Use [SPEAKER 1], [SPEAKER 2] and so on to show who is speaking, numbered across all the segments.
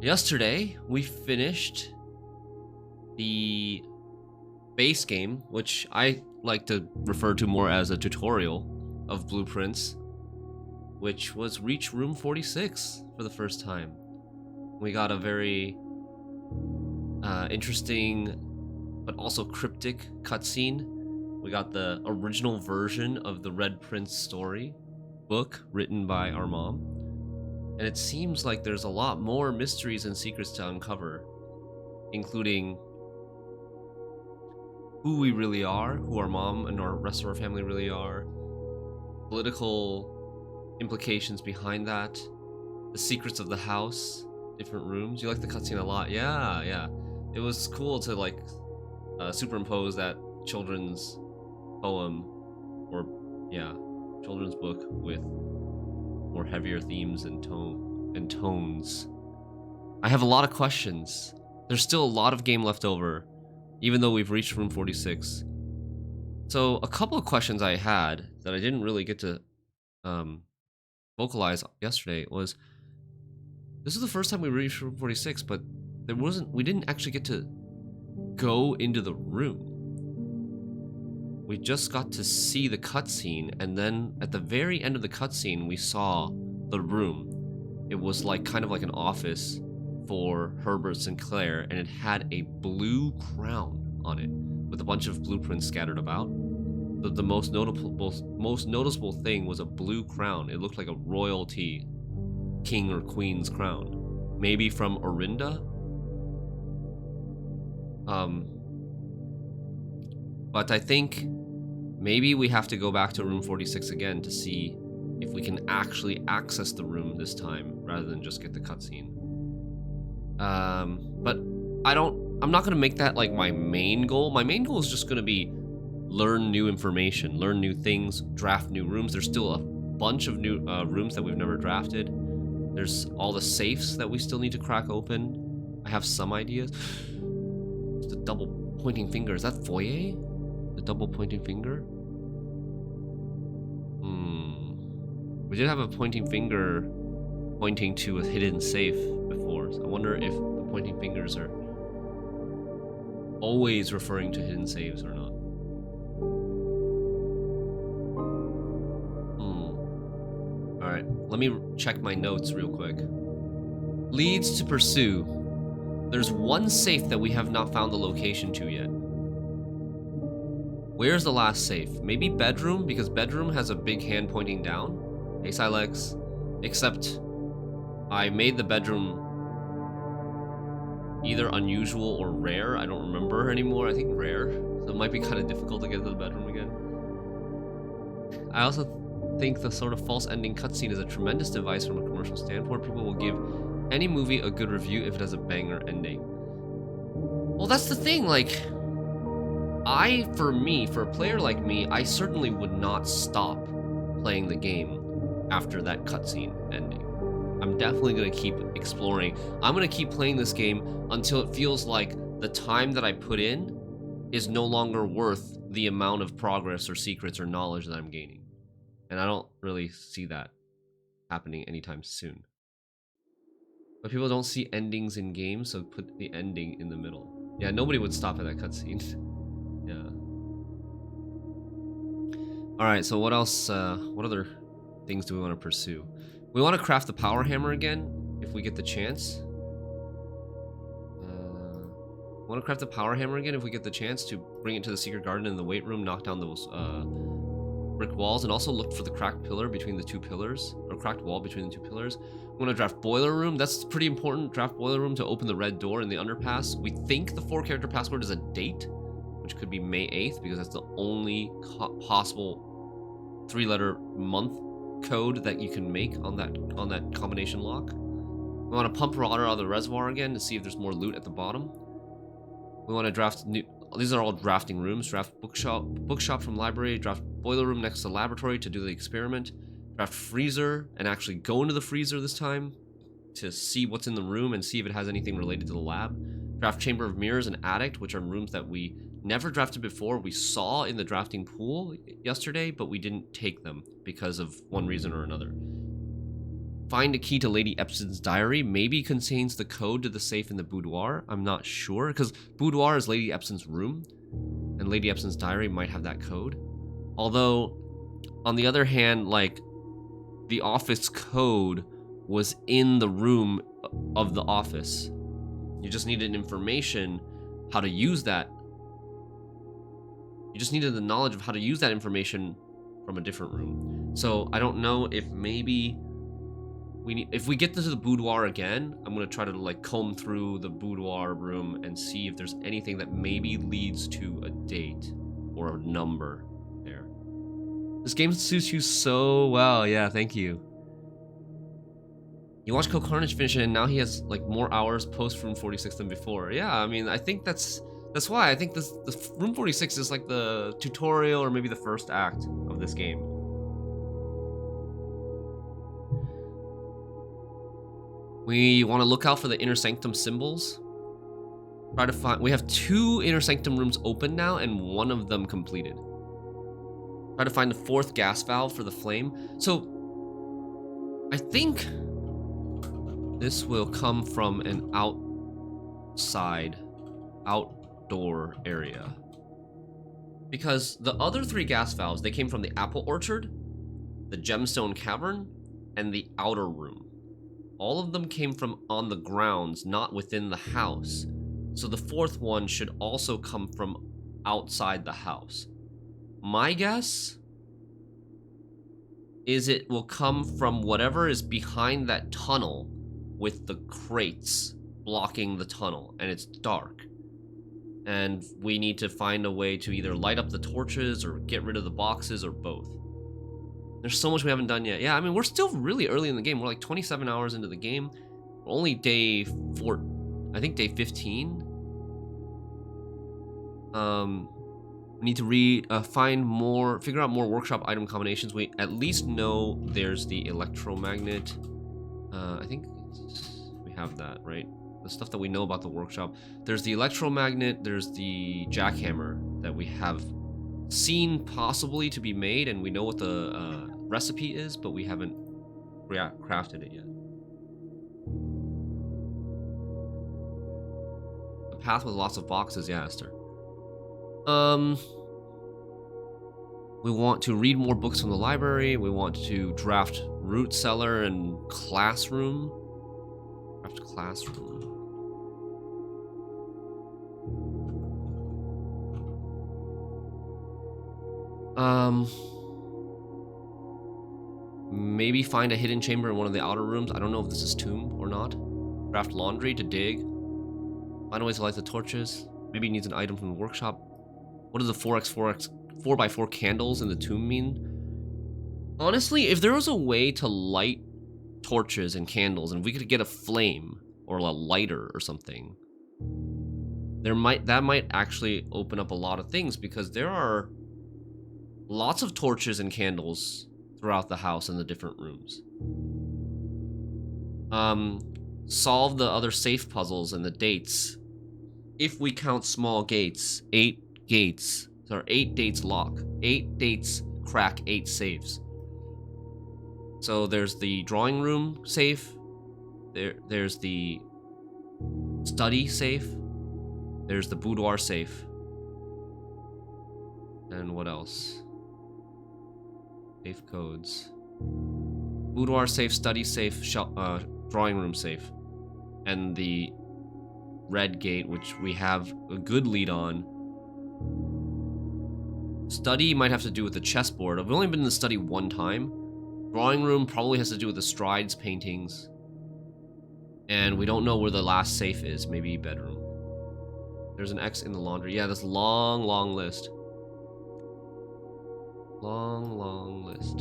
[SPEAKER 1] Yesterday, we finished the base game, which I like to refer to more as a tutorial of Blueprints, which was reach room 46 for the first time. We got a very interesting but also cryptic cutscene. We got the original version of the Red Prince story book written by our mom. And it seems like there's a lot more mysteries and secrets to uncover, including who we really are, who our mom and our rest of our family really are, political implications behind that, the secrets of the house, different rooms. You like the cutscene a lot. Yeah. It was cool to like superimpose that children's poem or children's book with more heavier themes and tones. I have a lot of questions. There's still a lot of game left over, even though we've reached room 46. So a couple of questions I had that I didn't really get to vocalize yesterday was, this is the first time we reached room 46, but we didn't actually get to go into the room. We just got to see the cutscene, and then at the very end of the cutscene, we saw the room. It was like kind of like an office for Herbert Sinclair, and it had a blue crown on it with a bunch of blueprints scattered about. The most noticeable thing was a blue crown. It looked like a royalty king or queen's crown, maybe from Orinda. But I think maybe we have to go back to room 46 again to see if we can actually access the room this time rather than just get the cutscene. But I'm not gonna make that like my main goal. My main goal is just gonna be learn new information, learn new things, draft new rooms. There's still a bunch of new rooms that we've never drafted. There's all the safes that we still need to crack open. I have some ideas. The double pointing finger, is that Foyer? The double pointing finger? We did have a pointing finger pointing to a hidden safe before, so I wonder if the pointing fingers are always referring to hidden saves or not. Alright, let me check my notes real quick. Leads to pursue. There's one safe that we have not found the location to yet. Where's the last safe? Maybe bedroom, because bedroom has a big hand pointing down. Hey, Silex. Except I made the bedroom either unusual or rare. I don't remember anymore. I think rare. So it might be kind of difficult to get to the bedroom again. I also think the sort of false ending cutscene is a tremendous device from a commercial standpoint. People will give any movie a good review if it has a banger ending. Well, that's the thing, like, for a player like me, I certainly would not stop playing the game after that cutscene ending. I'm definitely gonna keep exploring. I'm gonna keep playing this game until it feels like the time that I put in is no longer worth the amount of progress or secrets or knowledge that I'm gaining. And I don't really see that happening anytime soon. But people don't see endings in games, so put the ending in the middle. Yeah, nobody would stop at that cutscene. Yeah. Alright, so what else, what other things do we want to pursue? We want to craft the power hammer again, if we get the chance. Want to craft the power hammer again if we get the chance to bring it to the secret garden in the weight room, knock down those brick walls, and also look for the cracked pillar between the two pillars, or cracked wall between the two pillars. We want to draft boiler room. That's pretty important. Draft boiler room to open the red door in the underpass. We think the 4-character password is a date, which could be May 8th, because that's the only possible 3-letter month code that you can make on that combination lock. We want to pump water out of the reservoir again to see if there's more loot at the bottom. We want to draft new. These are all drafting rooms. Draft bookshop from library. Draft boiler room next to laboratory to do the experiment. Draft freezer and actually go into the freezer this time to see what's in the room and see if it has anything related to the lab. Draft chamber of mirrors and addict, which are rooms that we never drafted before. We saw in the drafting pool yesterday, but we didn't take them because of one reason or another. Find a key to Lady Epson's diary. Maybe contains the code to the safe in the boudoir. I'm not sure, because boudoir is Lady Epson's room, and Lady Epson's diary might have that code. Although, on the other hand, like, the office code was in the room of the office. You just needed information how to use that. You just needed the knowledge of how to use that information from a different room. So I don't know if maybe if we get to the boudoir again, I'm gonna try to like comb through the boudoir room and see if there's anything that maybe leads to a date or a number there. This game suits you so well. Yeah, thank you. You watch Cold Carnage finish it, and now he has like more hours post Room 46 than before. Yeah, I mean, I think that's why I think the Room 46 is like the tutorial or maybe the first act of this game. We want to look out for the Inner Sanctum symbols. Try to find. We have 2 Inner Sanctum rooms open now, and 1 of them completed. Try to find the 4th gas valve for the flame. So, I think this will come from an outdoor area. Because the other 3 gas valves, they came from the Apple Orchard, the Gemstone Cavern, and the outer room. All of them came from on the grounds, not within the house. So the 4th one should also come from outside the house. My guess is it will come from whatever is behind that tunnel with the crates blocking the tunnel, and it's dark. And we need to find a way to either light up the torches or get rid of the boxes or both. There's so much we haven't done yet. Yeah, I mean, we're still really early in the game. We're like 27 hours into the game. We're only day 4, I think day 15. We need to figure out more workshop item combinations. We at least know there's the electromagnet. I think we have that, right? The stuff that we know about the workshop. There's the electromagnet, there's the jackhammer that we have seen possibly to be made, and we know what the recipe is, but we haven't crafted it yet. The path with lots of boxes, yeah, Esther. We want to read more books from the library. We want to draft root cellar and classroom. Draft classroom. Maybe find a hidden chamber in one of the outer rooms. I don't know if this is tomb or not. Draft laundry to dig. Find a way to light the torches. Maybe he needs an item from the workshop. What do the 4x4 candles in the tomb mean? Honestly, if there was a way to light torches and candles, and we could get a flame or a lighter or something, that might actually open up a lot of things, because there are lots of torches and candles throughout the house in the different rooms. Solve the other safe puzzles and the dates. If we count small gates, 8 gates. So 8 dates lock. 8 dates crack 8 safes. So there's the drawing room safe. There's the study safe. There's the boudoir safe. And what else? Safe codes. Boudoir safe, study safe, drawing room safe. And the red gate, which we have a good lead on. Study might have to do with the chessboard. I've only been in the study 1 time. Drawing room probably has to do with the Strides paintings. And we don't know where the last safe is. Maybe bedroom. There's an X in the laundry. Yeah, this long list. Long list.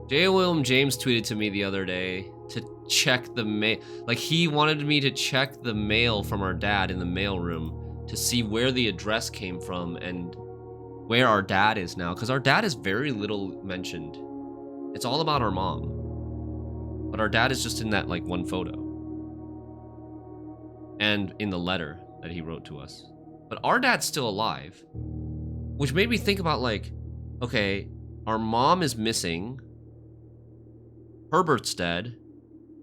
[SPEAKER 1] J. William James tweeted to me the other day to check the mail. Like, he wanted me to check the mail from our dad in the mailroom to see where the address came from and where our dad is now. Because our dad is very little mentioned. It's all about our mom. But our dad is just in that, like, 1 photo. And in the letter that he wrote to us. But our dad's still alive. Which made me think about, like, okay, Our mom is missing. Herbert's dead.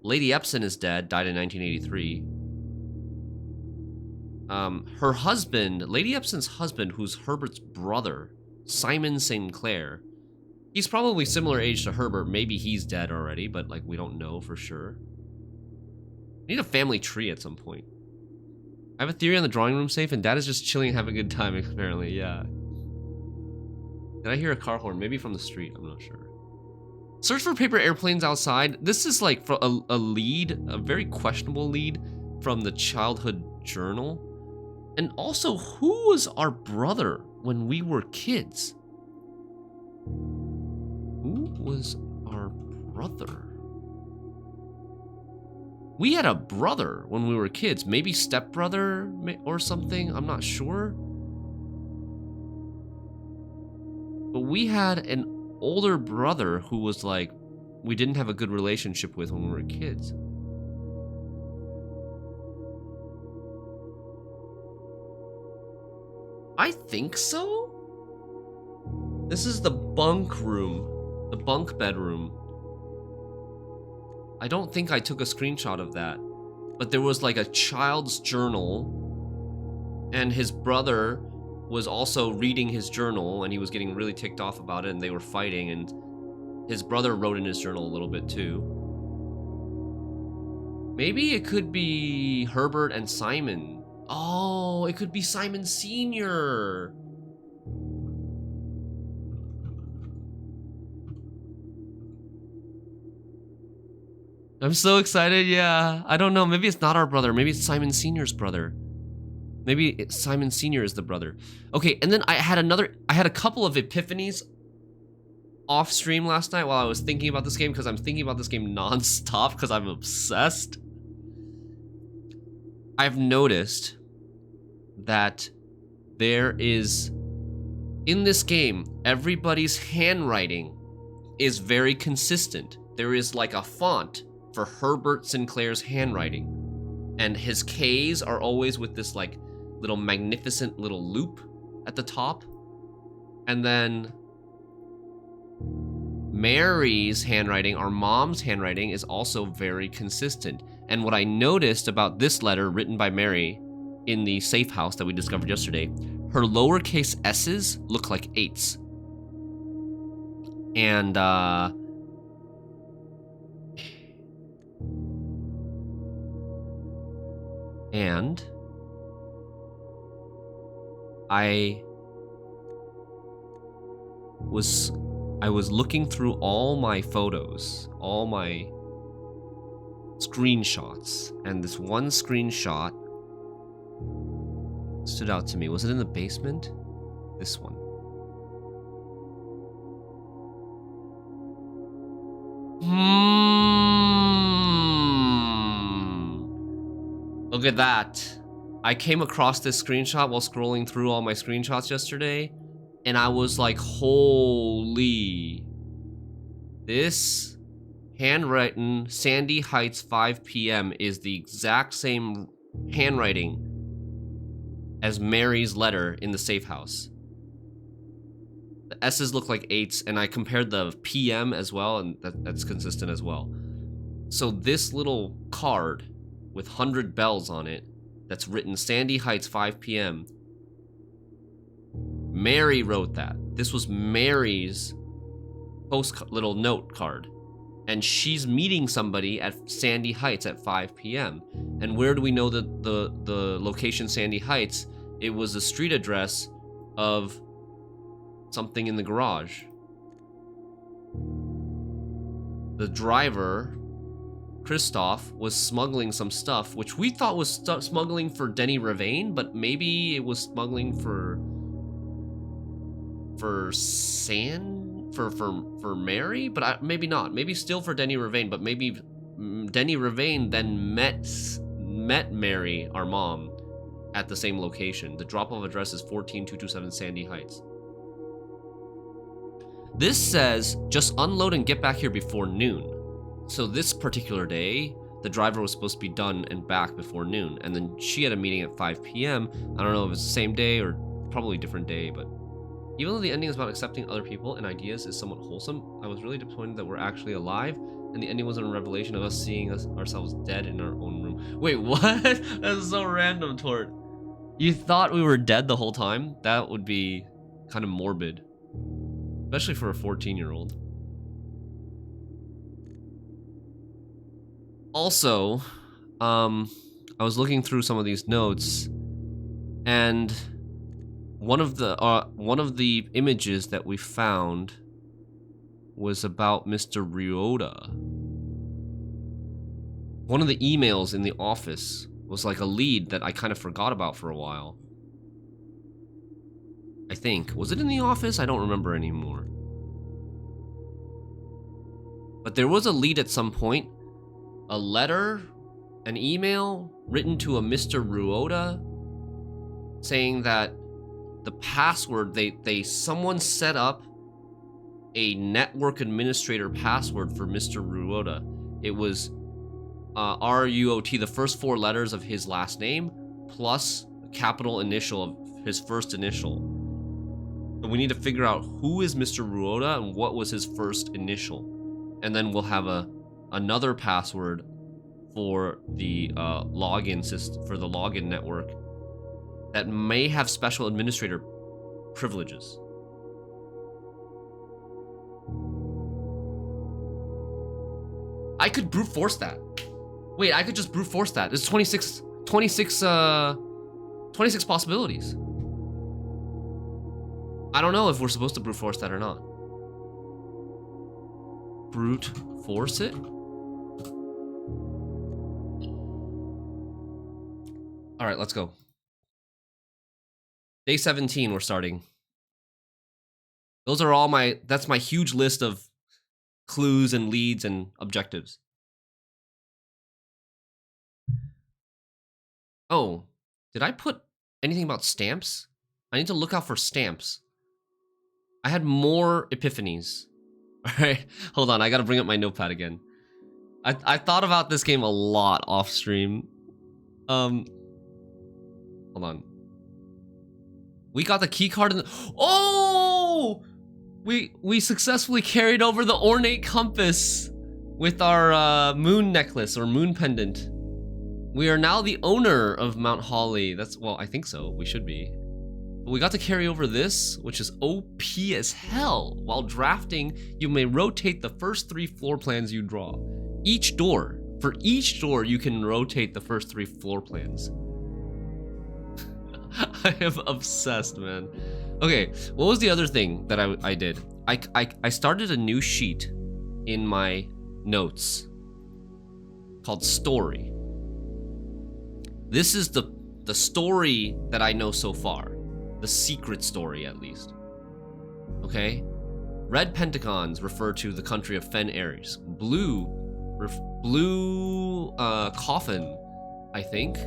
[SPEAKER 1] Lady Epson is dead, died in 1983. Her husband, Lady Epson's husband, who's Herbert's brother, Simon Sinclair. He's probably similar age to Herbert. Maybe he's dead already, but like we don't know for sure. We need a family tree at some point. I have a theory on the drawing room safe, and Dad is just chilling and having a good time, apparently, yeah. Did I hear a car horn? Maybe from the street, I'm not sure. Search for paper airplanes outside. This is like for a lead, a very questionable lead from the childhood journal. And also, who was our brother when we were kids? Who was our brother? We had a brother when we were kids. Maybe stepbrother or something. I'm not sure. But we had an older brother who was like, we didn't have a good relationship with when we were kids. I think so. This is the bunk room, the bunk bedroom. I don't think I took a screenshot of that, but there was like a child's journal, and his brother was also reading his journal, and he was getting really ticked off about it, and they were fighting, and his brother wrote in his journal a little bit too. Maybe it could be Herbert and Simon. Oh, it could be Simon Sr. I'm so excited, yeah. I don't know, maybe it's not our brother. Maybe it's Simon Sr.'s brother. Maybe Simon Sr. is the brother. Okay, and then I had a couple of epiphanies off stream last night while I was thinking about this game, because I'm thinking about this game non-stop because I'm obsessed. I've noticed that there is, in this game, everybody's handwriting is very consistent. There is like a font for Herbert Sinclair's handwriting, and his K's are always with this like little magnificent little loop at the top. And then Mary's handwriting, our mom's handwriting, is also very consistent. And what I noticed about this letter written by Mary in the safe house that we discovered yesterday, her lowercase s's look like 8s. And I was looking through all my photos, all my screenshots, and this one screenshot stood out to me. Was it in the basement? This one. Look at that. I came across this screenshot while scrolling through all my screenshots yesterday, and I was like, holy. This handwritten Sandy Heights 5 p.m. is the exact same handwriting as Mary's letter in the safe house. The S's look like 8s, and I compared the PM as well, and that's consistent as well. So this little card with 100 bells on it that's written Sandy Heights 5 p.m. Mary wrote that. This was Mary's little note card. And she's meeting somebody at Sandy Heights at 5 p.m. And where do we know that the location Sandy Heights? It was the street address of something in the garage. The driver, Christoph, was smuggling some stuff, which we thought was smuggling for Denny Ravane, but maybe it was smuggling for Mary, but maybe not. Maybe still for Denny Ravane, but maybe Denny Ravane then met Mary, our mom, at the same location. The drop-off address is 14227 Sandy Heights. This says, just unload and get back here before noon. So this particular day, the driver was supposed to be done and back before noon, and then she had a meeting at 5 p.m. I don't know if it's the same day or probably different day, but Even though the ending is about accepting other people and ideas is somewhat wholesome, I was really disappointed that we're actually alive, and the ending wasn't a revelation of us seeing ourselves dead in our own room. Wait, what? That's so random, Tort. You thought we were dead the whole time? That would be kind of morbid. Especially for a 14-year-old. Also, I was looking through some of these notes, and one of the images that we found was about Mr. Ryota. One of the emails in the office was like a lead that I kind of forgot about for a while. I think. Was it in the office? I don't remember anymore. But there was a lead at some point. A letter, an email written to a Mr. Ryota saying that the password, someone set up a network administrator password for Mr. Ryota. It was RUOT, the first 4 letters of his last name, plus a capital initial of his first initial. But we need to figure out who is Mr. Ryota and what was his first initial. And then we'll have another password for the login system, for the login network that may have special administrator privileges. I could brute force that. Wait, I could just brute force that. There's 26 possibilities. I don't know if we're supposed to brute force that or not. Brute force it? All right, let's go. Day 17, we're starting. Those are all that's my huge list of clues and leads and objectives. Oh, did I put anything about stamps? I need to look out for stamps. I had more epiphanies. All right, hold on. I got to bring up my notepad again. I thought about this game a lot off stream. Hold on. We got the key card in the... Oh! We successfully carried over the ornate compass with our moon necklace or moon pendant. We are now the owner of Mount Holly. That's, well, I think so. We should be. But we got to carry over this, which is OP as hell. While drafting, you may rotate the first 3 floor plans you draw. Each door. For each door, you can rotate the first 3 floor plans. I am obsessed, man. Okay, what was the other thing that I did? I started a new sheet in my notes called Story. This is the story that I know so far. The secret story, at least. Okay? Red pentagons refer to the country of Fen Ares. Blue coffin, I think,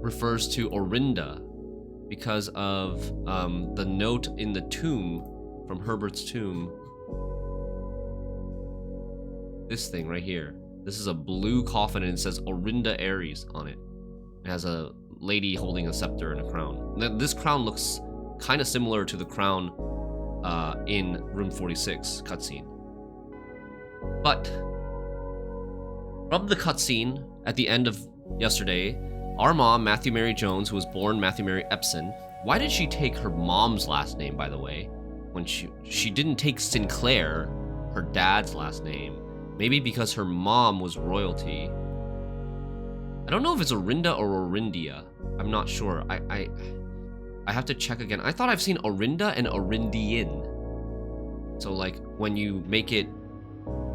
[SPEAKER 1] refers to Orinda because of the note in the tomb from Herbert's tomb. This thing right here. This is a blue coffin and it says Orinda Ares on it. It has a lady holding a scepter and a crown. This crown looks kind of similar to the crown in Room 46 cutscene. But from the cutscene at the end of yesterday, our mom, Matthew Mary Jones, who was born Matthew Mary Epson, why did she take her mom's last name, by the way, when she didn't take Sinclair, her dad's last name? Maybe because her mom was royalty. I don't know if it's Orinda or Orindia. I'm not sure. I have to check again. I thought I've seen Orinda and Orindian. So like when you make it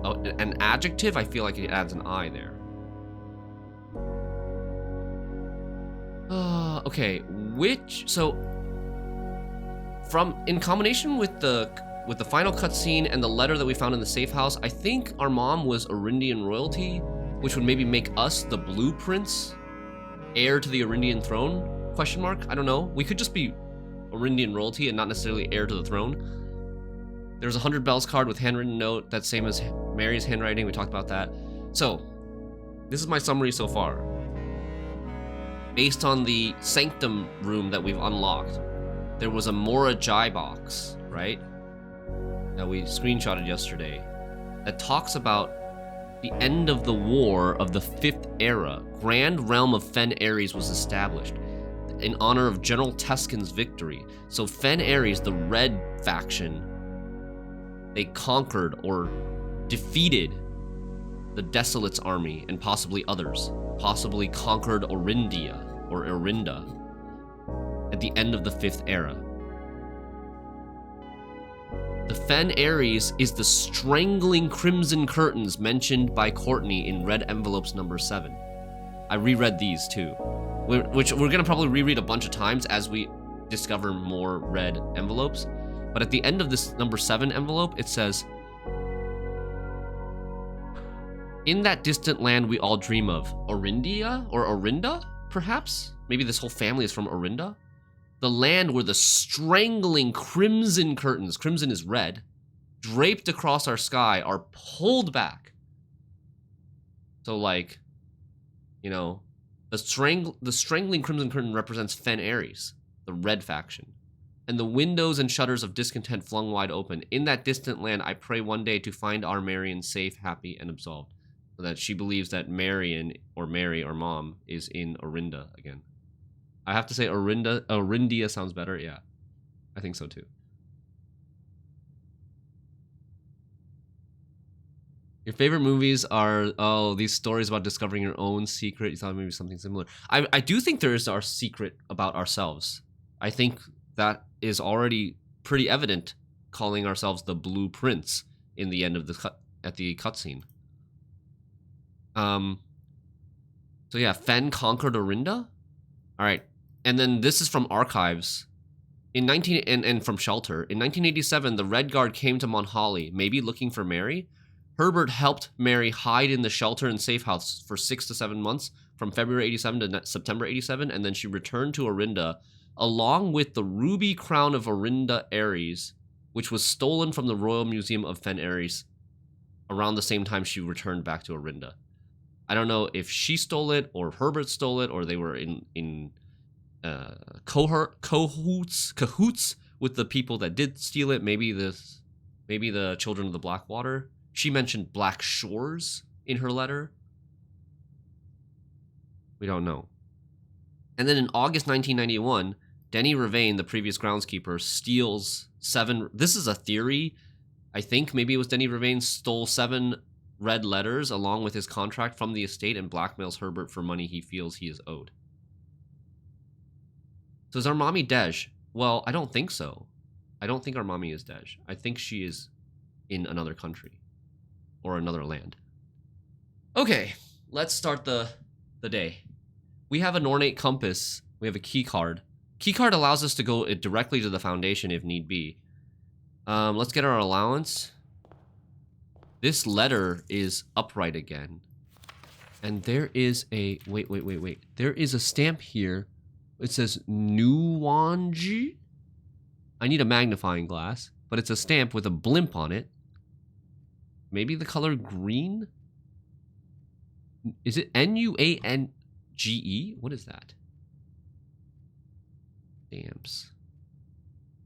[SPEAKER 1] an adjective, I feel like it adds an I there. Okay, in combination with the final cutscene and the letter that we found in the safe house, I think our mom was Orindian royalty, which would maybe make us the blueprints, heir to the Orindian throne, question mark? I don't know. We could just be Orindian royalty and not necessarily heir to the throne. There's a 100 bells card with handwritten note, that's same as Mary's handwriting, we talked about that. So, this is my summary so far. Based on the sanctum room that we've unlocked, there was a Mora Jai box, right? That we screenshotted yesterday, that talks about the end of the war of the 5th era. Grand realm of Fen Ares was established in honor of General Teskin's victory. So Fen Ares, the red faction, they conquered or defeated the Desolate's army and possibly others, possibly conquered Orindia or Orinda at the end of the 5th era. The Fen Ares is the strangling crimson curtains mentioned by Courtney in Red Envelopes number 7. I reread these too, which we're gonna probably reread a bunch of times as we discover more red envelopes. But at the end of this number 7 envelope, it says, "In that distant land we all dream of, Orindia or Orinda, perhaps? Maybe this whole family is from Orinda? The land where the strangling crimson curtains," crimson is red, "draped across our sky are pulled back." So like, you know, the strangling crimson curtain represents Fen Ares, the red faction. "And the windows and shutters of discontent flung wide open. In that distant land, I pray one day to find our Marion safe, happy, and absolved." So that she believes that Marion, or Mary, or Mom, is in Orinda again. I have to say Orindia sounds better. Yeah, I think so too. Your favorite movies are, these stories about discovering your own secret. You thought maybe something similar. I do think there is our secret about ourselves. I think that is already pretty evident, calling ourselves the Blue Prince in the end of the cutscene. So yeah, Fen conquered Orinda. All right. And then this is from Archives. And from Shelter. In 1987, the Red Guard came to Mount Holly, maybe looking for Mary. Herbert helped Mary hide in the shelter and safe house for 6 to 7 months, from February 87 to September 87, and then she returned to Orinda, along with the ruby crown of Orinda Ares, which was stolen from the Royal Museum of Fen Ares around the same time she returned back to Orinda. I don't know if she stole it, or Herbert stole it, or they were in cahoots with the people that did steal it. Maybe the Children of the Blackwater. She mentioned Black Shores in her letter. We don't know. And then in August 1991, Denny Ravain, the previous groundskeeper, steals 7... This is a theory. I think maybe it was Denny Ravain stole 7 red letters along with his contract from the estate and blackmails Herbert for money he feels he is owed. So is our mommy Dej? Well, I don't think so. I don't think our mommy is Dej. I think she is in another country or another land. Okay, let's start the day. We have an ornate compass. We have a key card. Key card allows us to go directly to the foundation if need be. Let's get our allowance. This letter is upright again. And there is a... Wait. There is a stamp here. It says Nuwanji. I need a magnifying glass, but it's a stamp with a blimp on it. Maybe the color green? Is it N-U-A-N-G-E? What is that? Stamps.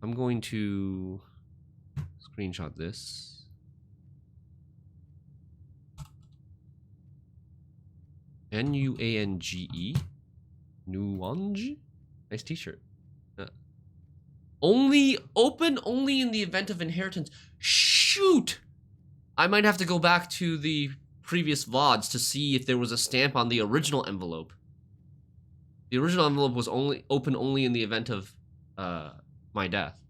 [SPEAKER 1] I'm going to screenshot this. N-U-A-N-G-E? Nuwanji? Nice t-shirt. Only in the event of inheritance. Shoot! I might have to go back to the previous VODs to see if there was a stamp on the original envelope. The original envelope was open only in the event of my death.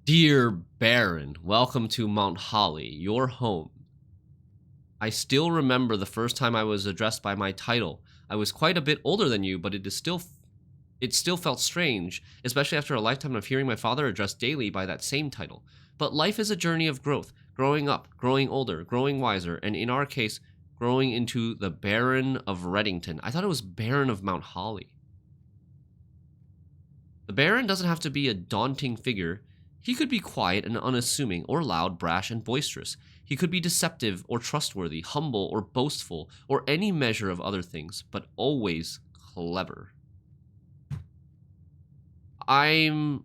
[SPEAKER 1] Dear Baron, welcome to Mount Holly, your home. I still remember the first time I was addressed by my title. I was quite a bit older than you, but it still felt strange, especially after a lifetime of hearing my father addressed daily by that same title. But life is a journey of growth, growing up, growing older, growing wiser, and in our case, growing into the Baron of Reddington. I thought it was Baron of Mount Holly. The Baron doesn't have to be a daunting figure. He could be quiet and unassuming, or loud, brash, and boisterous. He could be deceptive or trustworthy, humble or boastful, or any measure of other things, but always clever. I'm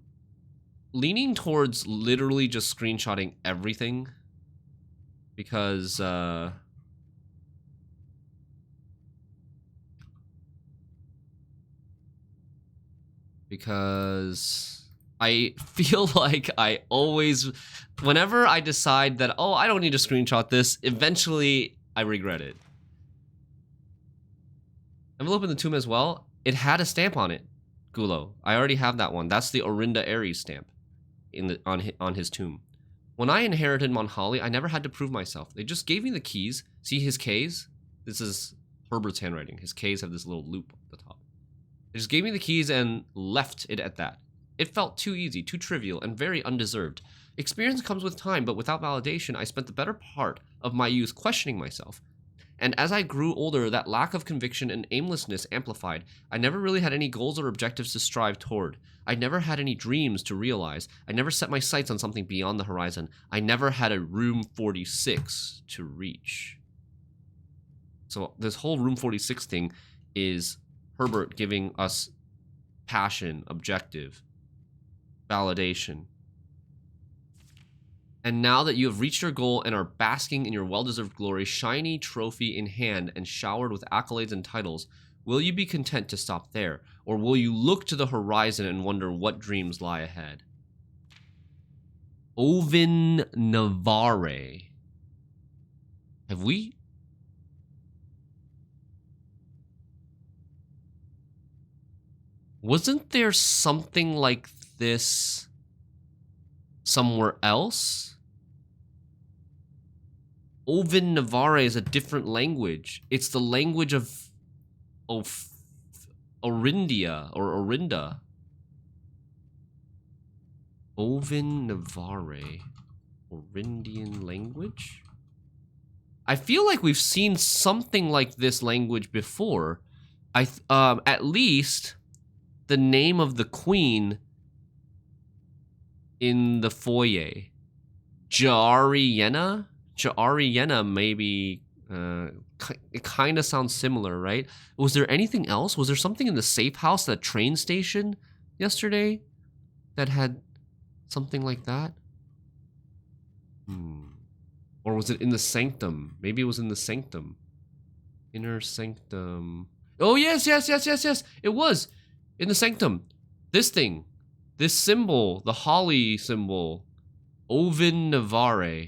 [SPEAKER 1] leaning towards literally just screenshotting everything because I feel like I always, whenever I decide that, oh, I don't need to screenshot this, eventually I regret it. Envelope in the tomb as well. It had a stamp on it, Gulo. I already have that one. That's the Orinda Ares stamp on his tomb. When I inherited Mount Holly, I never had to prove myself. They just gave me the keys. See his Ks? This is Herbert's handwriting. His Ks have this little loop at the top. They just gave me the keys and left it at that. It felt too easy, too trivial, and very undeserved. Experience comes with time, but without validation, I spent the better part of my youth questioning myself. And as I grew older, that lack of conviction and aimlessness amplified. I never really had any goals or objectives to strive toward. I never had any dreams to realize. I never set my sights on something beyond the horizon. I never had a Room 46 to reach. So this whole Room 46 thing is Herbert giving us passion, objective, validation. And now that you have reached your goal and are basking in your well-deserved glory, shiny trophy in hand and showered with accolades and titles, will you be content to stop there? Or will you look to the horizon and wonder what dreams lie ahead? Oven Navarre. Have we? Wasn't there something like this somewhere else? Oven Navarre is a different language. It's the language of Orindia or Orinda. Oven Navarre. Orindian language? I feel like we've seen something like this language before. At least the name of the queen in the foyer. Jariena? Jariena, maybe. It kind of sounds similar, right? Was there anything else? Was there something in the safe house, that train station yesterday that had something like that? Or was it in the sanctum? Maybe it was in the sanctum. Inner sanctum. Oh, yes. It was in the sanctum. This thing. This symbol. The holly symbol. Oven Navarre.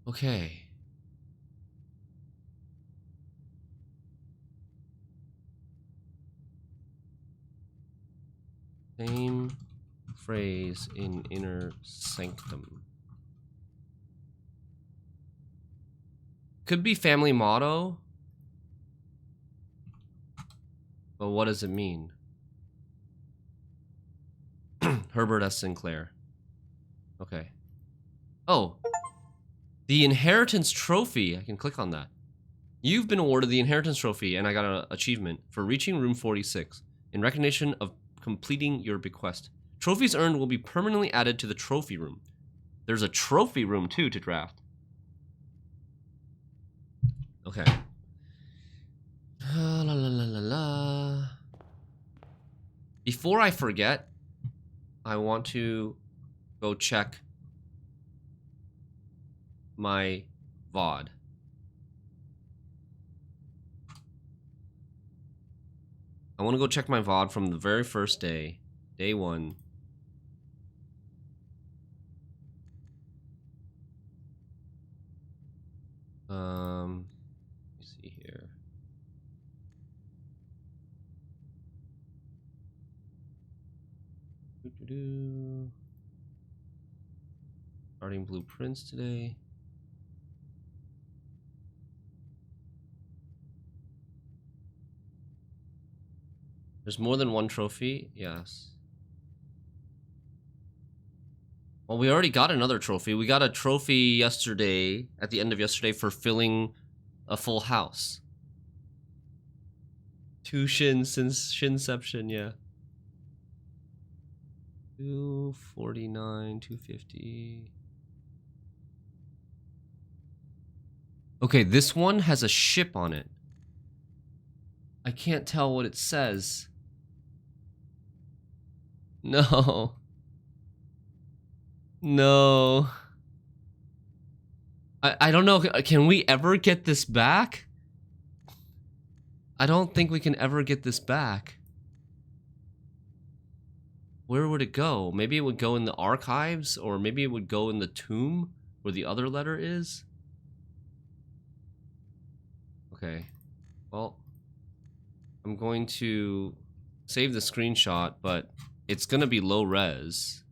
[SPEAKER 1] Okay. Same phrase in inner sanctum. Could be family motto. But what does it mean? Herbert S. Sinclair. Okay. Oh. The Inheritance Trophy. I can click on that. You've been awarded the Inheritance Trophy, and I got an achievement for reaching Room 46 in recognition of completing your bequest. Trophies earned will be permanently added to the trophy room. There's a trophy room, too, to draft. Okay. La la la la la. Before I forget, I want to go check my VOD. I want to go check my VOD from the very first day, day one. Let me see here. Starting blueprints today. There's more than one trophy? Yes. Well, we already got another trophy. We got a trophy yesterday, at the end of yesterday, for filling a full house. 2 shins since Shinception, yeah. 249, 250. Okay, this one has a ship on it. I can't tell what it says. No. No. I don't know. Can we ever get this back? I don't think we can ever get this back. Where would it go? Maybe it would go in the archives, or maybe it would go in the tomb where the other letter is. Okay. Well, I'm going to save the screenshot, but it's gonna be low res.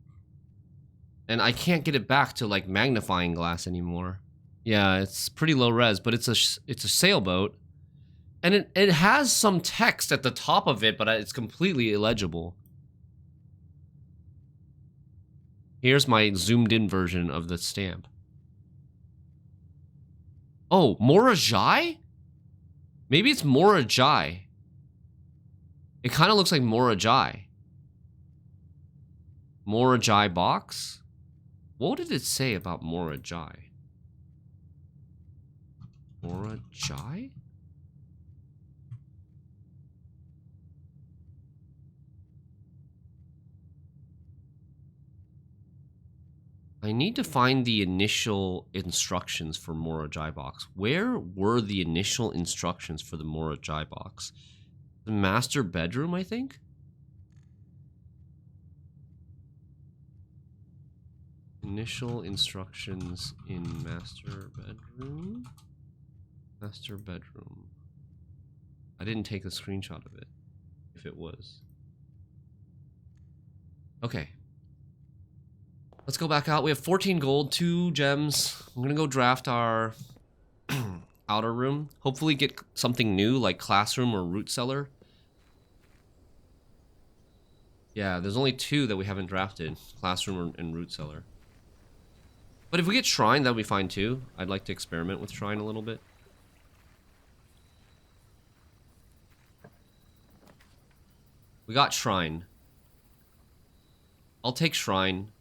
[SPEAKER 1] And I can't get it back to like magnifying glass anymore. Yeah, it's pretty low res, but it's a sailboat. And it has some text at the top of it, but it's completely illegible. Here's my zoomed in version of the stamp. Oh, Morajai? Maybe it's Morajai. It kind of looks like Morajai. Morajai box? What did it say about Morajai? Morajai? I need to find the initial instructions for Morajai box. Where were the initial instructions for the Morajai box? The master bedroom, I think? Initial instructions in master bedroom? Master bedroom. I didn't take a screenshot of it, if it was. Okay. Let's go back out. We have 14 gold, 2 gems. I'm gonna go draft our outer room. Hopefully get something new like classroom or root cellar. Yeah, there's only 2 that we haven't drafted. Classroom and root cellar. But if we get shrine, that'll be fine too. I'd like to experiment with shrine a little bit. We got shrine. I'll take shrine.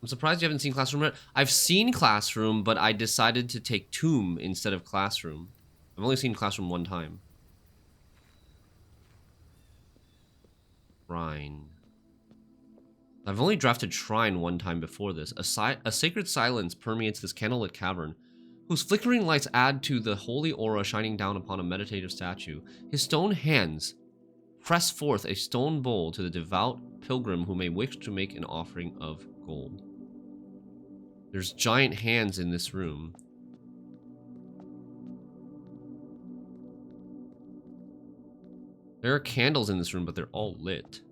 [SPEAKER 1] I'm surprised you haven't seen classroom yet. I've seen classroom, but I decided to take tomb instead of classroom. I've only seen classroom 1 time. Shrine. I've only drafted shrine 1 time before this. A sacred silence permeates this candlelit cavern, whose flickering lights add to the holy aura shining down upon a meditative statue. His stone hands press forth a stone bowl to the devout pilgrim who may wish to make an offering of gold. There's giant hands in this room. There are candles in this room, but they're all lit.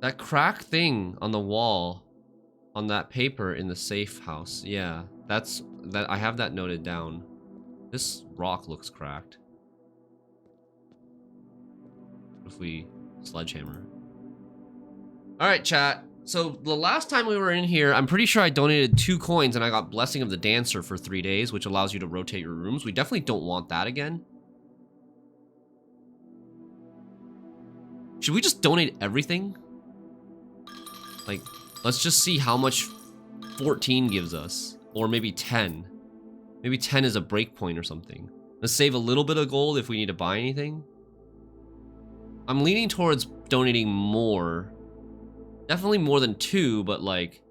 [SPEAKER 1] That crack thing on the wall, on that paper in the safe house. Yeah, I have that noted down. This rock looks cracked. What if we sledgehammer? All right, chat. So the last time we were in here, I'm pretty sure I donated 2 coins and I got Blessing of the Dancer for 3 days, which allows you to rotate your rooms. We definitely don't want that again. Should we just donate everything? Like, let's just see how much 14 gives us. Or maybe 10. Maybe 10 is a break point or something. Let's save a little bit of gold if we need to buy anything. I'm leaning towards donating more. Definitely more than 2, but like,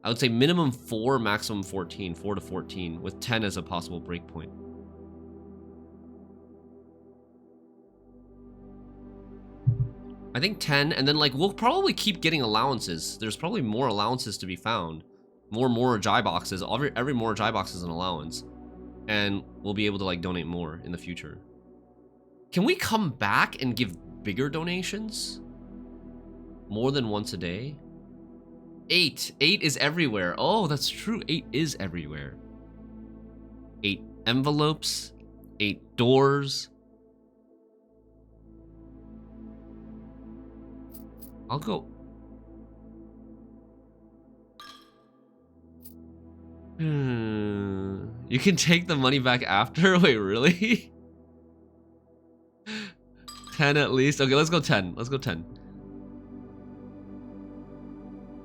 [SPEAKER 1] I would say minimum 4, maximum 14. 4 to 14, with 10 as a possible breakpoint. I think 10, and then like, we'll probably keep getting allowances. There's probably more allowances to be found. More Morajai boxes. Every Morajai box is an allowance. And we'll be able to like donate more in the future. Can we come back and give bigger donations? More than once a day? 8. 8 is everywhere. Oh, that's true. 8 is everywhere. 8 envelopes. 8 doors. I'll go. You can take the money back after? Wait, really? 10 at least. Okay, let's go 10. Let's go 10.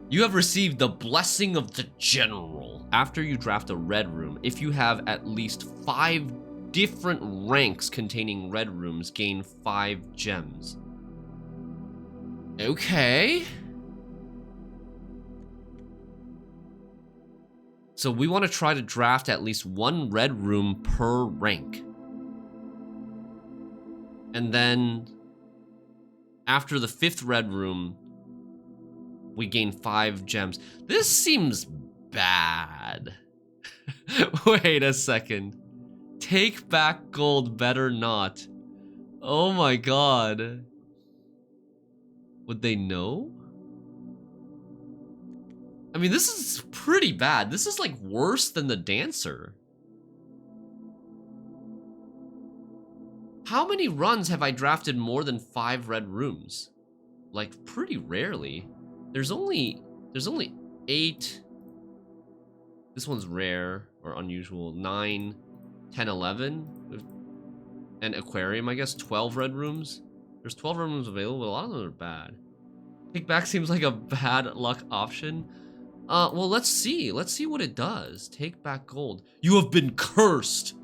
[SPEAKER 1] You have received the blessing of the general. After you draft a red room, if you have at least 5 different ranks containing red rooms, gain 5 gems. Okay. So we want to try to draft at least 1 red room per rank. And then after the 5th red room, we gain 5 gems. This seems bad. Wait a second. Take back gold, better not. Oh my god. Would they know? I mean, this is pretty bad. This is like worse than the dancer. How many runs have I drafted more than 5 red rooms? Like, pretty rarely. There's only 8. This one's rare or unusual. 9, 10, 11. And aquarium, I guess, 12 red rooms. There's 12 red rooms available, but a lot of them are bad. Take back seems like a bad luck option. Well, let's see. Let's see what it does. Take back gold. You have been cursed.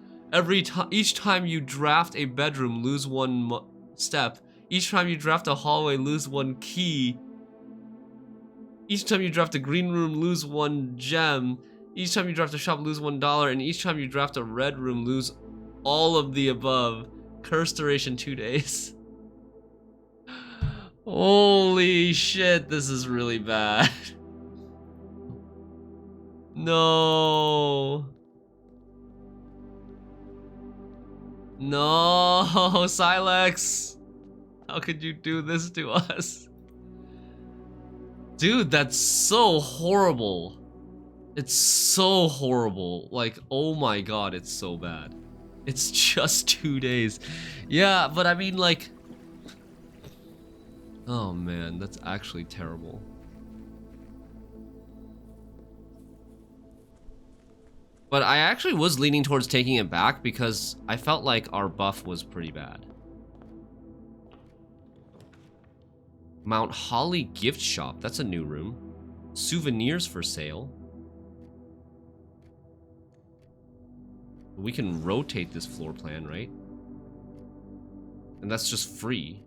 [SPEAKER 1] Each time you draft a bedroom, lose 1 step. Each time you draft a hallway, lose 1 key. Each time you draft a green room, lose 1 gem. Each time you draft a shop, lose $1. And each time you draft a red room, lose all of the above. Curse duration 2 days. Holy shit, this is really bad. No. No, Silex. How could you do this to us? Dude, that's so horrible. It's so horrible. Like, oh my god, it's so bad. It's just 2 days. Yeah, but I mean, like... Oh man, that's actually terrible. But I actually was leaning towards taking it back because I felt like our buff was pretty bad. Mount Holly gift shop. That's a new room. Souvenirs for sale. We can rotate this floor plan, right? And that's just free.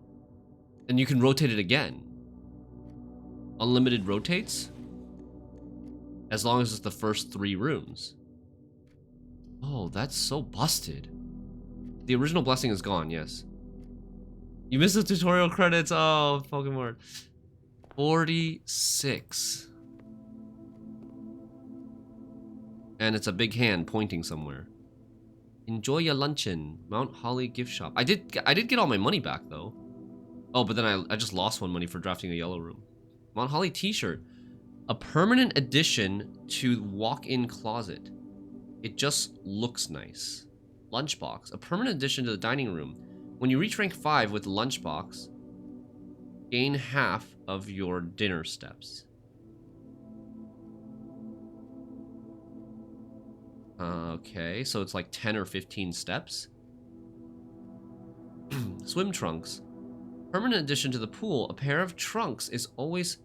[SPEAKER 1] And you can rotate it again. Unlimited rotates? As long as it's the first 3 rooms. Oh, that's so busted. The original blessing is gone, yes. You missed the tutorial credits. Oh, Pokemon. 46. And it's a big hand pointing somewhere. Enjoy your luncheon. Mount Holly gift shop. I did get all my money back though. Oh, but then I just lost 1 money for drafting a yellow room. Mount Holly t-shirt. A permanent addition to walk-in closet. It just looks nice. Lunchbox. A permanent addition to the dining room. When you reach rank 5 with the lunchbox, gain half of your dinner steps. Okay, so it's like 10 or 15 steps. Swim trunks. Permanent addition to the pool. A pair of trunks is always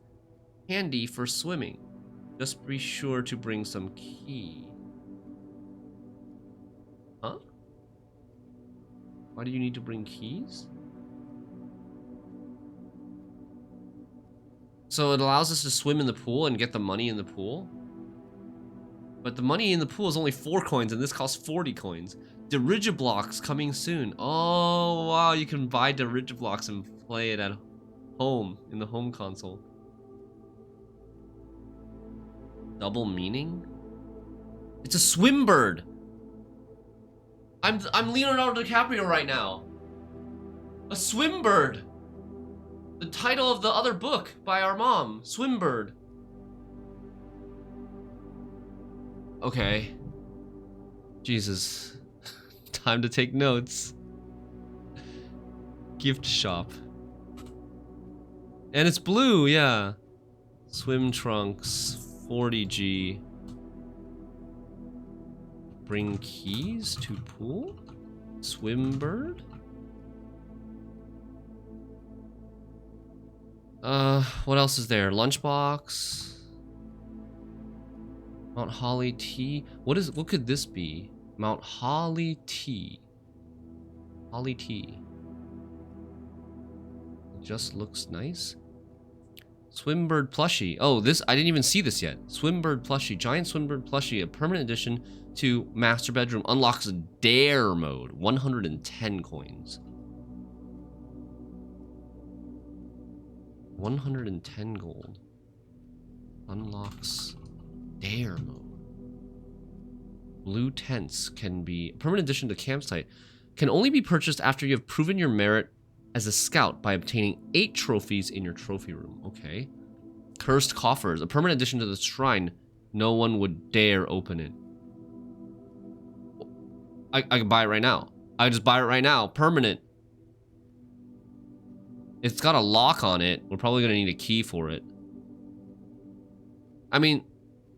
[SPEAKER 1] handy for swimming. Just be sure to bring some key. Huh? Why do you need to bring keys? So it allows us to swim in the pool and get the money in the pool? But the money in the pool is only 4 coins and this costs 40 coins. Dirigiblocks coming soon. Oh, wow, you can buy Dirigiblocks and play it at home, in the home console. Double meaning? It's a swim bird. I'm Leonardo DiCaprio right now. A swim bird. The title of the other book by our mom, Swimbird. Okay. Jesus. Time to take notes. Gift shop. And it's blue, yeah. Swim trunks, 40G. Bring keys to pool? Swimbird? What else is there? Lunchbox. Mount Holly tea. What could this be? Mount Holly tea. Holly tea. It just looks nice. Swimbird plushie. Oh, this, I didn't even see this yet. Swimbird plushie. Giant Swimbird plushie. A permanent addition to master bedroom. Unlocks dare mode. 110 coins. 110 gold. Unlocks dare mode. Blue tents can be permanent addition to campsite. Can only be purchased after you have proven your merit as a scout by obtaining 8 trophies in your trophy room. Okay. Cursed coffers. A permanent addition to the shrine. No one would dare open it. I can buy it right now. I just buy it right now. Permanent. It's got a lock on it. We're probably going to need a key for it. I mean,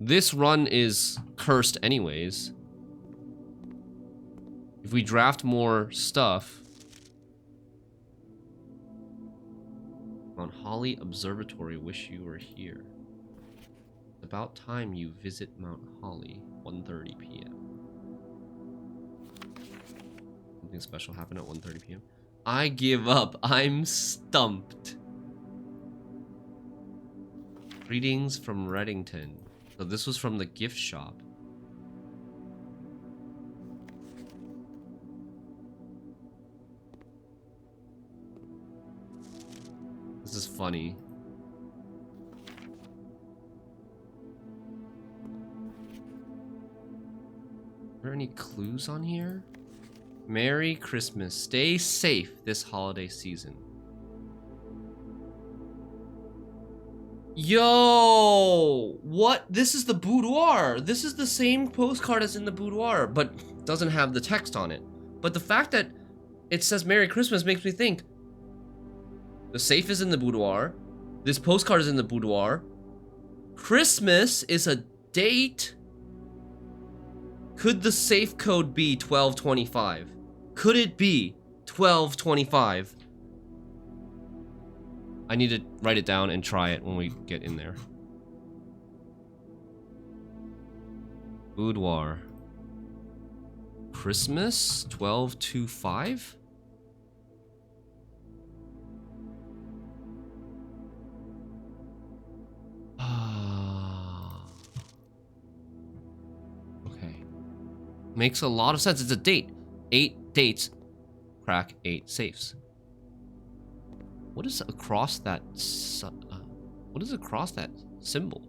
[SPEAKER 1] this run is cursed anyways. If we draft more stuff... Mount Holly Observatory, wish you were here. About time you visit Mount Holly, 1:30 p.m. Something special happened at 1:30 p.m. I give up. I'm stumped. Greetings from Reddington. So this was from the gift shop. This is funny. Are there any clues on here? Merry Christmas. Stay safe this holiday season. Yo! What? This is the boudoir. This is the same postcard as in the boudoir, but doesn't have the text on it. But the fact that it says Merry Christmas makes me think the safe is in the boudoir. This postcard is in the boudoir. Christmas is a date. Could the safe code be 1225? Could it be 1225? I need to write it down and try it when we get in there. Boudoir. Christmas 1225? Okay. Makes a lot of sense. It's a date. 8 dates. Crack 8 safes. What is across that? What is across that symbol?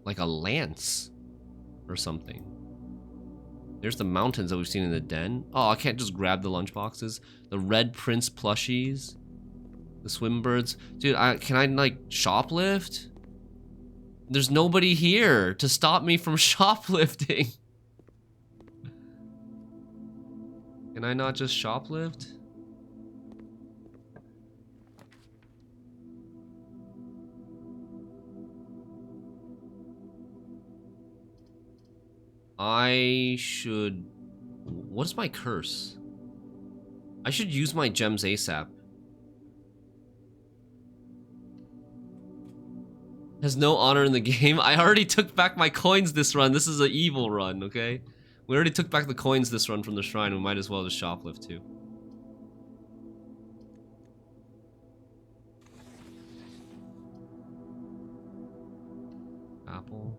[SPEAKER 1] Like a lance or something. There's the mountains that we've seen in the den. Oh, I can't just grab the lunchboxes. The Red Prince plushies. The Swimbirds. Dude, can I like shoplift? There's nobody here to stop me from shoplifting. Can I not just shoplift? I should... What is my curse? I should use my gems ASAP. Has no honor in the game. I already took back my coins this run. This is an evil run, okay? We already took back the coins this run from the shrine. We might as well just shoplift too. Apple.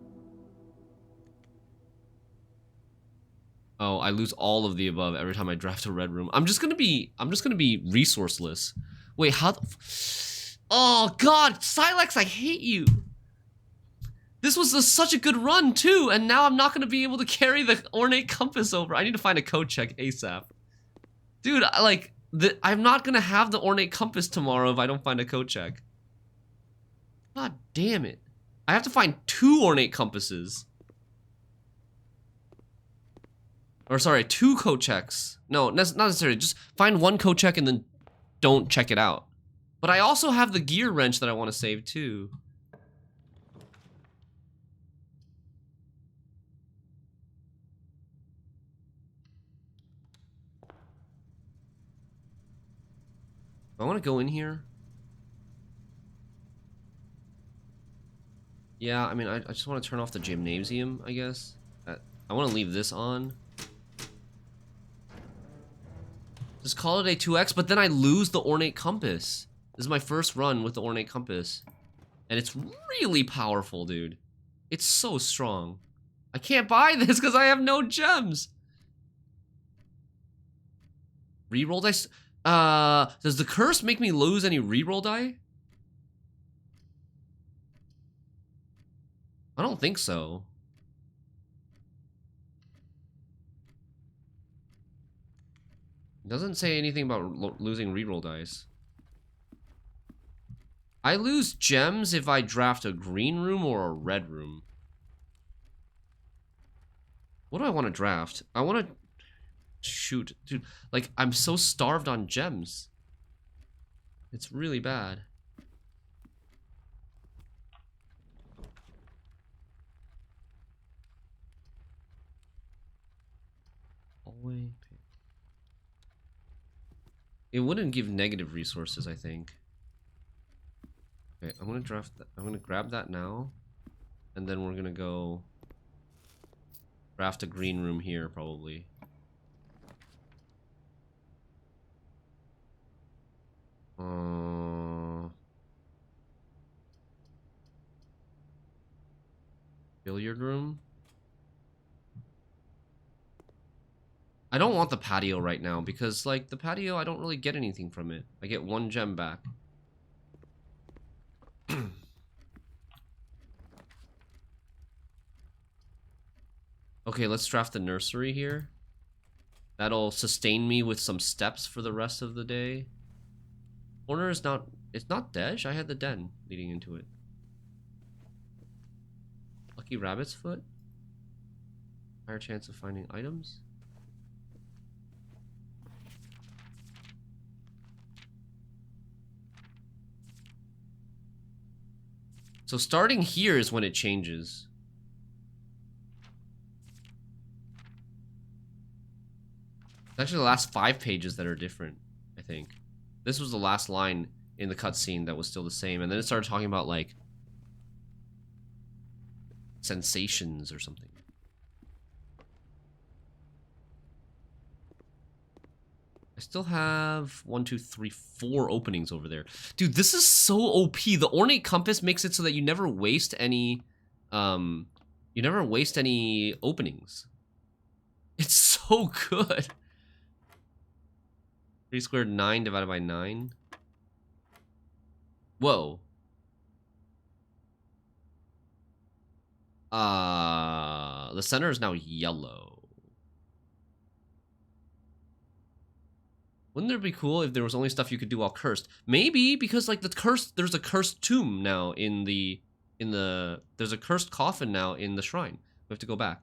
[SPEAKER 1] Oh, I lose all of the above every time I draft a red room. I'm just gonna be resourceless. Wait, how? Oh God, Silex, I hate you. This was such a good run too, and now I'm not gonna be able to carry the ornate compass over. I need to find a code check ASAP. Dude, I'm not gonna have the ornate compass tomorrow if I don't find a code check. God damn it. I have to find 2 ornate compasses. Or sorry, 2 code checks. No, not necessarily. Just find 1 code check and then don't check it out. But I also have the gear wrench that I want to save too. I want to go in here. Yeah, I mean, I just want to turn off the gymnasium, I guess. I want to leave this on. Just call it a 2x, but then I lose the ornate compass. This is my first run with the ornate compass. And it's really powerful, dude. It's so strong. I can't buy this because I have no gems. Reroll dice? Does the curse make me lose any reroll die? I don't think so. It doesn't say anything about losing reroll dice. I lose gems if I draft a green room or a red room. What do I want to draft? I want to... Shoot, dude. Like, I'm so starved on gems. It's really bad. Always. It wouldn't give negative resources, I think. Okay, I'm gonna draft that. I'm gonna grab that now. And then we're gonna go draft a green room here, probably. Billiard room. I don't want the patio right now because, like, the patio, I don't really get anything from it. I get 1 gem back. Okay, let's draft the nursery here. That'll sustain me with some steps for the rest of the day. Corner is not... It's not Dej. I had the den leading into it. Lucky Rabbit's Foot. Higher chance of finding items. So starting here is when it changes. It's actually the last 5 pages that are different, I think. This was the last line in the cutscene that was still the same, and then it started talking about, like, sensations or something. I still have 1, 2, 3, 4 openings over there. Dude, this is so OP. The ornate compass makes it so that you never waste any, openings. It's so good. 3 squared 9 divided by 9. Whoa. The center is now yellow. Wouldn't it be cool if there was only stuff you could do while cursed? Maybe, because, like, there's a cursed tomb now there's a cursed coffin now in the shrine. We have to go back.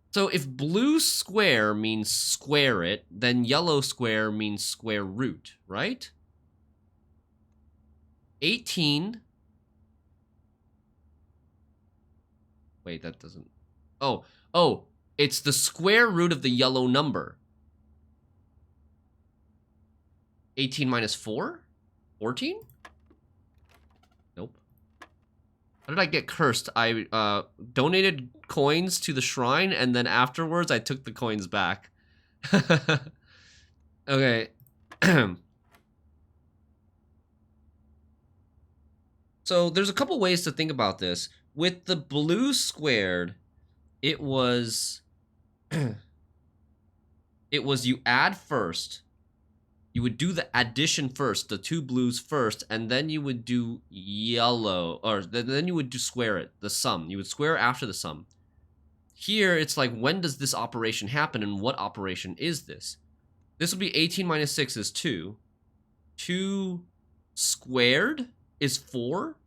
[SPEAKER 1] So if blue square means square it, then yellow square means square root, right? 18. Wait, that doesn't... Oh, it's the square root of the yellow number. 18 minus 4? 14? Nope. How did I get cursed? I donated coins to the shrine, and then afterwards I took the coins back. Okay. So there's a couple ways to think about this. With the blue squared, it was you add first. You would do the addition first, the 2 blues first, and then you would do yellow, or then you would do square it, the sum. You would square after the sum. Here, it's like, when does this operation happen, and what operation is this? This would be 18 minus 6 is 2. 2 squared is 4.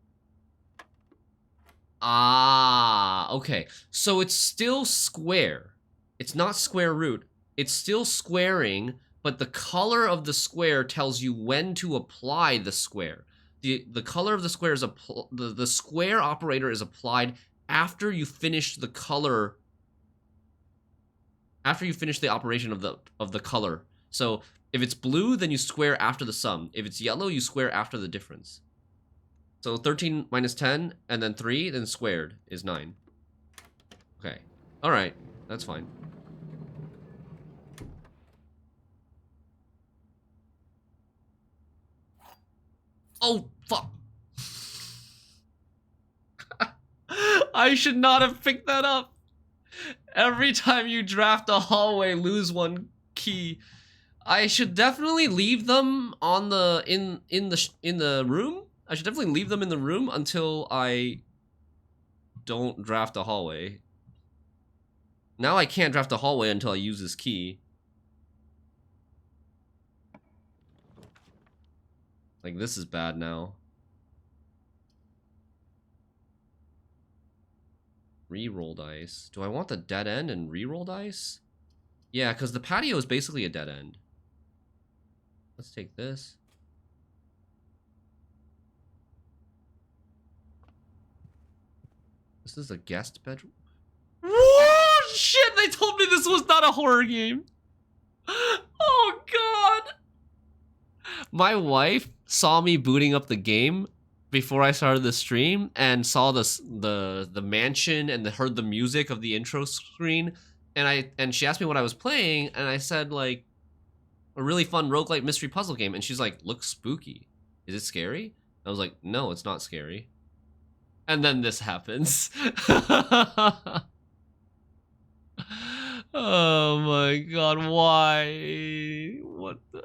[SPEAKER 1] Ah, okay. So it's still square. It's not square root. It's still squaring, but the color of the square tells you when to apply the square. The color of the square is the square operator is applied after you finish the color. After you finish the operation of the color. So if it's blue, then you square after the sum. If it's yellow, you square after the difference. So 13 minus 10, and then 3, then squared is 9. Okay. Alright. That's fine. Oh, fuck. I should not have picked that up. Every time you draft a hallway, lose 1 key. I should definitely leave them on the in the room. I should definitely leave them in the room until I don't draft a hallway. Now I can't draft a hallway until I use this key. Like, this is bad now. Reroll dice. Do I want the dead end and reroll dice? Yeah, because the patio is basically a dead end. Let's take this. This is a guest bedroom. Whoa, shit, they told me this was not a horror game. Oh, God. My wife saw me booting up the game before I started the stream and saw the mansion and heard the music of the intro screen, and she asked me what I was playing, and I said, like, a really fun roguelike mystery puzzle game, and she's like, looks spooky. Is it scary? I was like, no, it's not scary. And then this happens. Oh my god, why? What the?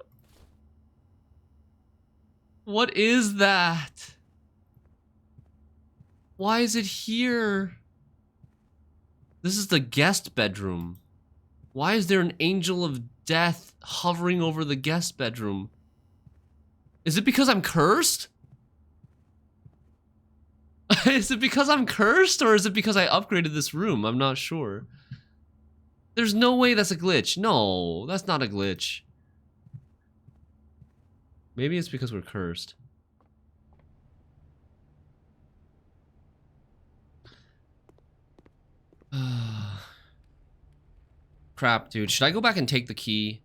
[SPEAKER 1] What is that? Why is it here? This is the guest bedroom. Why is there an angel of death hovering over the guest bedroom? Is it because I'm cursed? Is it because I'm cursed, or is it because I upgraded this room? I'm not sure. There's no way that's a glitch. No, that's not a glitch. Maybe it's because we're cursed. Crap, dude. Should I go back and take the key?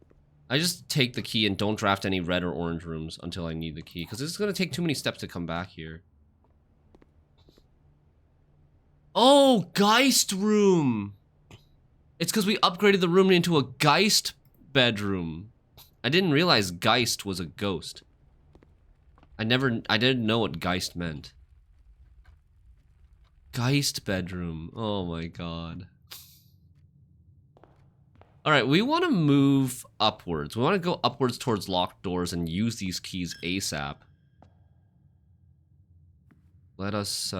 [SPEAKER 1] I just take the key and don't draft any red or orange rooms until I need the key, because it's going to take too many steps to come back here. Oh, Geist room. It's because we upgraded the room into a Geist bedroom. I didn't realize Geist was a ghost. I didn't know what Geist meant. Geist bedroom. Oh my god. Alright, we want to move upwards. We want to go upwards towards locked doors and use these keys ASAP. Let us,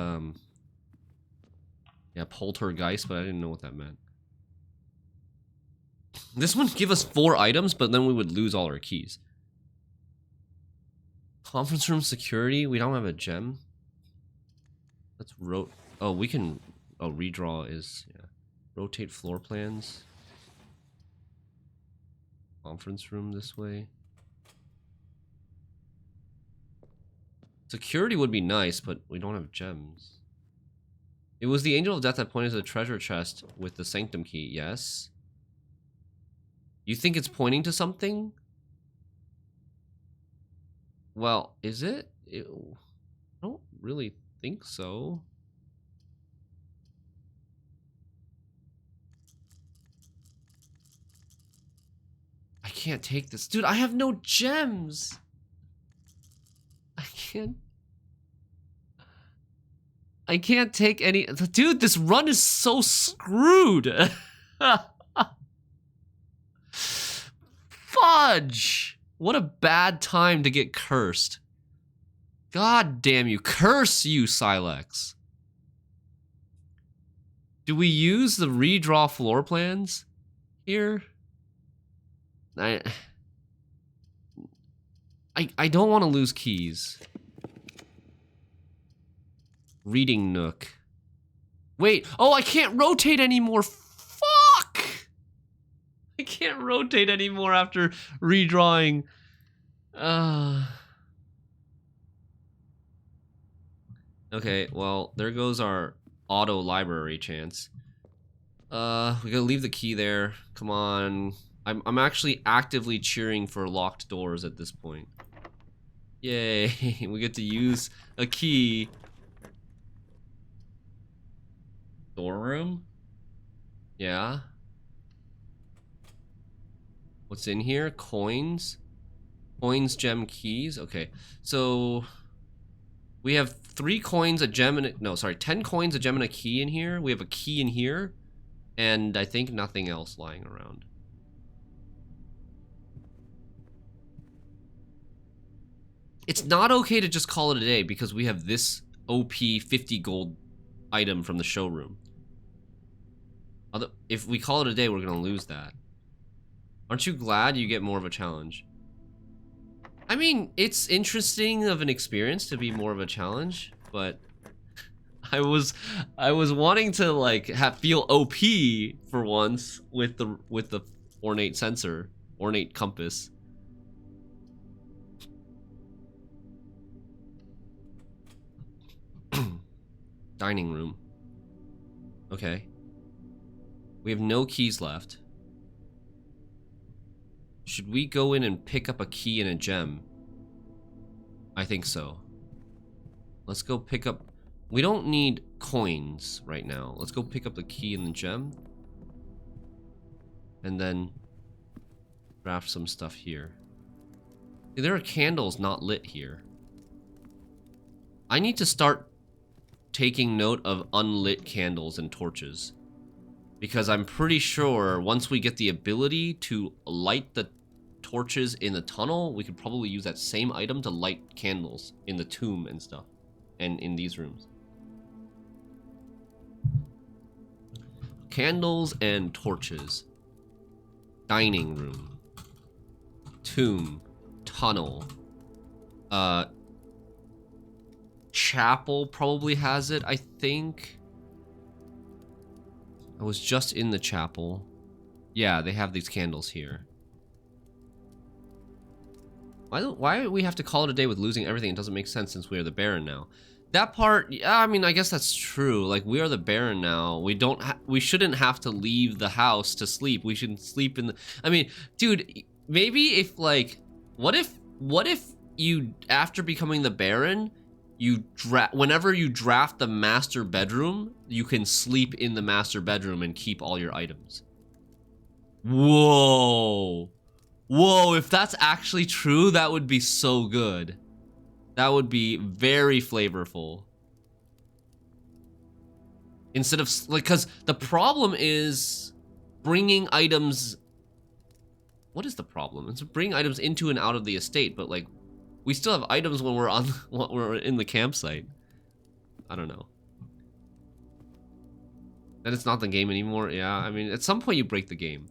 [SPEAKER 1] yeah, poltergeist, but I didn't know what that meant. This one give us 4 items, but then we would lose all our keys. Conference room security, we don't have a gem. Let's oh, we can, oh, redraw is, yeah. Rotate floor plans. Conference room this way. Security would be nice, but we don't have gems. It was the Angel of Death that pointed to the treasure chest with the Sanctum key, yes? You think it's pointing to something? Well, is it? I don't really think so. I can't take this. Dude, I have no gems. I can't take any. Dude, this run is so screwed. Fudge. What a bad time to get cursed. God damn you. Curse you, Silex. Do we use the redraw floor plans here? I don't want to lose keys. Reading nook. Wait. Oh, I can't rotate anymore. Fuck! I can't rotate anymore after redrawing. Okay, well, there goes our auto library chance. We gotta leave the key there. Come on. I'm actually actively cheering for locked doors at this point. Yay, we get to use a key. Storeroom? Yeah. What's in here? Coins? Coins, gem, keys? Okay, so we have 3 coins, a gem, and no, sorry, 10 coins, a gem, and a key in here. We have a key in here, and I think nothing else lying around. It's not okay to just call it a day because we have this OP 50 gold item from the showroom. If we call it a day, we're gonna lose that. Aren't you glad you get more of a challenge? I mean, it's interesting of an experience to be more of a challenge, but I was wanting to like feel OP for once with the ornate sensor, ornate compass. Dining room. Okay. We have no keys left. Should we go in and pick up a key and a gem? I think so. Let's go pick up... We don't need coins right now. Let's go pick up the key and the gem. And then craft some stuff here. There are candles not lit here. I need to start taking note of unlit candles and torches. Because I'm pretty sure once we get the ability to light the torches in the tunnel, we could probably use that same item to light candles in the tomb and stuff. And in these rooms. Candles and torches. Dining room. Tomb. Tunnel. Chapel probably has it, I think. I was just in the chapel. Yeah, they have these candles here. Why do we have to call it a day with losing everything? It doesn't make sense since we are the Baron now. That part, yeah, I mean, I guess that's true. Like, we are the Baron now. We shouldn't have to leave the house to sleep. We should sleep in the... I mean, dude, maybe if, like... What if you, after becoming the Baron, whenever you draft the master bedroom, you can sleep in the master bedroom and keep all your items. Whoa. Whoa, if that's actually true, that would be so good. That would be very flavorful. Instead of, like, because the problem is bringing items... What is the problem? It's bringing items into and out of the estate, but, like, we still have items when we're in the campsite. I don't know. Then it's not the game anymore. Yeah, I mean, at some point you break the game.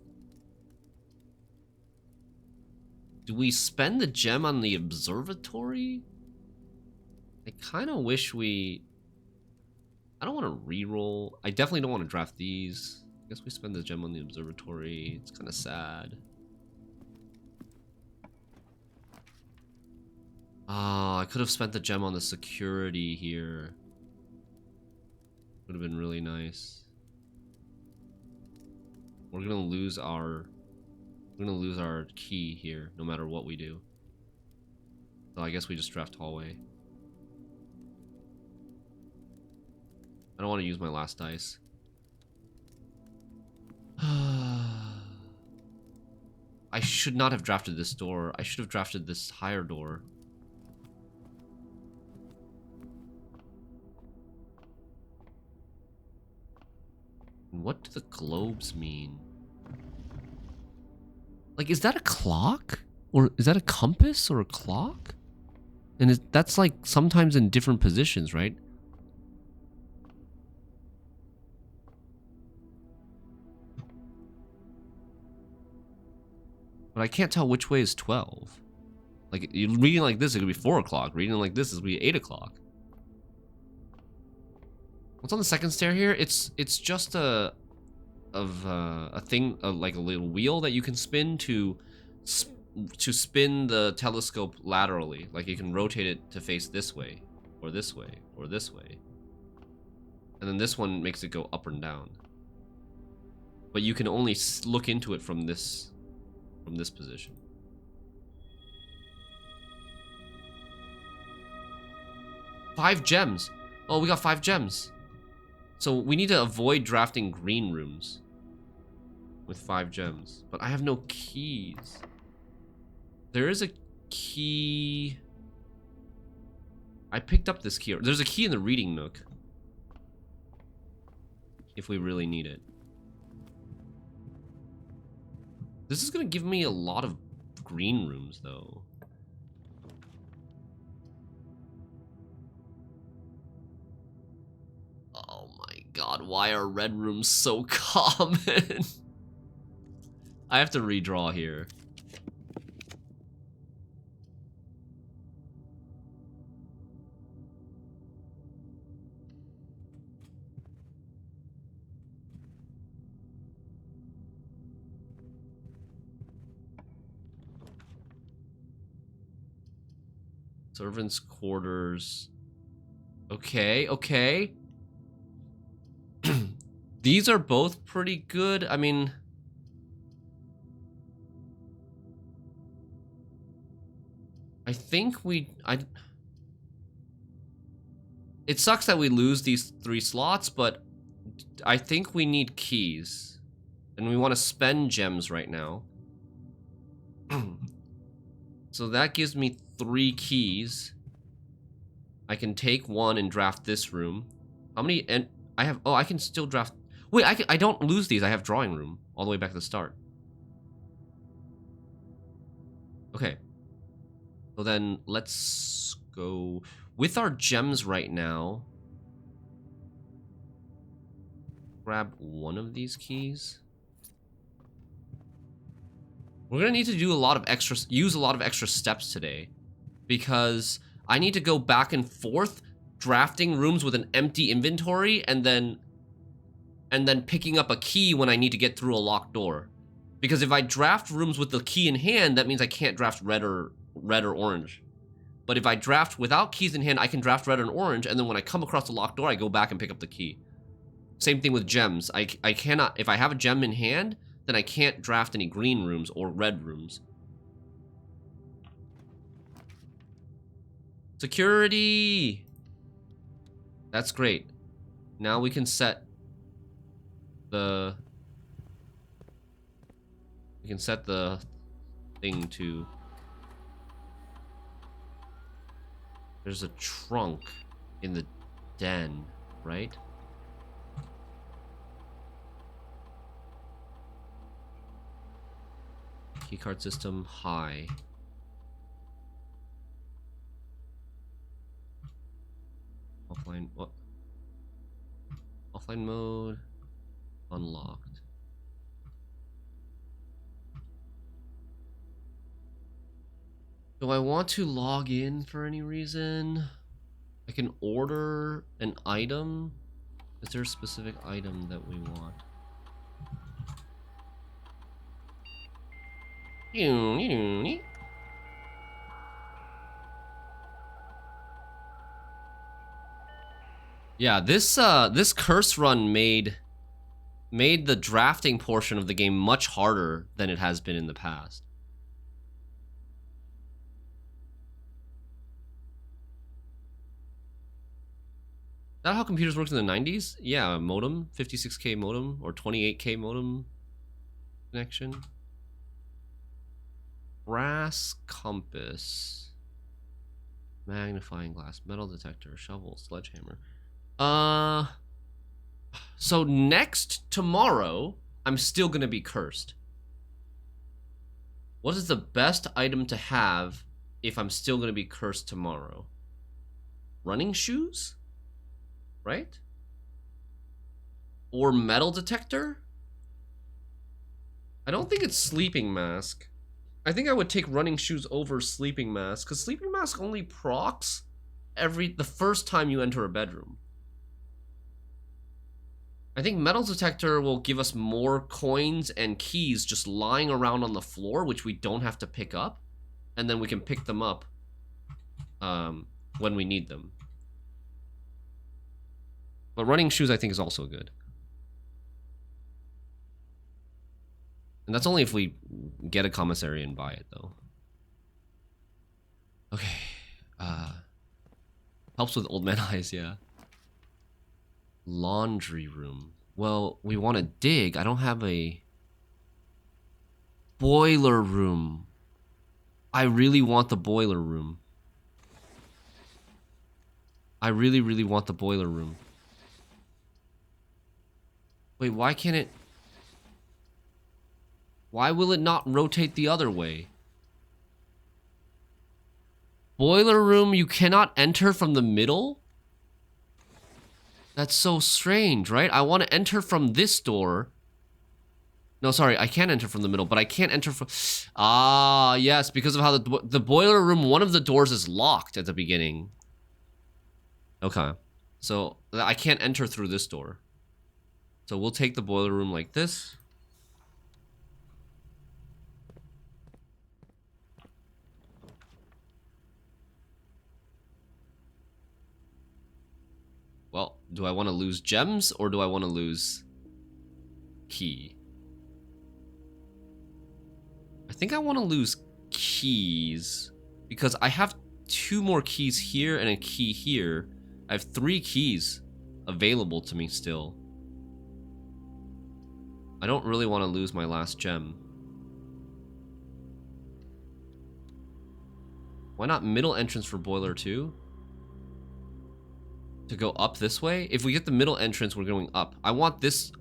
[SPEAKER 1] Do we spend the gem on the observatory? I kind of wish we... I don't want to re-roll. I definitely don't want to draft these. I guess we spend the gem on the observatory. It's kind of sad. Ah, I could have spent the gem on the security here. Would have been really nice. We're gonna lose our key here, no matter what we do. So I guess we just draft hallway. I don't want to use my last dice. I should not have drafted this door. I should have drafted this higher door. What do the globes mean? Like, is that a clock? Or is that a compass or a clock? And that's like sometimes in different positions, right? But I can't tell which way is 12. Like, reading like this, it could be 4 o'clock. Reading like this, it would be 8 o'clock. What's on the second stair here? It's just a thing, like a little wheel that you can spin to spin the telescope laterally. Like, you can rotate it to face this way, or this way, or this way. And then this one makes it go up and down. But you can only look into it from this position. 5 gems. Oh, we got 5 gems. So we need to avoid drafting green rooms with 5 gems. But I have no keys. There is a key. I picked up this key. There's a key in the reading nook. If we really need it. This is gonna give me a lot of green rooms, though. Oh my god, why are red rooms so common? I have to redraw here. Servants' quarters. Okay, okay. These are both pretty good. I mean... I think it sucks that we lose these 3 slots, but I think we need keys. And we want to spend gems right now. So that gives me 3 keys. I can take 1 and draft this room. How many? And I have. Oh, I can still draft. Wait, I don't lose these. I have drawing room all the way back to the start. Okay. So then let's go with our gems right now. Grab 1 of these keys. We're gonna need to do use a lot of extra steps today, because I need to go back and forth drafting rooms with an empty inventory and then picking up a key when I need to get through a locked door. Because if I draft rooms with the key in hand, that means I can't draft red or orange. But if I draft without keys in hand, I can draft red and orange, and then when I come across the locked door, I go back and pick up the key. Same thing with gems. I cannot, if I have a gem in hand, then I can't draft any green rooms or red rooms. Security! That's great. Now we can set the... We can set the thing to... There's a trunk in the den, right? Keycard system high. Offline, what? Offline mode unlocked. Do I want to log in for any reason? I can order an item. Is there a specific item that we want? Yeah, this curse run made the drafting portion of the game much harder than it has been in the past. Is that how computers worked in the 90s? Yeah, modem, 56K modem or 28K modem connection. Brass compass, magnifying glass, metal detector, shovel, sledgehammer. So tomorrow, I'm still gonna be cursed. What is the best item to have if I'm still gonna be cursed tomorrow? Running shoes? Right? Or metal detector? I don't think it's sleeping mask. I think I would take running shoes over sleeping mask, because sleeping mask only procs the first time you enter a bedroom. I think metal detector will give us more coins and keys just lying around on the floor, which we don't have to pick up, and then we can pick them up when we need them. But running shoes I think is also good. And that's only if we get a commissary and buy it, though. Okay. Helps with old man eyes, yeah. Laundry room. Well, we want to dig. I don't have a... Boiler room. I really want the boiler room. I really, really want the boiler room. Wait, why can't it... Why will it not rotate the other way? Boiler room, you cannot enter from the middle? That's so strange, right? I want to enter from this door. No, sorry, I can enter from the middle, but I can't enter from... Ah, yes, because of how the boiler room, one of the doors is locked at the beginning. Okay. So, I can't enter through this door. So, we'll take the boiler room like this. Well, do I want to lose gems or do I want to lose key? I think I want to lose keys because I have 2 more keys here and a key here. I have 3 keys available to me still. I don't really want to lose my last gem. Why not middle entrance for boiler 2? To go up this way? If we get the middle entrance, we're going up. I want this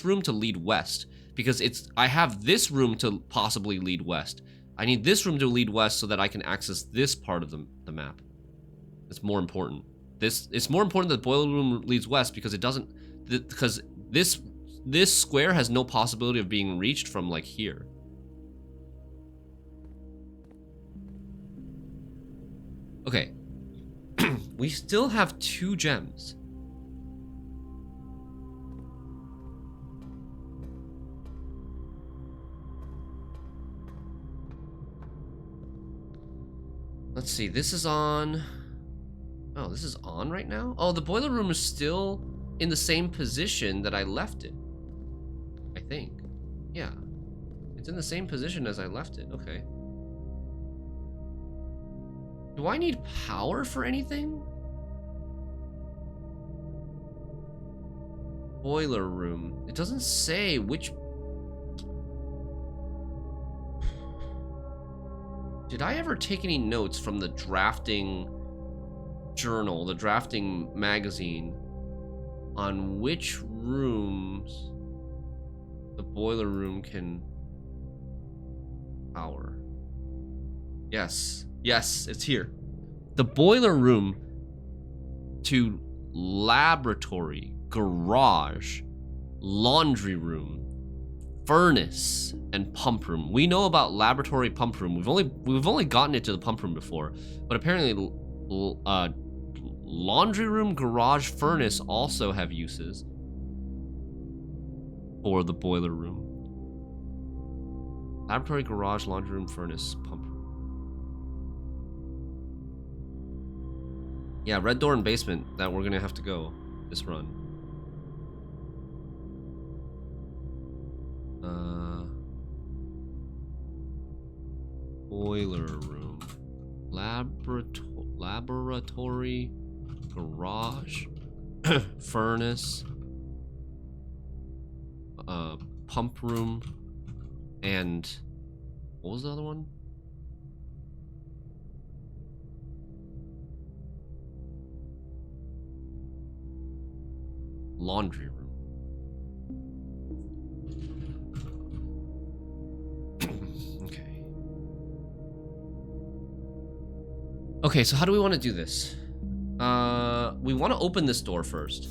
[SPEAKER 1] room to lead west because I have this room to possibly lead west. I need this room to lead west so that I can access this part of the map. It's more important. It's more important that the boiler room leads west because it doesn't, because this square has no possibility of being reached from like here. Okay. We still have 2 gems. Let's see, this is on... Oh, this is on right now? Oh, the boiler room is still in the same position that I left it. I think. Yeah. It's in the same position as I left it. Okay. Do I need power for anything? Boiler room. It doesn't say which... Did I ever take any notes from the drafting journal, the drafting magazine, on which rooms the boiler room can power? Yes. Yes, it's here. The boiler room to laboratory, garage, laundry room, furnace, and pump room. We know about laboratory, pump room. We've only gotten it to the pump room before, but apparently laundry room, garage, furnace also have uses for the boiler room. Laboratory, garage, laundry room, furnace, pump room. Yeah, red door and basement that we're gonna have to go this run. Boiler room, laboratory, garage, furnace, pump room, and what was the other one? Laundry room. Okay. Okay, so how do we want to do this? We want to open this door first.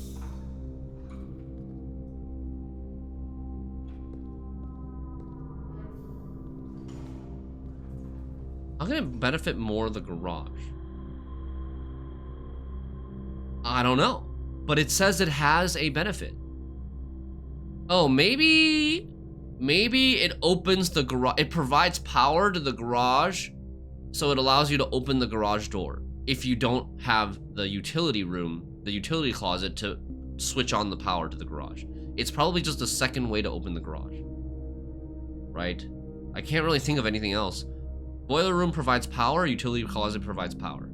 [SPEAKER 1] How can it benefit more the garage? I don't know. But it says it has a benefit. Oh, maybe it opens the garage. It provides power to the garage, so it allows you to open the garage door. If you don't have the utility room, the utility closet to switch on the power to the garage. It's probably just a second way to open the garage. Right? I can't really think of anything else. Boiler room provides power, utility closet provides power.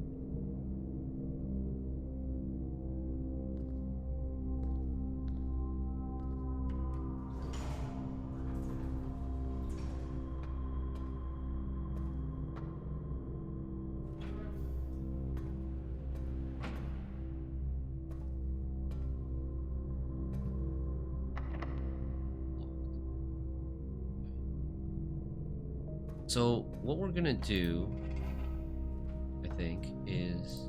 [SPEAKER 1] So what we're gonna do, I think, is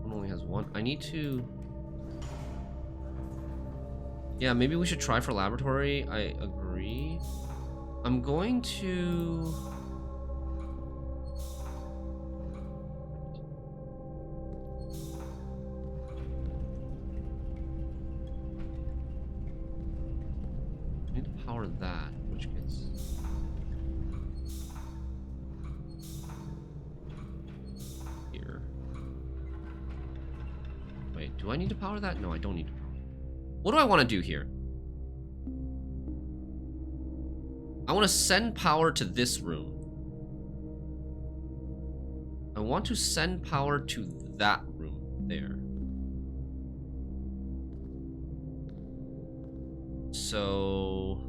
[SPEAKER 1] one only has one. I need to. Yeah, maybe we should try for laboratory. I agree. I'm going to. I need to power that, which gets. Here. Wait, do I need to power that? No, I don't need to power it. What do I want to do here? I want to send power to this room. I want to send power to that room there. So...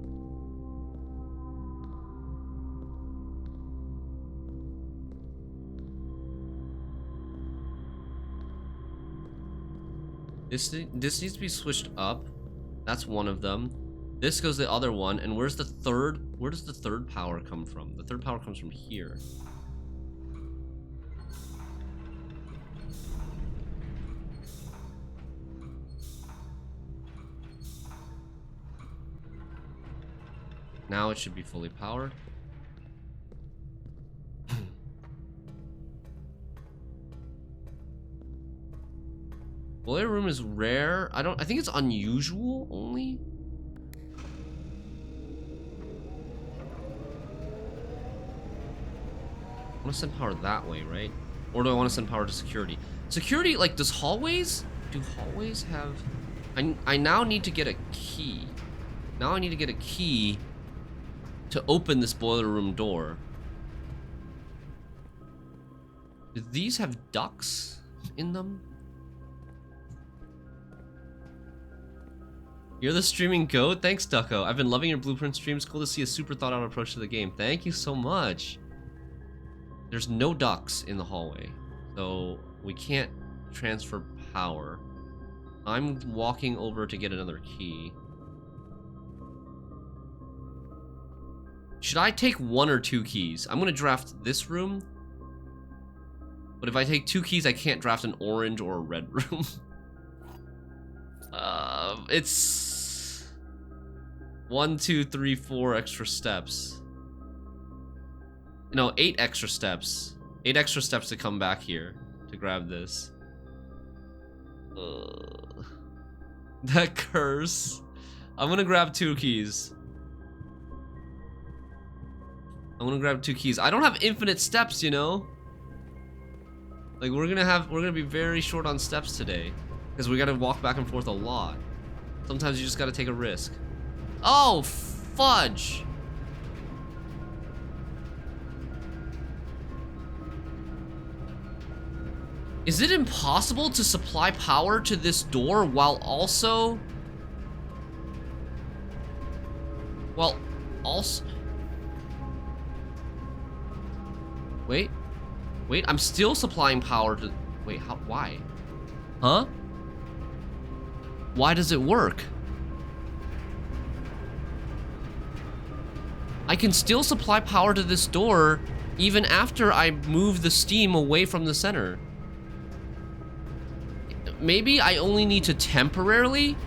[SPEAKER 1] This needs to be switched up. That's one of them. This goes the other one. And where's the third? Where does the third power come from? The third power comes from here. Now it should be fully powered. Boiler room is rare. I think it's unusual only. I want to send power that way, right? Or do I want to send power to security? Security, like, does hallways? Do hallways have... I now need to get a key. Now I need to get a key to open this boiler room door. Do these have ducts in them? You're the streaming goat? Thanks, Ducko. I've been loving your Blueprint streams. Cool to see a super thought out approach to the game. Thank you so much. There's no ducts in the hallway, so we can't transfer power. I'm walking over to get another key. Should I take one or two keys? I'm gonna draft this room. But if I take two keys, I can't draft an orange or a red room. It's 1, 2, 3, 4 extra steps. No, 8 extra steps. 8 extra steps to come back here to grab this. That curse. I'm gonna grab 2 keys. I'm gonna grab 2 keys. I don't have infinite steps, you know? Like, we're gonna be very short on steps today. Because we gotta walk back and forth a lot. Sometimes you just gotta take a risk. Oh, fudge! Is it impossible to supply power to this door while also... Wait, I'm still supplying power to... Wait, why? Huh? Why does it work? I can still supply power to this door even after I move the steam away from the center. Maybe I only need to temporarily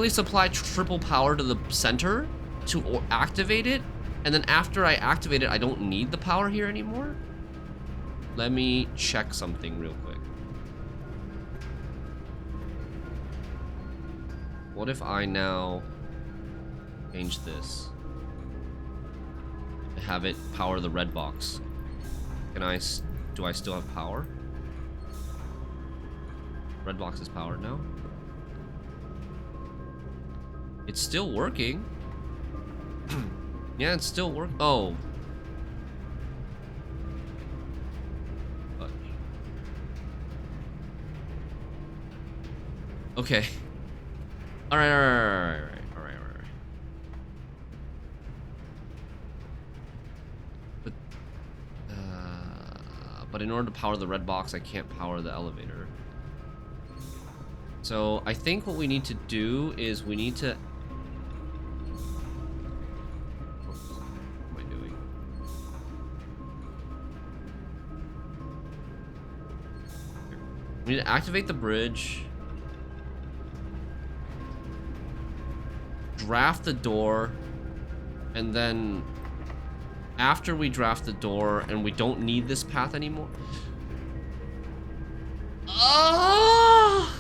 [SPEAKER 1] supply triple power to the center to activate it, and then after I activate it, I don't need the power here anymore? Let me check something real quick. What if I now change this? Have it power the red box. Do I still have power? Red box is powered now. It's still working. Yeah, it's still working. Oh. Okay. All right. But in order to power the red box, I can't power the elevator. So I think what we need to do is we need to We need to activate the bridge. Draft the door. And then after we draft the door and we don't need this path anymore. Oh!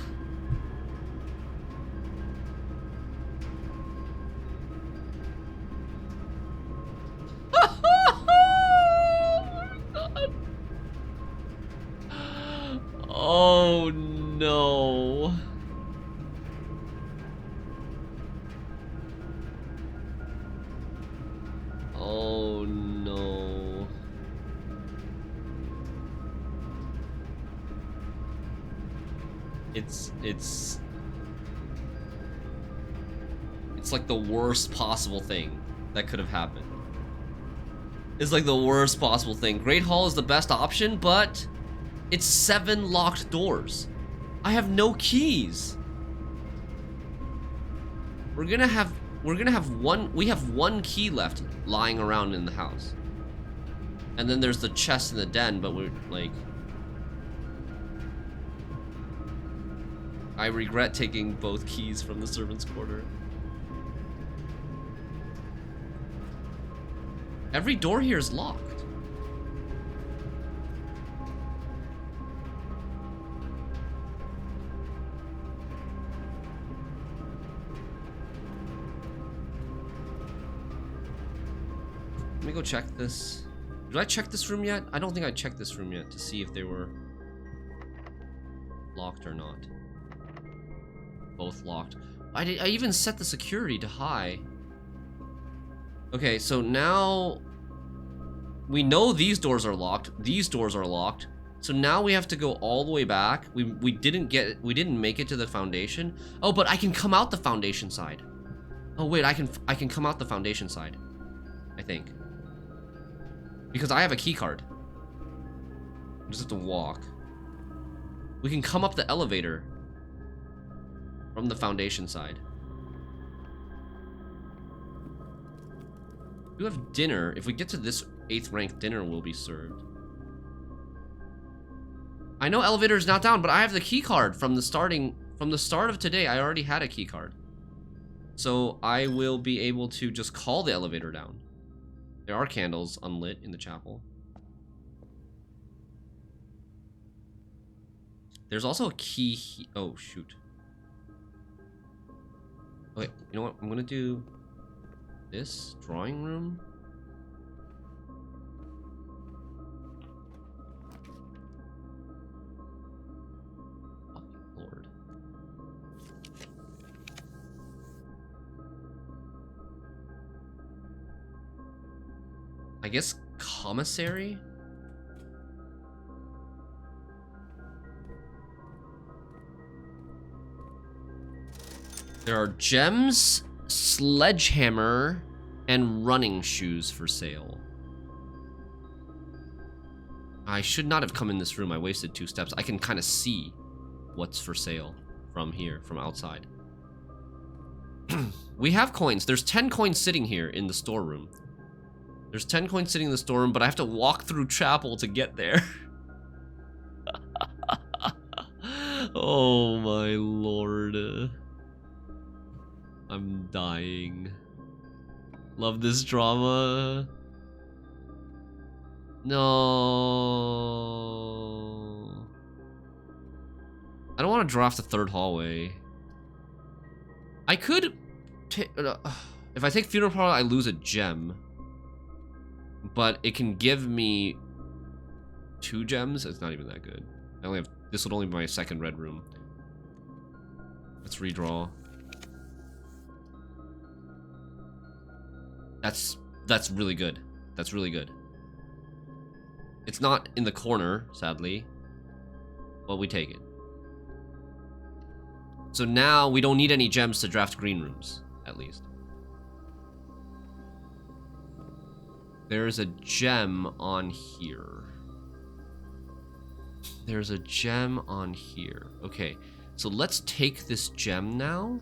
[SPEAKER 1] Oh no. Oh no. It's like the worst possible thing that could have happened. It's like the worst possible thing. Great Hall is the best option, but it's 7 locked doors. I have no keys. We have one key left lying around in the house. And then there's the chest in the den, but we're like, I regret taking both keys from the servants' quarter. Every door here is locked. Let me go check this. Did I check this room yet? I don't think I checked this room yet to see if they were locked or not. Both locked. I even set the security to high. Okay, so now we know these doors are locked. These doors are locked. So now we have to go all the way back. We didn't make it to the foundation. Oh, but I can come out the foundation side. Oh wait, I can come out the foundation side. I think. Because I have a key card. I just have to walk. We can come up the elevator from the foundation side. We have dinner. If we get to this 8th rank, dinner will be served. I know elevator is not down, but I have the key card from the start of today. I already had a key card. So I will be able to just call the elevator down. There are candles unlit in the chapel. There's also a key. Oh, shoot. Okay, you know what? I'm gonna do this drawing room. Oh, Lord. I guess commissary? There are gems, sledgehammer, and running shoes for sale. I should not have come in this room. I wasted 2 steps. I can kind of see what's for sale from here, from outside. We have coins. There's 10 coins sitting here in the storeroom. There's 10 coins sitting in the storeroom, but I have to walk through chapel to get there. Oh my lord. I'm dying. Love this drama. No. I don't want to draft the 3rd hallway. I could... if I take funeral parlor, I lose a gem. But it can give me 2 gems. It's not even that good. I only have... This would only be my 2nd red room. Let's redraw. That's really good. That's really good. It's not in the corner, sadly. But we take it. So now we don't need any gems to draft green rooms, at least. There's a gem on here. There's a gem on here. Okay, so let's take this gem now.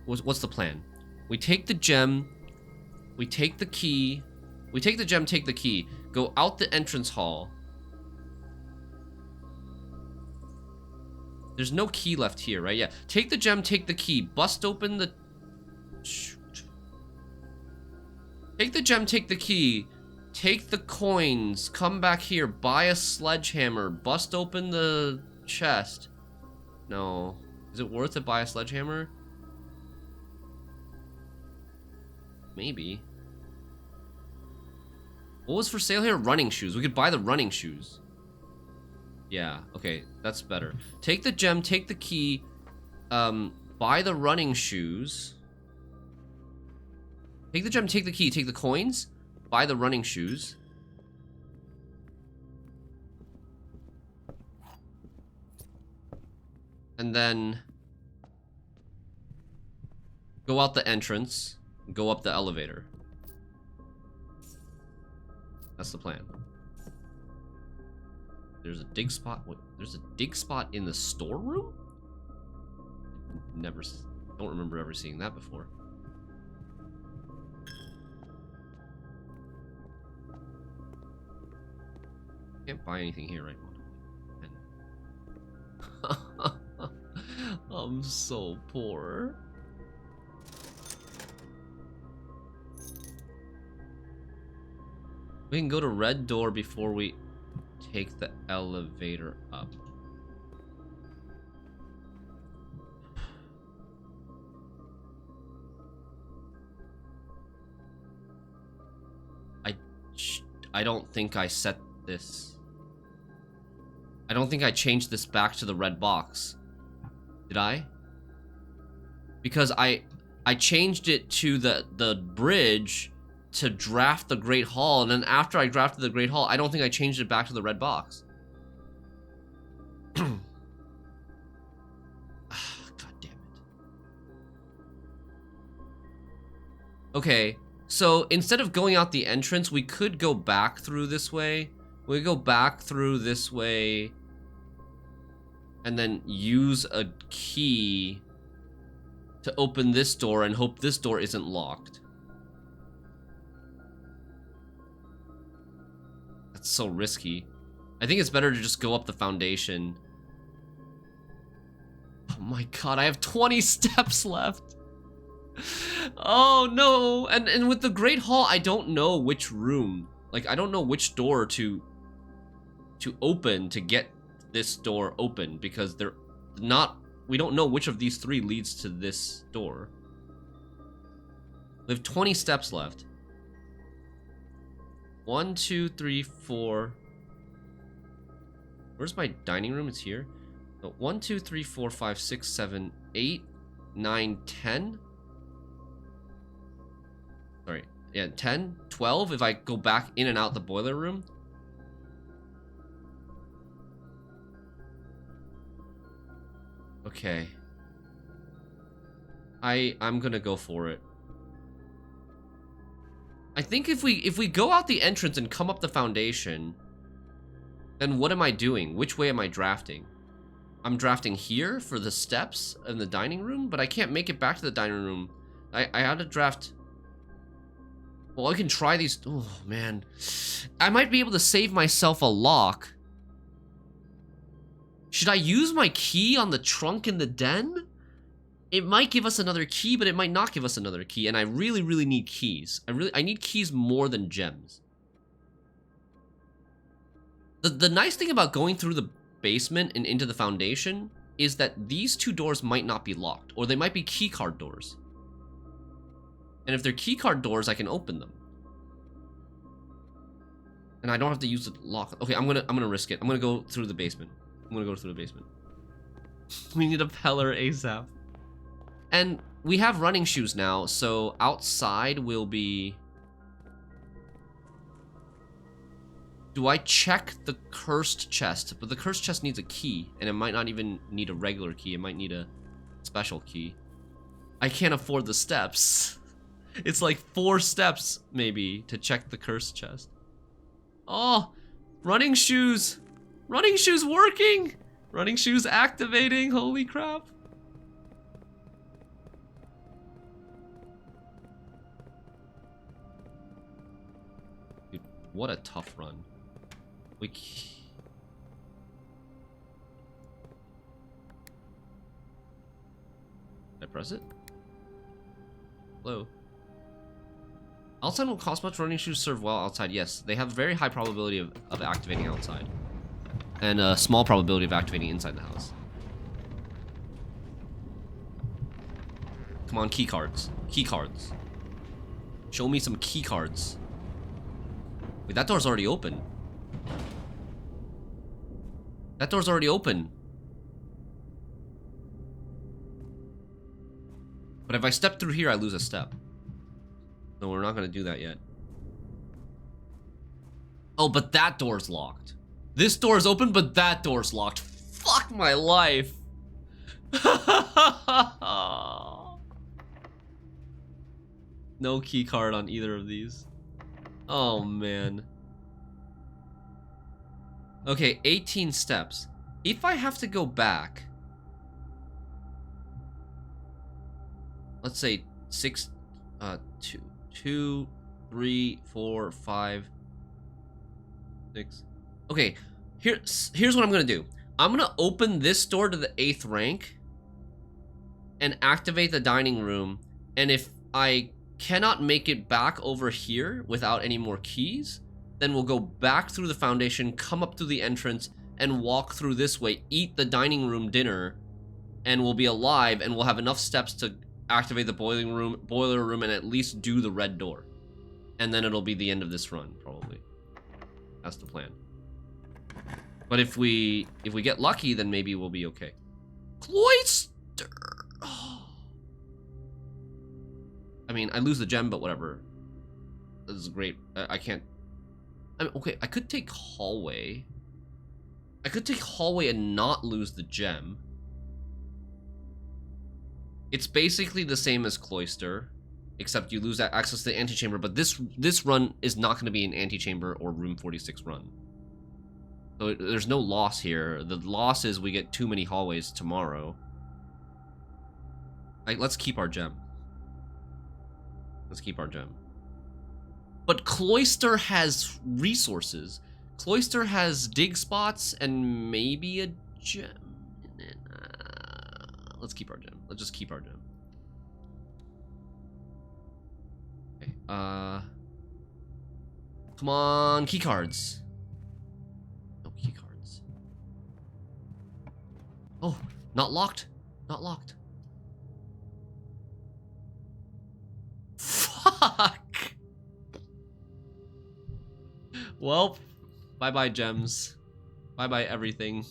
[SPEAKER 1] What's the plan? We take the gem. We take the key. We take the gem, take the key. Go out the entrance hall. There's no key left here, right? Yeah. Take the gem, take the key. Bust open the... Shoot. Take the gem, take the key. Take the coins. Come back here. Buy a sledgehammer. Bust open the chest. No. Is it worth it to buy a sledgehammer? Maybe. What was for sale here? Running shoes. We could buy the running shoes. Yeah, okay, that's better. Take the gem, take the key, buy the running shoes. Take the gem, take the key, take the coins, buy the running shoes. And then go out the entrance, go up the elevator. That's the plan. There's a dig spot. What? There's a dig spot in the storeroom? Don't remember ever seeing that before. Can't buy anything here, right? I'm so poor. We can go to red door before we take the elevator up. I don't think I set this. I don't think I changed this back to the red box. Did I? Because I changed it to the bridge to draft the Great Hall, and then after I drafted the Great Hall, I don't think I changed it back to the red box. God damn it. Okay, so instead of going out the entrance, we could go back through this way. We go back through this way and then use a key to open this door and hope this door isn't locked. That's so risky. I think it's better to just go up the foundation. Oh my god, I have 20 steps left. Oh no, and with the Great Hall, I don't know which room. Like, I don't know which door to open to get this door open, because we don't know which of these three leads to this door. We have 20 steps left. 1, 2, 3, 4. Where's my dining room? It's here. No, 1, 2, 3, 4, 5, 6, 7, 8, 9, 10. Sorry. Yeah, 10, 12 if I go back in and out the boiler room. Okay. I'm gonna go for it. I think if we go out the entrance and come up the foundation, then what am I doing? Which way am I drafting? I'm drafting here for the steps in the dining room, but I can't make it back to the dining room. I had to draft. Well, I can try these. Oh man, I might be able to save myself a lock. Should I use my key on the trunk in the den? It might give us another key, but it might not give us another key, and I really, really need keys. I need keys more than gems. The nice thing about going through the basement and into the foundation is that these two doors might not be locked, or they might be keycard doors. And if they're keycard doors, I can open them. And I don't have to use the lock. Okay, I'm gonna risk it. I'm gonna go through the basement. I'm gonna go through the basement. We need a Peller ASAP. And we have running shoes now, so outside will be... Do I check the cursed chest? But the cursed chest needs a key, and it might not even need a regular key. It might need a special key. I can't afford the steps. It's like 4 steps, maybe, to check the cursed chest. Oh, running shoes. Running shoes working. Running shoes activating. Holy crap. Dude, what a tough run. press it? Hello? Outside will cost much. Running shoes serve well outside. Yes, they have very high probability of activating outside. And a small probability of activating inside the house. Come on, key cards. Key cards. Show me some key cards. Wait, that door's already open. That door's already open. But if I step through here, I lose a step. No, we're not gonna do that yet. Oh, but that door's locked. This door's open, but that door's locked. Fuck my life. No key card on either of these. Oh, man. Okay, 18 steps. If I have to go back... Let's say 6... 2, 3, 4, 5... 6... Okay, here's what I'm gonna do. I'm gonna open this door to the 8th rank and activate the dining room, and if I cannot make it back over here without any more keys, then we'll go back through the foundation, come up to the entrance, and walk through this way, eat the dining room dinner, and we'll be alive, and we'll have enough steps to activate the boiler room and at least do the red door. And then it'll be the end of this run, probably. That's the plan. But if we get lucky, then maybe we'll be okay. Cloister! Oh. I mean, I lose the gem, but whatever. This is great. I can't... I mean, okay, I could take hallway. I could take hallway and not lose the gem. It's basically the same as Cloister, except you lose access to the antechamber, but this run is not going to be an antechamber or room 46 run. So there's no loss here. The loss is we get too many hallways tomorrow. Like, let's keep our gem. Let's keep our gem. But Cloister has resources. Cloister has dig spots and maybe a gem. Let's keep our gem. Let's just keep our gem. Okay. Come on, key cards. No key cards. Oh, not locked. Not locked. Fuck. Well, bye-bye gems. Bye-bye everything.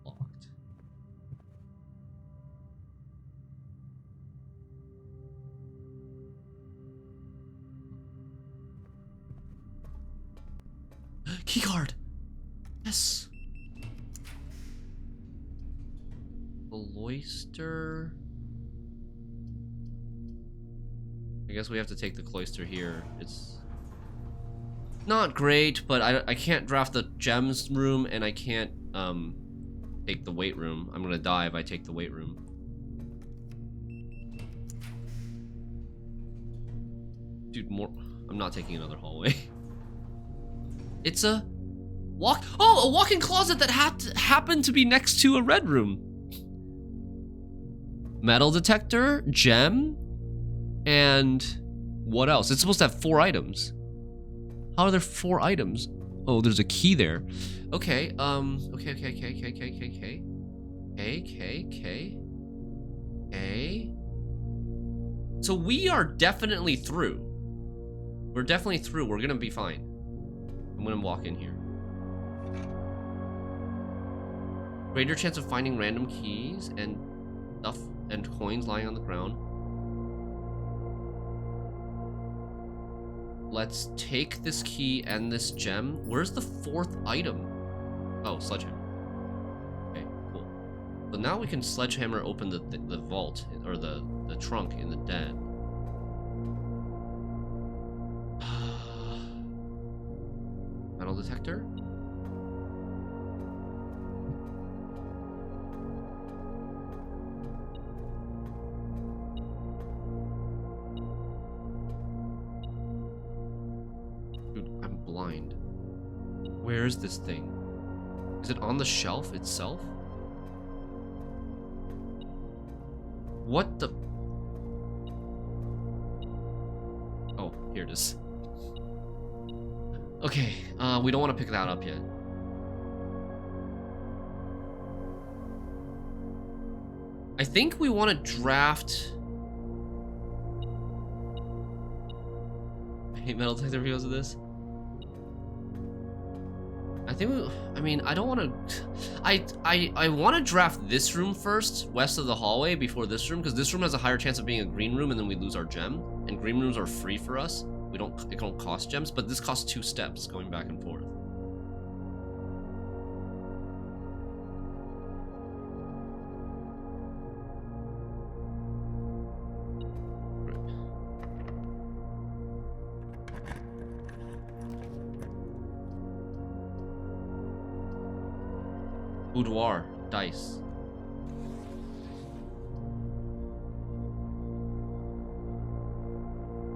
[SPEAKER 1] Locked. Keycard. Yes. Cloister. I guess we have to take the Cloister here. It's not great, but I can't draft the gems room, and I can't take the weight room. I'm gonna die if I take the weight room. Dude, I'm not taking another hallway. It's a walk-in closet that happened to be next to a red room. Metal detector, gem, and what else? It's supposed to have 4 items. How are there 4 items? Oh, there's a key there. Okay, okay. So we are definitely through. We're definitely through. We're gonna be fine. I'm gonna walk in here. Greater chance of finding random keys and stuff and coins lying on the ground. Let's take this key and this gem. Where's the 4th item? Oh, sledgehammer. Okay, cool. So now we can sledgehammer open the vault, or the trunk in the den. Metal detector? Blind. Where is this thing? Is it on the shelf itself? What the? Oh, here it is. Okay, we don't want to pick that up yet. I think we want to draft... I hate metal detector because of this. I think I mean, I don't want to... I want to draft this room first, west of the hallway, before this room, because this room has a higher chance of being a green room, and then we lose our gem. And green rooms are free for us. It don't cost gems, but this costs 2 steps going back and forth. Boudoir, dice.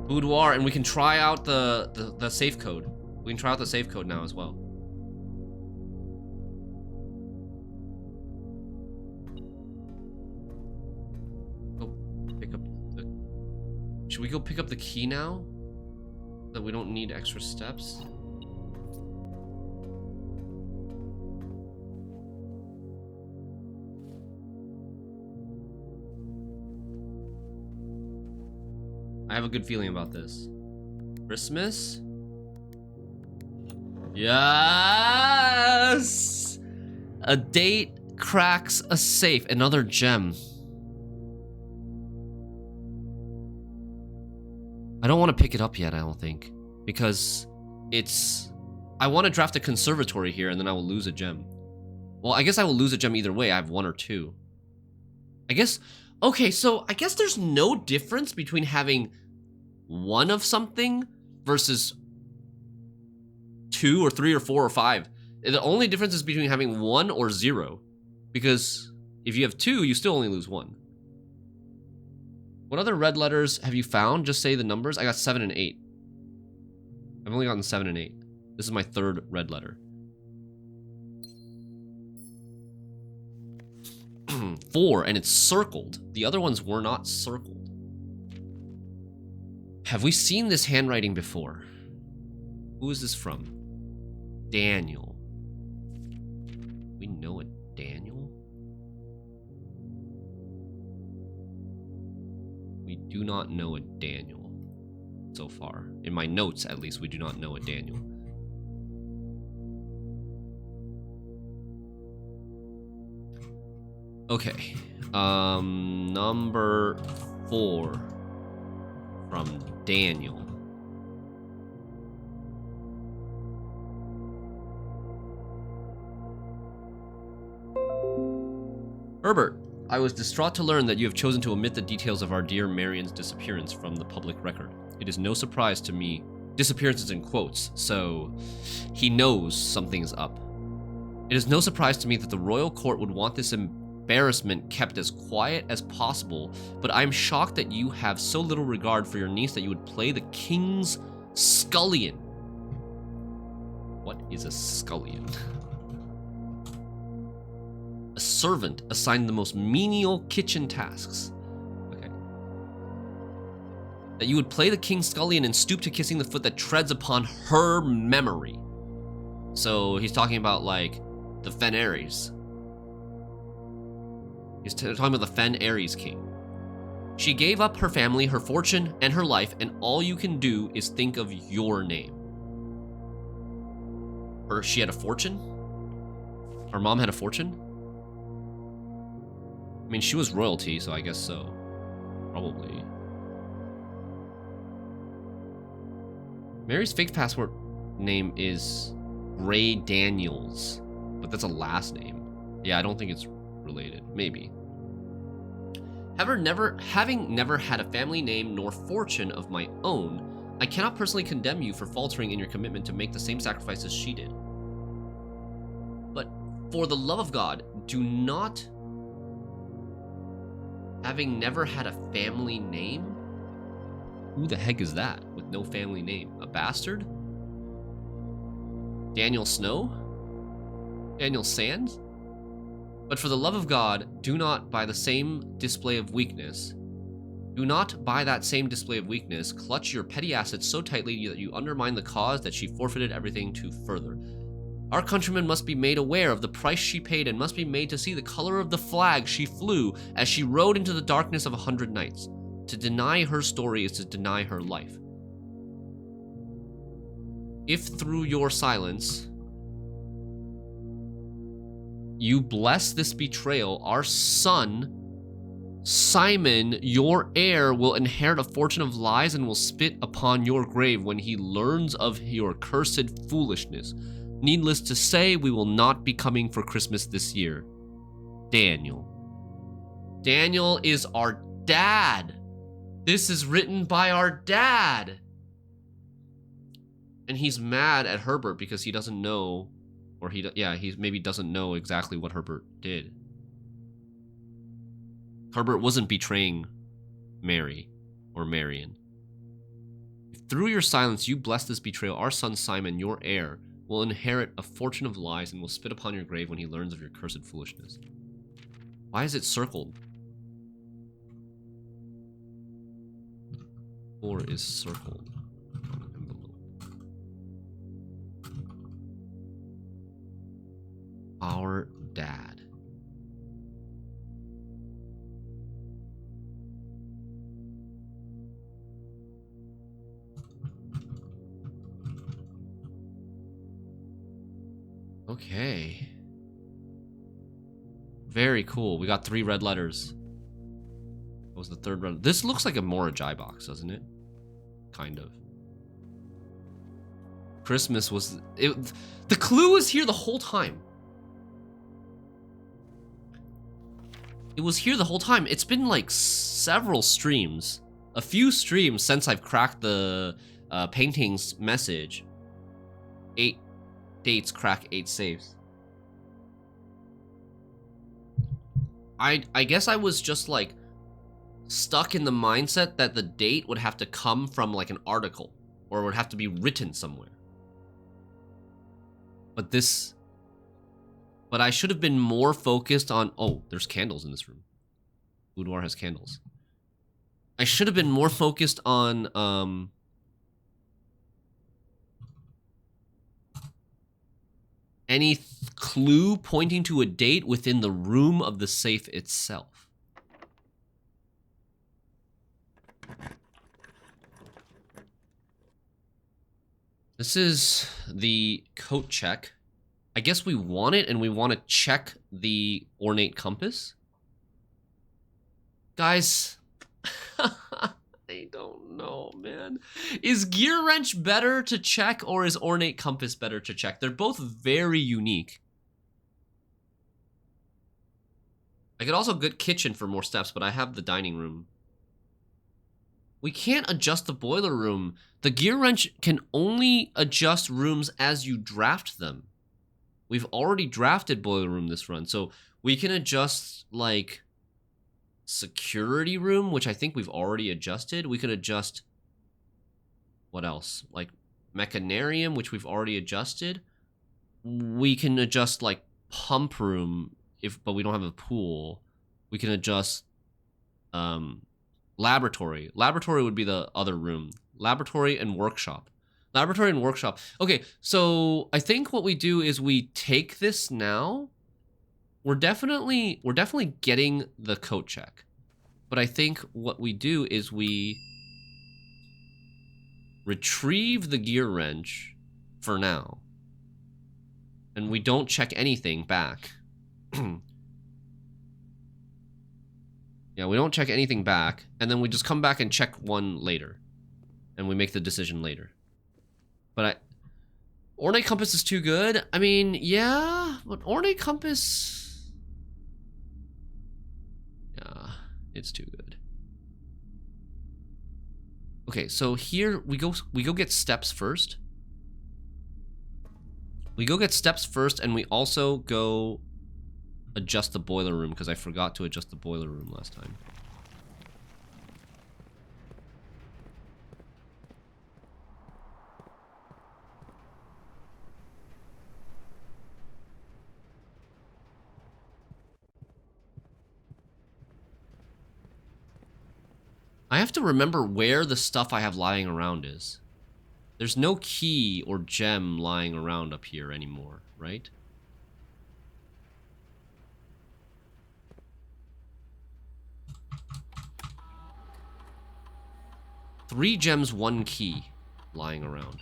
[SPEAKER 1] Boudoir, and we can try out the safe code. We can try out the safe code now as well. Go pick up the... Should we go pick up the key now? That we don't need extra steps? I have a good feeling about this. Christmas? Yes! A date cracks a safe. Another gem. I don't want to pick it up yet, I don't think. Because it's... I want to draft a conservatory here and then I will lose a gem. Well, I guess I will lose a gem either way. I have 1 or 2. I guess... Okay, so I guess there's no difference between having 1 of something versus 2 or 3 or 4 or 5. The only difference is between having 1 or 0. Because if you have 2, you still only lose 1. What other red letters have you found? Just say the numbers. I got 7 and 8. I've only gotten 7 and 8. This is my 3rd red letter. 4, and it's circled. The other ones were not circled. Have we seen this handwriting before? Who is this from? Daniel. We know a Daniel? We do not know a Daniel so far. In my notes, at least, we do not know a Daniel. Okay, number 4 from Daniel. Herbert, I was distraught to learn that you have chosen to omit the details of our dear Marion's disappearance from the public record. It is no surprise to me. Disappearance is in quotes, so he knows something's up. It is no surprise to me that the royal court would want this embarrassment kept as quiet as possible, but I am shocked that you have so little regard for your niece that you would play the king's scullion. What is a scullion? A servant assigned the most menial kitchen tasks. Okay. That you would play the king's scullion and stoop to kissing the foot that treads upon her memory. So he's talking about, like, the Fen Ares. He's talking about the Fen Ares king. She gave up her family, her fortune, and her life, and all you can do is think of your name. Or she had a fortune? Her mom had a fortune? I mean, she was royalty, so I guess so. Probably. Mary's fake passport name is Ray Daniels, but that's a last name. Yeah, I don't think it's related. Maybe. Having never had a family name nor fortune of my own, I cannot personally condemn you for faltering in your commitment to make the same sacrifices she did. But for the love of God, do not... Having never had a family name? Who the heck is that with no family name? A bastard? Daniel Snow? Daniel Sand? But for the love of God, do not by the same display of weakness. Do not, by that same display of weakness, clutch your petty assets so tightly that you undermine the cause that she forfeited everything to further. Our countrymen must be made aware of the price she paid and must be made to see the color of the flag she flew as she rode into the darkness of 100 nights. To deny her story is to deny her life. If through your silence you bless this betrayal, our son, Simon, your heir, will inherit a fortune of lies and will spit upon your grave when he learns of your cursed foolishness. Needless to say, we will not be coming for Christmas this year. Daniel. Daniel is our dad. This is written by our dad. And he's mad at Herbert because he doesn't know, or he maybe doesn't know exactly what Herbert did. Herbert wasn't betraying Mary or Marion. If through your silence you bless this betrayal, our son Simon, your heir, will inherit a fortune of lies and will spit upon your grave when he learns of your cursed foolishness. Why is it circled? 4 is circled on the envelope. Our dad. Okay. Very cool. We got 3 red letters. What was the 3rd red? This looks like a Morajai box, doesn't it? Kind of. Christmas was... the clue was here the whole time. It was here the whole time. It's been like several streams. A few streams since I've cracked the paintings message. 8 dates, crack 8 saves. I guess I was just like stuck in the mindset that the date would have to come from like an article or would have to be written somewhere. But I should have been more focused on... Oh, there's candles in this room. Boudoir has candles. I should have been more focused on any clue pointing to a date within the room of the safe itself. This is the coat check. I guess we want it, and we want to check the ornate compass. Guys, I don't know, man. Is gear wrench better to check, or is ornate compass better to check? They're both very unique. I could also get kitchen for more steps, but I have the dining room. We can't adjust the boiler room. The gear wrench can only adjust rooms as you draft them. We've already drafted boiler room this run, so we can adjust, like, security room, which I think we've already adjusted. We could adjust, what else? Like, mechanarium, which we've already adjusted. We can adjust, like, pump room, but we don't have a pool. We can adjust, laboratory. Laboratory would be the other room. Laboratory and workshop. Laboratory and workshop. Okay, so I think what we do is we take this now. We're definitely getting the coat check. But I think what we do is we retrieve the gear wrench for now. And we don't check anything back. Yeah, we don't check anything back, and then we just come back and check one later. And we make the decision later. But ornate compass is too good. I mean, yeah, but ornate compass... Yeah, it's too good. Okay, so here we go get steps first. We go get steps first, and we also go adjust the boiler room, because I forgot to adjust the boiler room last time. I have to remember where the stuff I have lying around is. There's no key or gem lying around up here anymore, right? Three gems, one key lying around.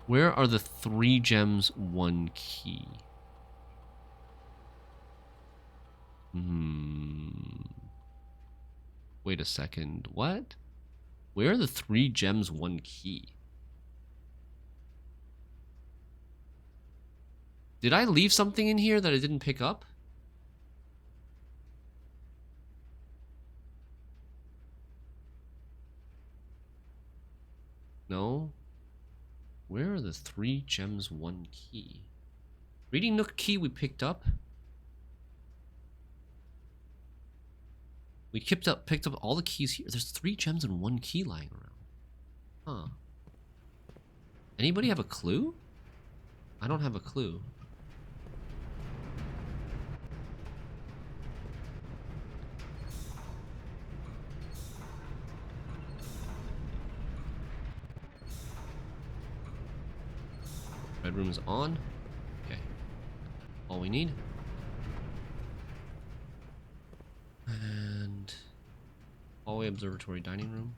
[SPEAKER 1] Where are the 3 gems, 1 key? Wait a second. What? Where are the 3 gems, 1 key? Did I leave something in here that I didn't pick up? No. Where are the 3 gems, 1 key? Reading Nook key we picked up. We picked up all the keys here. There's 3 gems and 1 key lying around. Huh. Anybody have a clue? I don't have a clue. Red room is on. Okay. All we need. And hallway observatory dining room.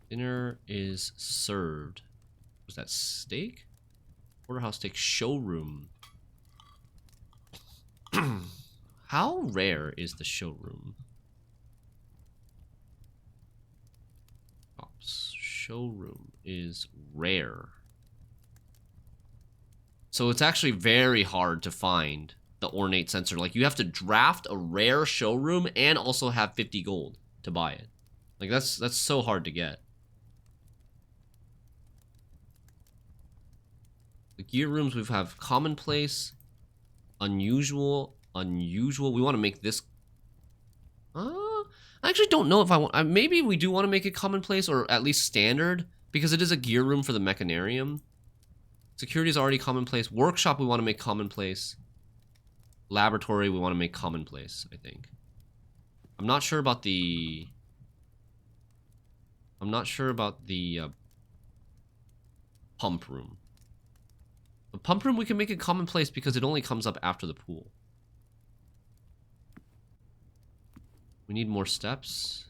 [SPEAKER 1] Dinner is served. Was that steak? Porterhouse steak showroom. How rare is the showroom? Showroom is rare. So it's actually very hard to find the ornate sensor. Like, you have to draft a rare showroom and also have 50 gold to buy it. Like, that's so hard to get. The gear rooms we have commonplace, unusual. We want to make this. I actually don't know if I want. Maybe we do want to make it commonplace or at least standard because it is a gear room for the mechanarium. Security is already commonplace. Workshop we want to make commonplace. Laboratory we want to make commonplace, I think. I'm not sure about the pump room. The pump room we can make it commonplace because it only comes up after the pool. We need more steps.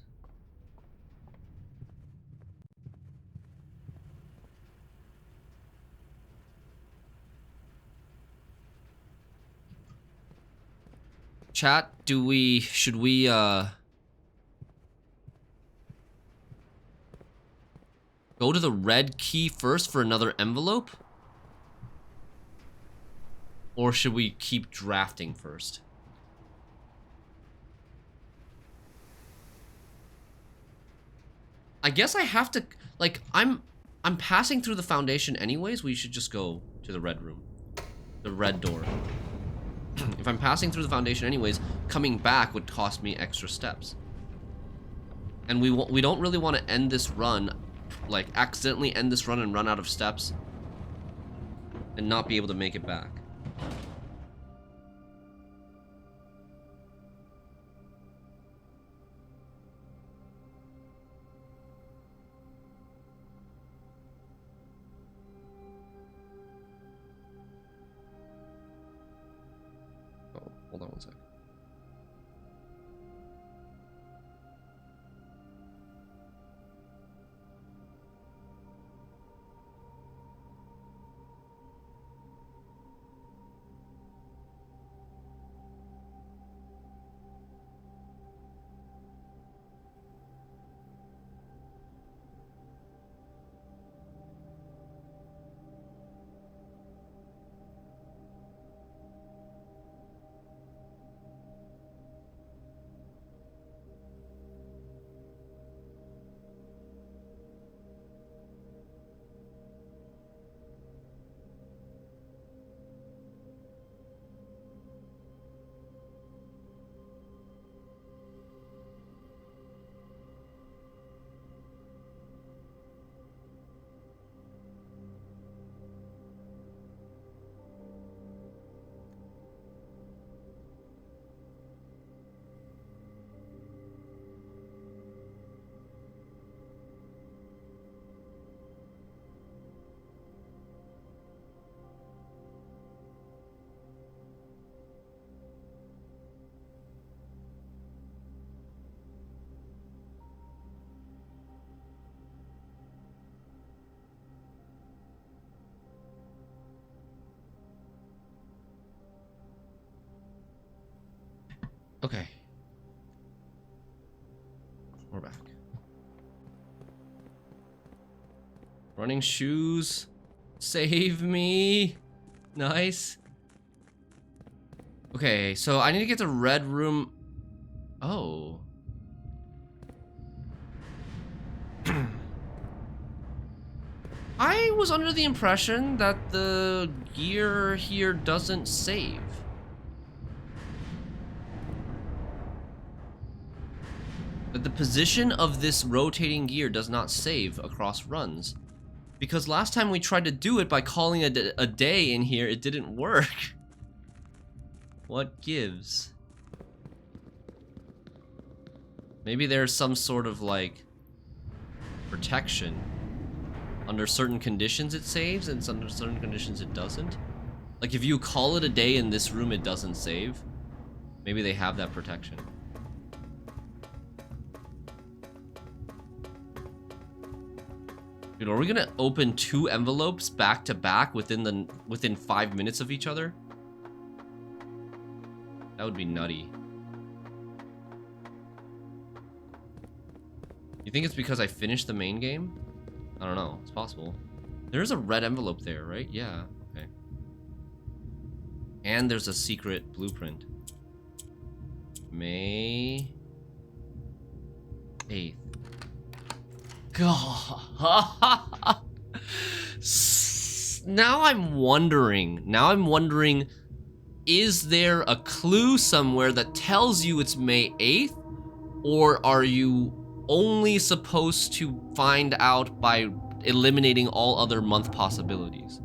[SPEAKER 1] Chat, should we go to the red key first for another envelope? Or should we keep drafting first? I guess I have to, like, I'm passing through the foundation anyways. We should just go to the red room. The red door. If I'm passing through the foundation anyways, coming back would cost me extra steps. And we don't really want to end this run, like, accidentally end this run and run out of steps and not be able to make it back. Hold on one sec. Okay. We're back. Running shoes. Save me. Nice. Okay, so I need to get to red room. Oh. I was under the impression that the gear here doesn't save. That the position of this rotating gear does not save across runs. Because last time we tried to do it by calling a day in here, it didn't work. What gives? Maybe there's some sort of like protection. Under certain conditions it saves, and under certain conditions it doesn't. Like if you call it a day in this room, it doesn't save. Maybe they have that protection. Dude, are we gonna open 2 envelopes back to back within 5 minutes of each other? That would be nutty. You think it's because I finished the main game? I don't know. It's possible. There's a red envelope there, right? Yeah. Okay. And there's a secret blueprint. May 8th. God. Now I'm wondering, is there a clue somewhere that tells you it's May 8th? Or are you only supposed to find out by eliminating all other month possibilities?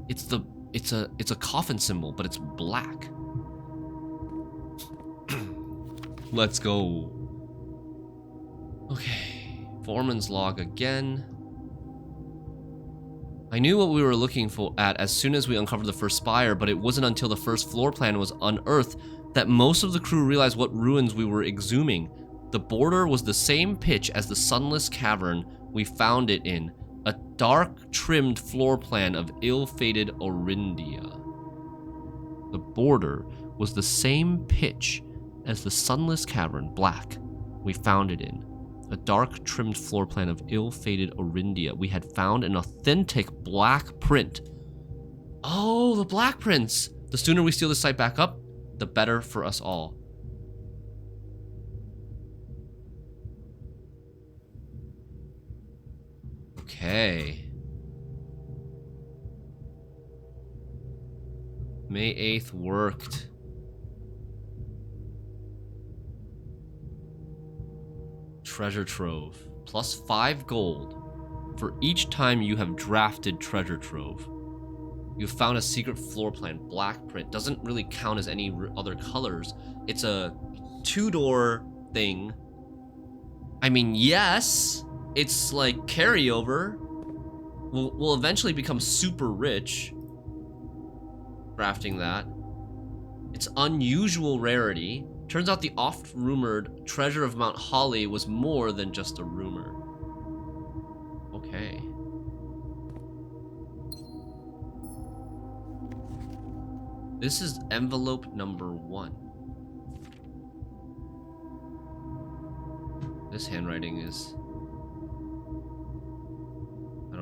[SPEAKER 1] It's a coffin symbol, but it's black. Let's go. Okay, foreman's log again. I knew what we were looking at as soon as we uncovered the first spire, but it wasn't until the first floor plan was unearthed that most of the crew realized what ruins we were exhuming. The border was the same pitch as the sunless cavern we found it in, a dark trimmed floor plan of ill-fated Orindia. The border was the same pitch as the sunless cavern, black, we found it in, a dark trimmed floor plan of ill-fated Orindia. We had found an authentic black print. Oh, the black prints! The sooner we steal this site back up, the better for us all. Okay. May 8th worked. Treasure trove. Plus 5 gold for each time you have drafted treasure trove. You found a secret floor plan, black print. Doesn't really count as any other colors. It's a 2-door thing. I mean, yes, it's like carryover. We'll eventually become super rich crafting that. It's unusual rarity. Turns out the oft-rumored treasure of Mount Holly was more than just a rumor. Okay. This is envelope number 1. This handwriting is... I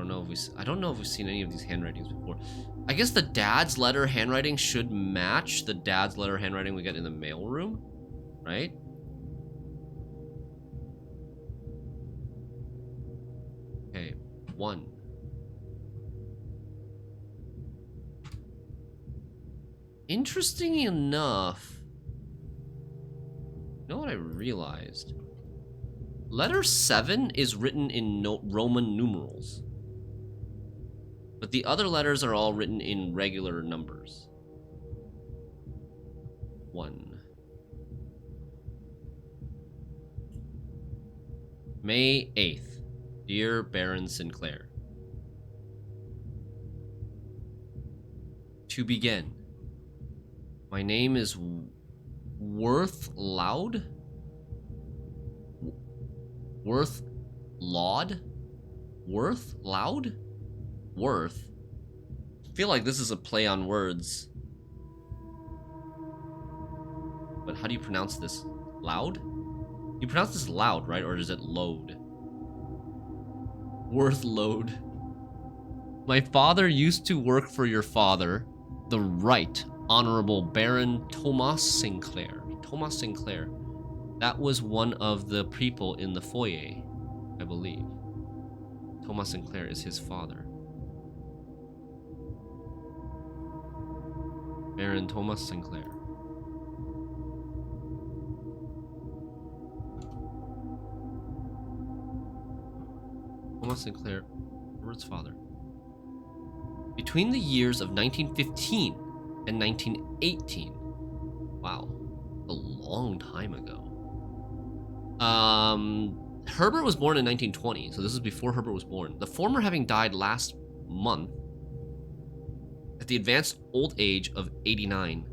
[SPEAKER 1] don't know if we've seen any of these handwritings before. I guess the dad's letter handwriting should match the dad's letter handwriting we get in the mailroom, right? Okay, 1. Interesting enough, you know what I realized? Letter 7 is written in Roman numerals, but the other letters are all written in regular numbers. 1. May 8th. Dear Baron Sinclair. To begin. My name is Worth Loud? Worth Laud? Worth Loud? Worth? I feel like this is a play on words. but how do you pronounce this? Loud? You pronounce this loud, right? Or is it load? Worth load. My father used to work for your father, the Right Honorable Baron Thomas Sinclair. Thomas Sinclair. That was one of the people in the foyer, I believe. Thomas Sinclair is his father. Baron Thomas Sinclair. Thomas Sinclair, Herbert's father. Between the years of 1915 and 1918. Wow, a long time ago. Herbert was born in 1920, so this is before Herbert was born. The former having died last month at the advanced old age of 89.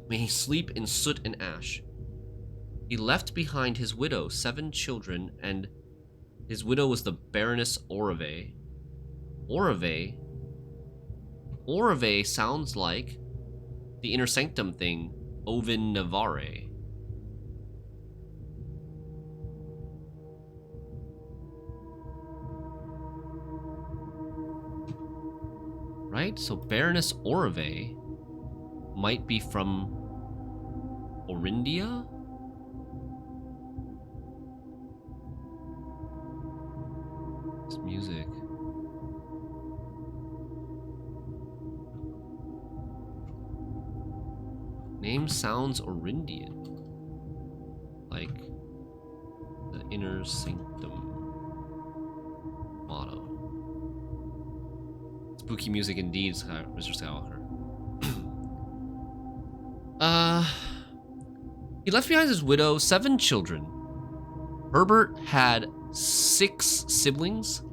[SPEAKER 1] May he sleep in soot and ash. He left behind his widow, 7 children, and his widow was the Baroness Orave. Orave? Orave sounds like the Inner Sanctum thing, Oven Navarre. Right? So Baroness Orave might be from Orindia? This music. Name sounds Orindian. Like the Inner Sanctum motto. Spooky music indeed, Mr. Skywalker. He left behind his widow, 7 children. Herbert had 6 siblings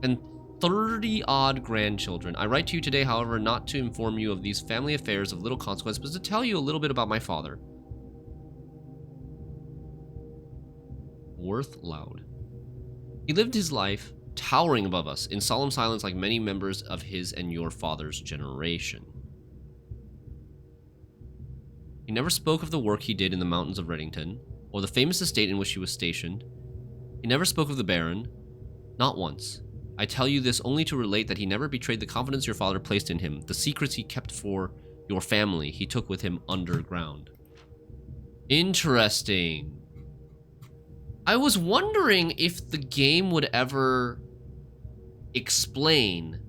[SPEAKER 1] and 30-odd grandchildren. I write to you today, however, not to inform you of these family affairs of little consequence, but to tell you a little bit about my father. Worth Loud. He lived his life towering above us, in solemn silence like many members of his and your father's generation. He never spoke of the work he did in the mountains of Reddington, or the famous estate in which he was stationed. He never spoke of the Baron, not once. I tell you this only to relate that he never betrayed the confidence your father placed in him. The secrets he kept for your family, he took with him underground. Interesting. I was wondering if the game would ever explain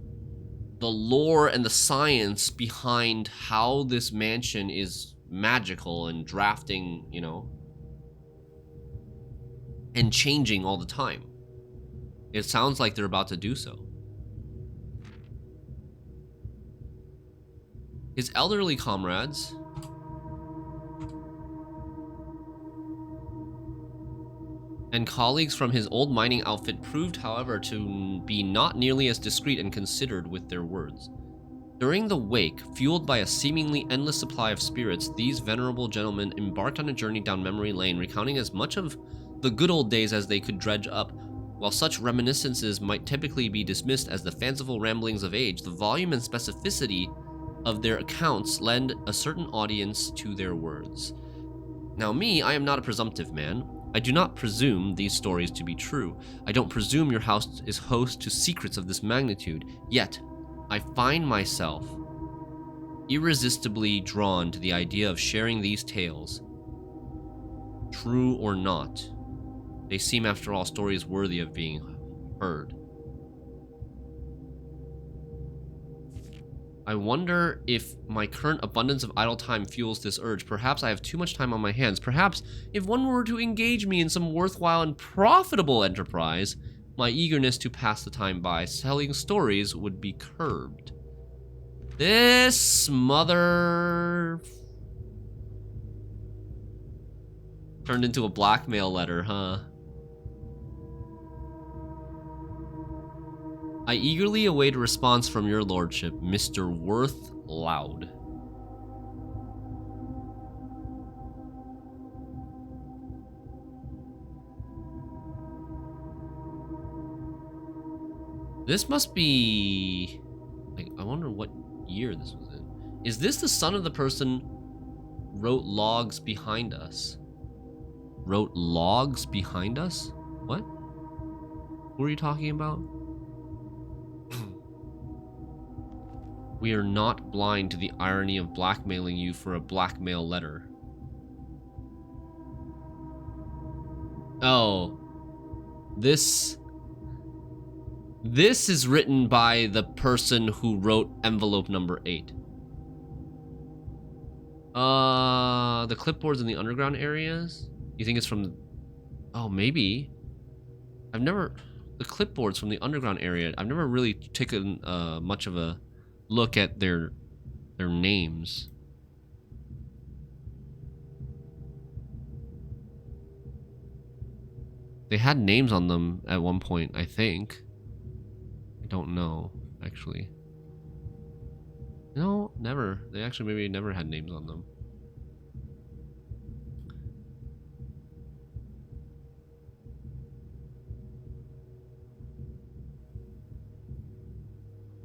[SPEAKER 1] the lore and the science behind how this mansion is magical and drafting, you know, and changing all the time. It sounds like they're about to do so. His elderly comrades and colleagues from his old mining outfit proved, however, to be not nearly as discreet and considered with their words. During the wake, fueled by a seemingly endless supply of spirits, these venerable gentlemen embarked on a journey down memory lane, recounting as much of the good old days as they could dredge up. While such reminiscences might typically be dismissed as the fanciful ramblings of age, the volume and specificity of their accounts lend a certain audience to their words. Now me, I am not a presumptive man. I do not presume these stories to be true. I don't presume your house is host to secrets of this magnitude. Yet, I find myself irresistibly drawn to the idea of sharing these tales. True or not, they seem, after all, stories worthy of being heard. I wonder if my current abundance of idle time fuels this urge. Perhaps I have too much time on my hands. Perhaps if one were to engage me in some worthwhile and profitable enterprise, my eagerness to pass the time by telling stories would be curbed. This mother... turned into a blackmail letter, huh? I eagerly await a response from your lordship, Mr. Worth Loud. This must be... I wonder what year this was in. Is this the son of the person wrote logs behind us. Wrote logs behind us? What? Who are you talking about? We are not blind to the irony of blackmailing you for a blackmail letter. Oh. This is written by the person who wrote envelope number 8. The clipboards in the underground areas? You think it's from... Oh, maybe. I've never... The clipboards from the underground area, I've never really taken much of a look at their names. They had names on them at one point, I think. I don't know, actually. No, never. They actually maybe never had names on them.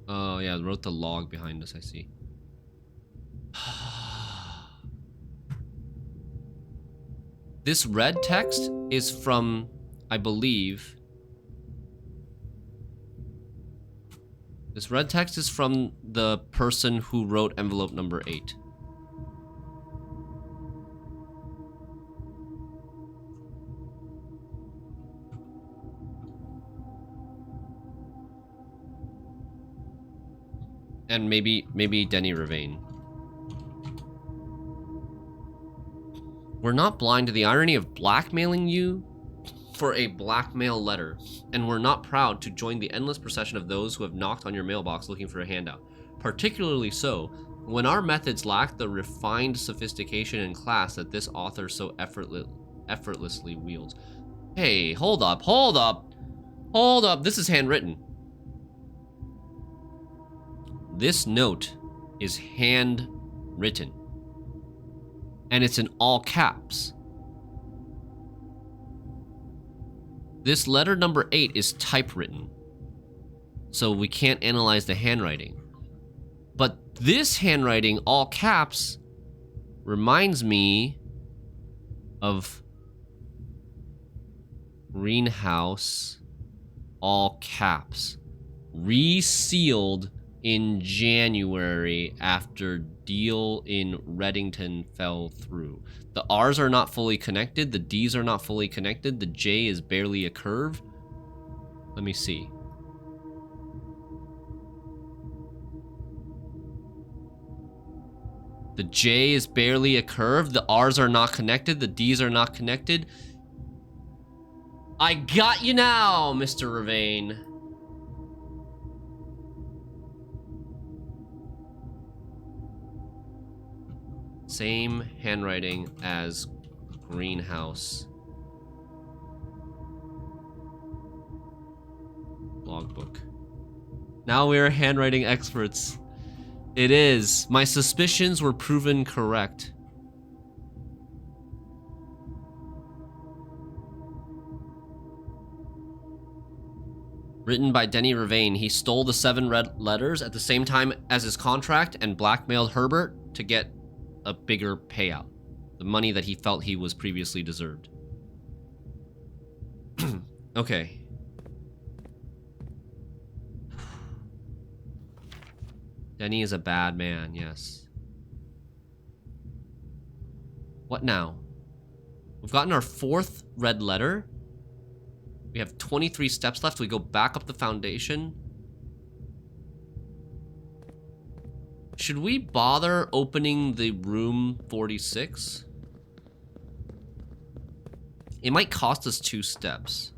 [SPEAKER 1] Oh, yeah, wrote the log behind us, I see. This red text is from, I believe... This red text is from the person who wrote envelope number 8. And maybe Denny Ravain. We're not blind to the irony of blackmailing you for a blackmail letter, and we're not proud to join the endless procession of those who have knocked on your mailbox looking for a handout. Particularly so, when our methods lack the refined sophistication and class that this author so effortlessly wields. Hey, hold up. This is handwritten. This note is handwritten. And it's in all caps. This letter number 8 is typewritten, so we can't analyze the handwriting. But this handwriting, all caps, reminds me of Greenhouse, all caps, resealed in January after deal in Reddington fell through. The R's are not fully connected, the D's are not fully connected, the J is barely a curve. Let me see. The J is barely a curve, the R's are not connected, the D's are not connected. I got you now, Mr. Ravain. Same handwriting as Greenhouse. Logbook. Now we are handwriting experts. It is. My suspicions were proven correct. Written by Denny Ravain, he stole the 7 red letters at the same time as his contract and blackmailed Herbert to get a bigger payout. The money that he felt he was previously deserved. Okay. Denny is a bad man, yes. What now? We've gotten our 4th red letter. We have 23 steps left. We go back up the foundation. Should we bother opening the room 46? It might cost us 2 steps.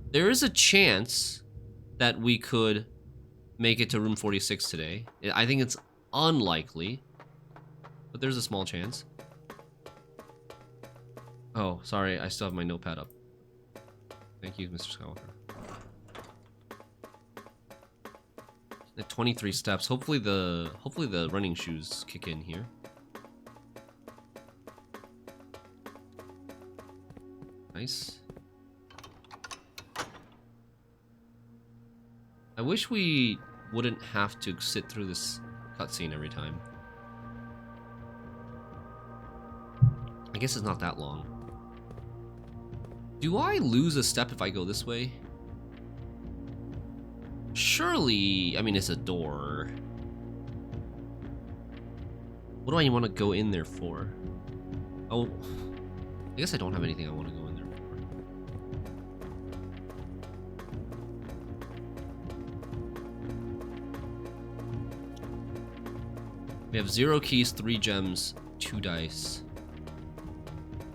[SPEAKER 1] There is a chance that we could make it to room 46 today. I think it's unlikely, but there's a small chance. Oh, sorry, I still have my notepad up. Thank you, Mr. Skywalker. At 23 steps. Hopefully the running shoes kick in here. Nice. I wish we wouldn't have to sit through this cutscene every time. guess it's not that long. Do I lose a step if I go this way? Surely, I mean, it's a door. What do I want to go in there for? Oh, I guess I don't have anything I want to go in there for. We have 0 keys, 3 gems, 2 dice.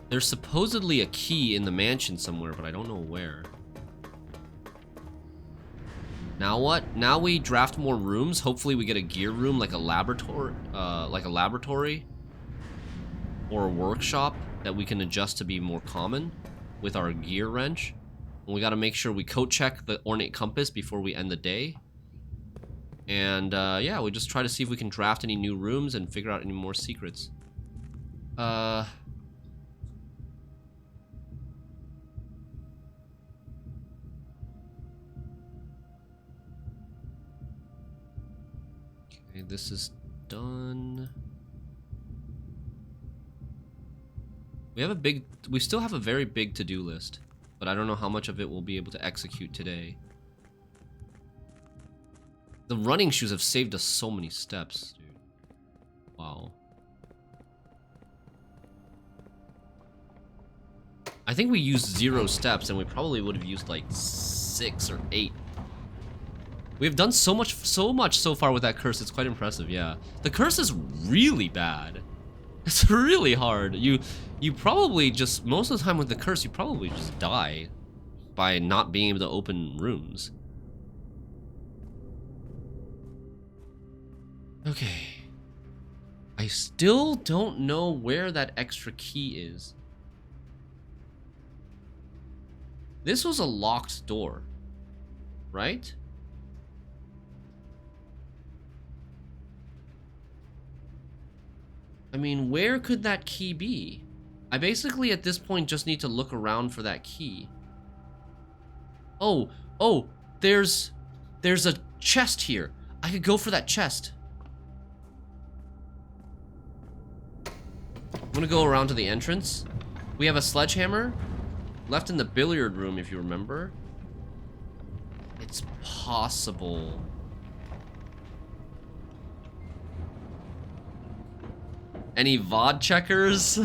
[SPEAKER 1] There's supposedly a key in the mansion somewhere, but I don't know where. Now what? Now we draft more rooms. Hopefully we get a gear room, like a laboratory, or a workshop that we can adjust to be more common with our gear wrench. And we got to make sure we coat check the ornate compass before we end the day. And yeah, we just try to see if we can draft any new rooms and figure out any more secrets. Okay, this is done. We still have a very big to-do list, but I don't know how much of it we'll be able to execute today. The running shoes have saved us so many steps, dude. Wow. I think we used 0 steps, and we probably would have used like 6 or 8. We have done so much so far with that curse. It's quite impressive, yeah. The curse is really bad. It's really hard. You probably just, most of the time with the curse, you probably just die by not being able to open rooms. Okay. I still don't know where that extra key is. This was a locked door, right? I mean, where could that key be? I basically at this point just need to look around for that key. Oh, there's a chest here. I could go for that chest. I'm gonna go around to the entrance. We have a sledgehammer left in the billiard room, if you remember. It's possible. Any VOD checkers?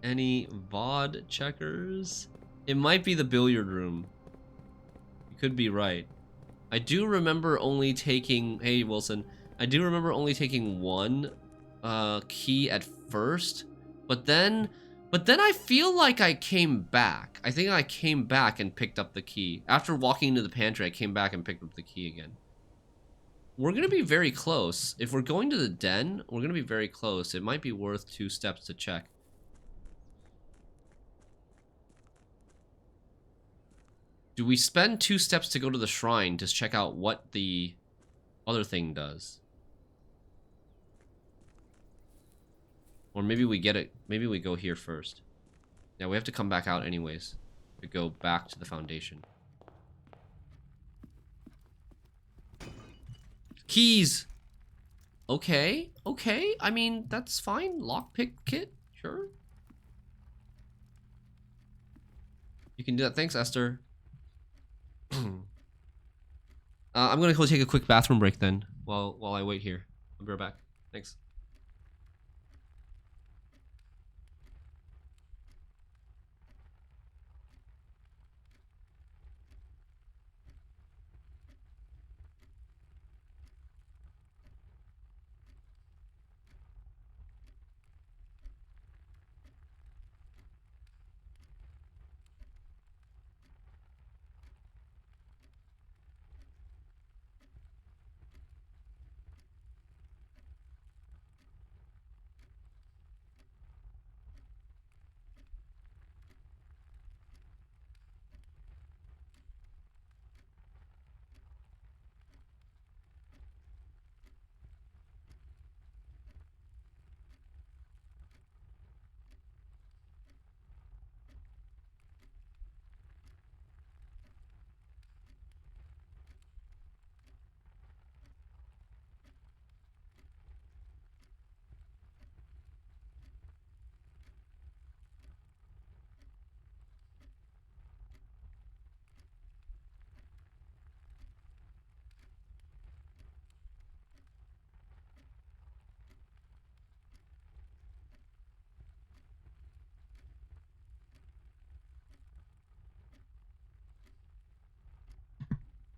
[SPEAKER 1] Any VOD checkers? It might be the billiard room. You could be right. I do remember only taking... Hey, Wilson. I do remember only taking 1 key at first. But then I feel like I came back. I think I came back and picked up the key. After walking into the pantry, I came back and picked up the key again. We're going to be very close. If we're going to the den, we're going to be very close. It might be worth 2 steps to check. Do we spend 2 steps to go to the shrine to check out what the other thing does? Or maybe we get it. Maybe we go here first. Yeah, we have to come back out anyways to go back to the foundation. Keys. Okay. I mean, that's fine. Lockpick kit, sure. You can do that. Thanks, Esther. I'm gonna go take a quick bathroom break then, while I wait here. I'll be right back. Thanks.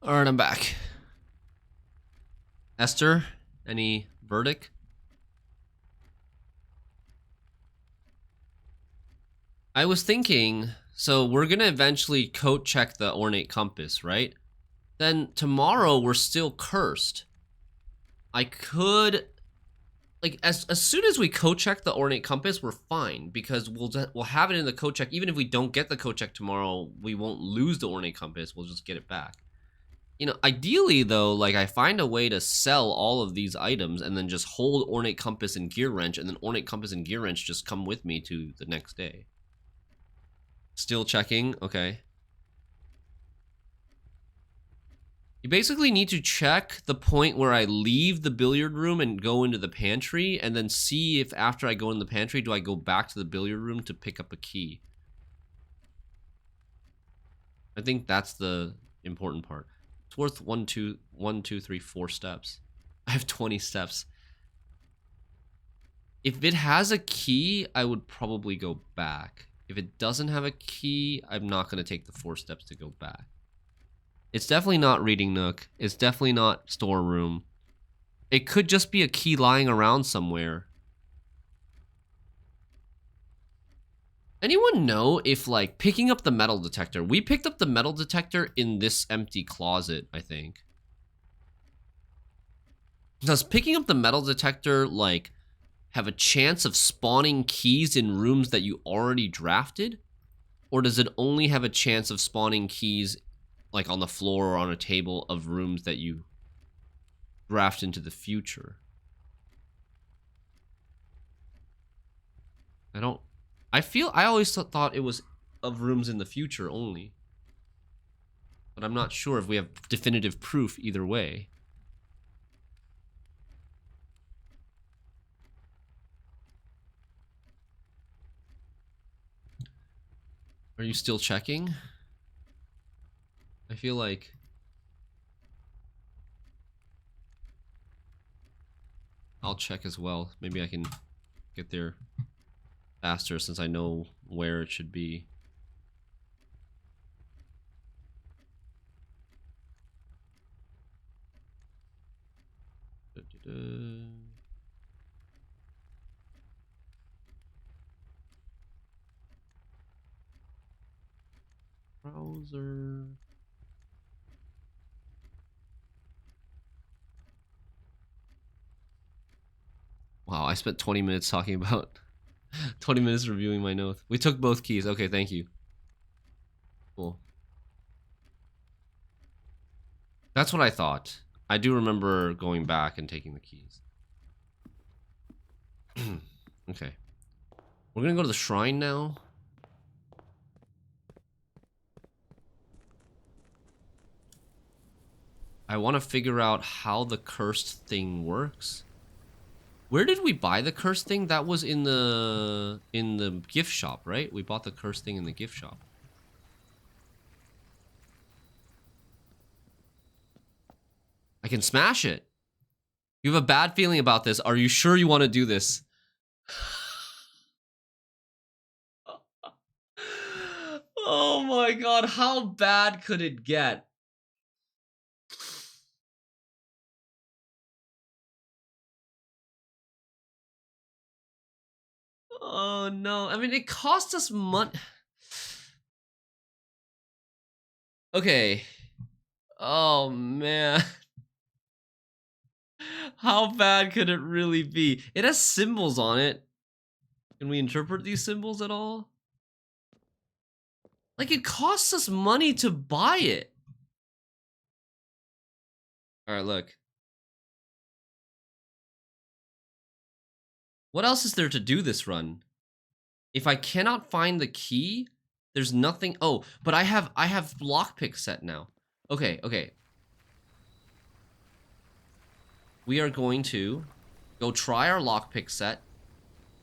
[SPEAKER 1] Alright, I'm back. Esther, any verdict? I was thinking, so we're gonna eventually code check the ornate compass, right? Then tomorrow we're still cursed. I could, like, as soon as we code check the ornate compass, we're fine because we'll have it in the code check. Even if we don't get the code check tomorrow, we won't lose the ornate compass. We'll just get it back. You know, ideally though, like I find a way to sell all of these items and then just hold ornate compass and gear wrench, and then ornate compass and gear wrench just come with me to the next day. Still checking, okay. You basically need to check the point where I leave the billiard room and go into the pantry, and then see if after I go in the pantry, do I go back to the billiard room to pick up a key. I think that's the important part. It's worth 1, 2, 3, 4 steps. I have 20 steps. If it has a key, I would probably go back. If it doesn't have a key, I'm not going to take the 4 steps to go back. It's definitely not reading nook. It's definitely not storeroom. It could just be a key lying around somewhere. Anyone know if, like, picking up the metal detector... We picked up the metal detector in this empty closet, I think. Does picking up the metal detector, like, have a chance of spawning keys in rooms that you already drafted? Or does it only have a chance of spawning keys, like, on the floor or on a table of rooms that you draft into the future? I always thought it was of rooms in the future only. But I'm not sure if we have definitive proof either way. Are you still checking? I feel like... I'll check as well. Maybe I can get there faster since I know where it should be. Browser. Wow, I spent 20 minutes talking about 20 minutes reviewing my notes. We took both keys. Okay, thank you. Cool. That's what I thought. I do remember going back and taking the keys. Okay. We're gonna go to the shrine now. I want to figure out how the cursed thing works. Where did we buy the cursed thing? That was in the gift shop, right? We bought the cursed thing in the gift shop. I can smash it. You have a bad feeling about this. Are you sure you want to do this? Oh my god, how bad could it get? Oh no, I mean, it cost us money. Okay. Oh man. How bad could it really be? It has symbols on it. Can we interpret these symbols at all? Like, it costs us money to buy it. Alright, look. What else is there to do this run? If I cannot find the key, there's nothing. Oh, but I have lockpick set now. Okay. We are going to go try our lockpick set.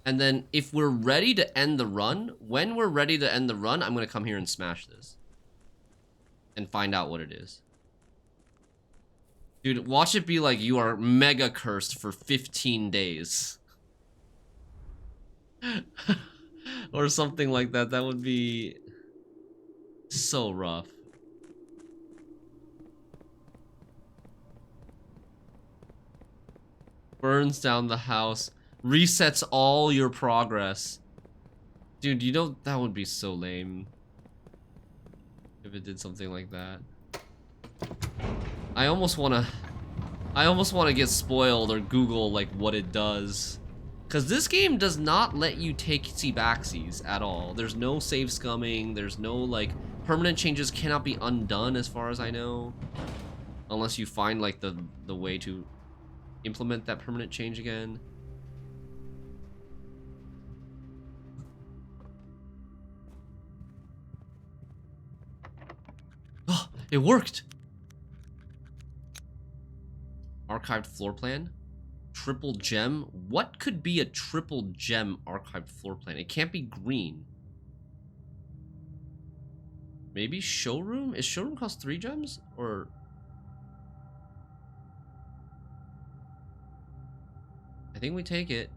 [SPEAKER 1] And then if we're ready to end the run, when we're ready to end the run, I'm going to come here and smash this. And find out what it is. Dude, watch it be like you are mega cursed for 15 days. Or something like that. That would be so rough. Burns down the house. Resets all your progress. Dude, you know that would be so lame. If it did something like that. I almost wanna get spoiled or Google like what it does. Cause this game does not let you take backsies at all. There's no save scumming, there's no like permanent changes cannot be undone as far as I know. Unless you find like the way to implement that permanent change again. Oh, it worked! Archived floor plan? Triple gem? What could be a triple gem archived floor plan? It can't be green. Maybe showroom? Is showroom cost 3 gems? Or... I think we take it.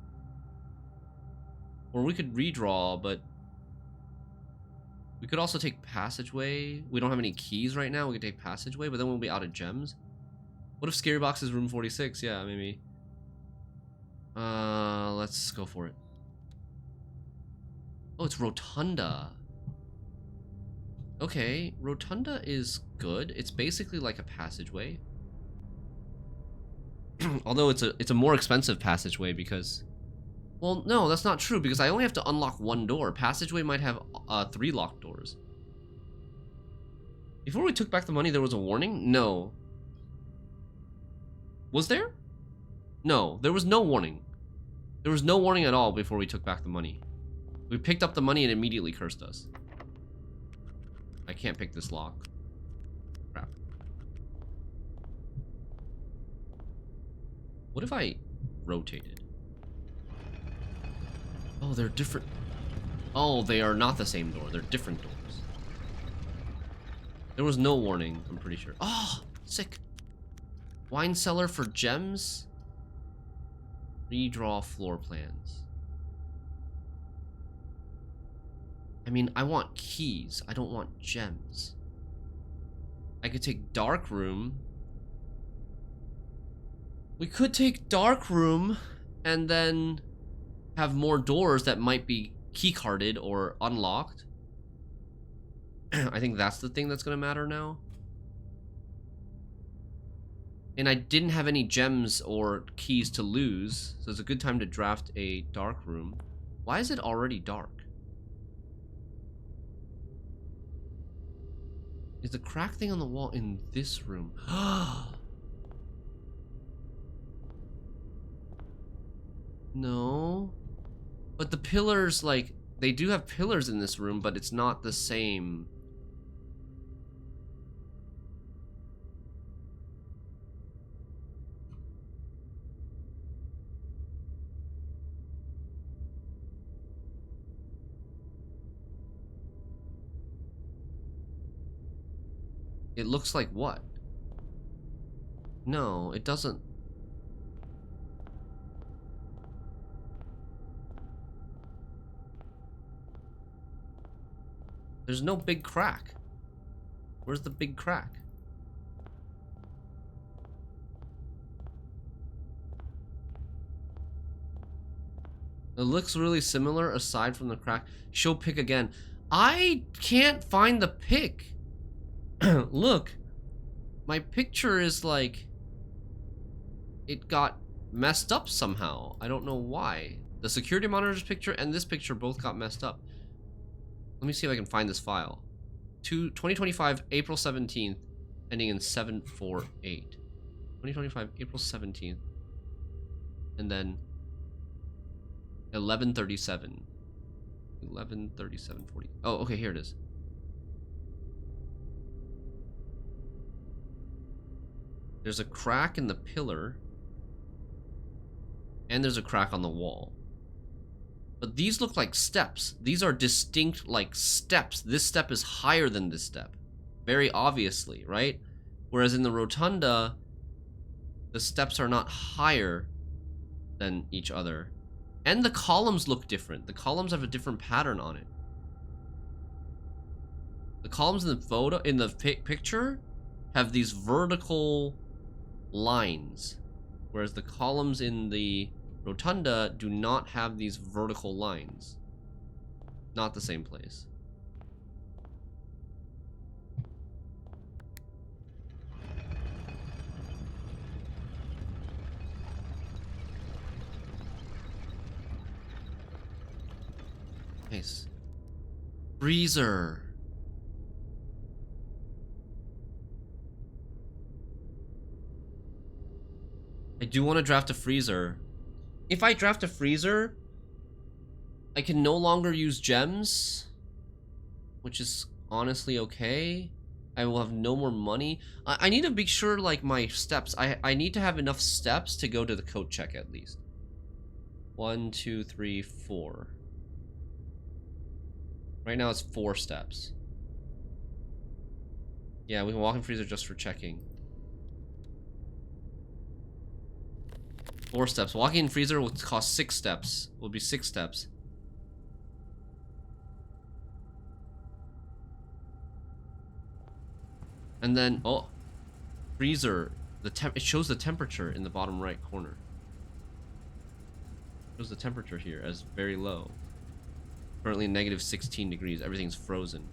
[SPEAKER 1] Or we could redraw, but... we could also take passageway. We don't have any keys right now. We could take passageway, but then we'll be out of gems. What if Scary Box is room 46? Yeah, maybe. Let's go for it. Oh, it's Rotunda. Okay, Rotunda is good. It's basically like a passageway. Although it's a more expensive passageway because... well, no, that's not true because I only have to unlock 1 door. Passageway might have 3 locked doors. Before we took back the money, there was a warning? No. Was there? No, there was no warning. There was no warning at all before we took back the money. We picked up the money and immediately cursed us. I can't pick this lock. Crap. What if I rotated? Oh, they're different. Oh, they are not the same door. They're different doors. There was no warning, I'm pretty sure. Oh, sick. Wine cellar for gems? Redraw floor plans. I mean, I want keys. I don't want gems. I could take dark room. We could take dark room and then have more doors that might be keycarded or unlocked. I think that's the thing that's gonna matter now. And I didn't have any gems or keys to lose, so it's a good time to draft a dark room. Why is it already dark? Is the crack thing on the wall in this room? No. But the pillars, like, they do have pillars in this room, but it's not the same. It looks like what? No, it doesn't. There's no big crack. Where's the big crack? It looks really similar aside from the crack. Show pick again. I can't find the pick. Look, my picture is like, it got messed up somehow. I don't know why. The security monitor's picture and this picture both got messed up. Let me see if I can find this file. 2025, April 17th, ending in 748. 2025, April 17th. And then 1137. 1137.40. Oh, okay, here it is. There's a crack in the pillar. And there's a crack on the wall. But these look like steps. These are distinct, like, steps. This step is higher than this step. Very obviously, right? Whereas in the rotunda, the steps are not higher than each other. And the columns look different. The columns have a different pattern on it. The columns in the photo, picture, have these vertical lines. Whereas the columns in the rotunda do not have these vertical lines. Not the same place. Nice. Freezer. I do want to draft a freezer. If I draft a freezer, I can no longer use gems, which is honestly okay. I will have no more money. I need to be sure, like, my steps. I need to have enough steps to go to the coat check at least. 1, 2, 3, 4. Right now it's 4 steps. Yeah, we can walk in freezer just for checking. 4 steps. Walking in freezer will cost 6 steps. Will be 6 steps. And then, oh, freezer. It shows the temperature in the bottom right corner. It shows the temperature here as very low. Currently negative 16 degrees. Everything's frozen.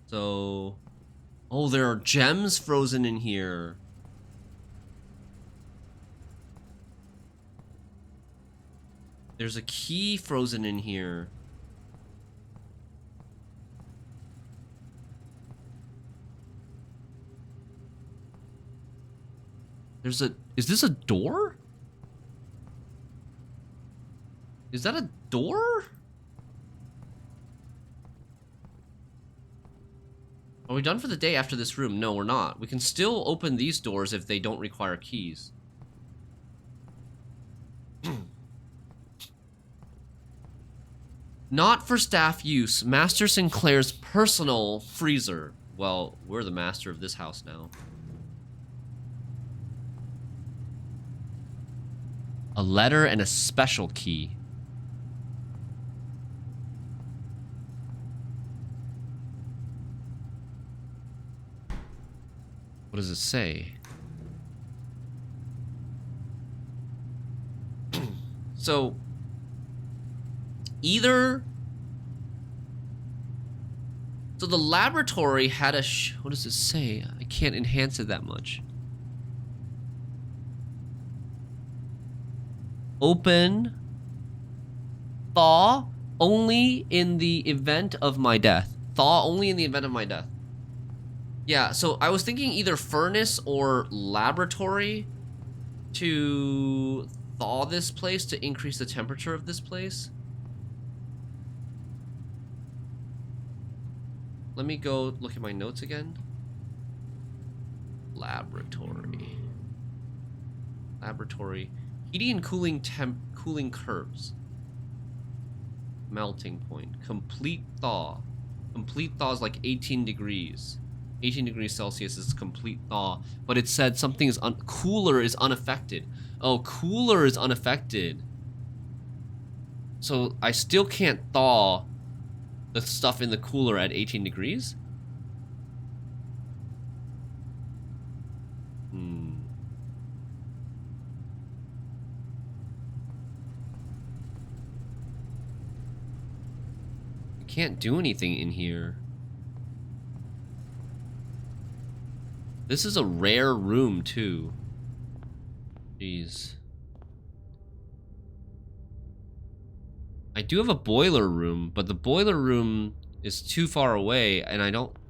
[SPEAKER 1] So, oh, there are gems frozen in here. There's a key frozen in here. There's a... Is this a door? Is that a door? Are we done for the day after this room? No, we're not. We can still open these doors if they don't require keys. Not for staff use. Master Sinclair's personal freezer. Well, we're the master of this house now. A letter and a special key. What does it say? So, either... So the laboratory had a... What does it say? I can't enhance it that much. Open. Thaw only in the event of my death. Thaw only in the event of my death. Yeah, so I was thinking either furnace or laboratory to thaw this place to increase the temperature of this place. Let me go look at my notes again. Laboratory. Laboratory. Heating and cooling curves. Melting point. Complete thaw. Complete thaw is like 18 degrees. 18 degrees Celsius is complete thaw. But it said something is cooler is unaffected. Oh, cooler is unaffected. So I still can't thaw the stuff in the cooler at 18 degrees? Can't do anything in here. This is a rare room too. Jeez. I do have a boiler room, but the boiler room is too far away, and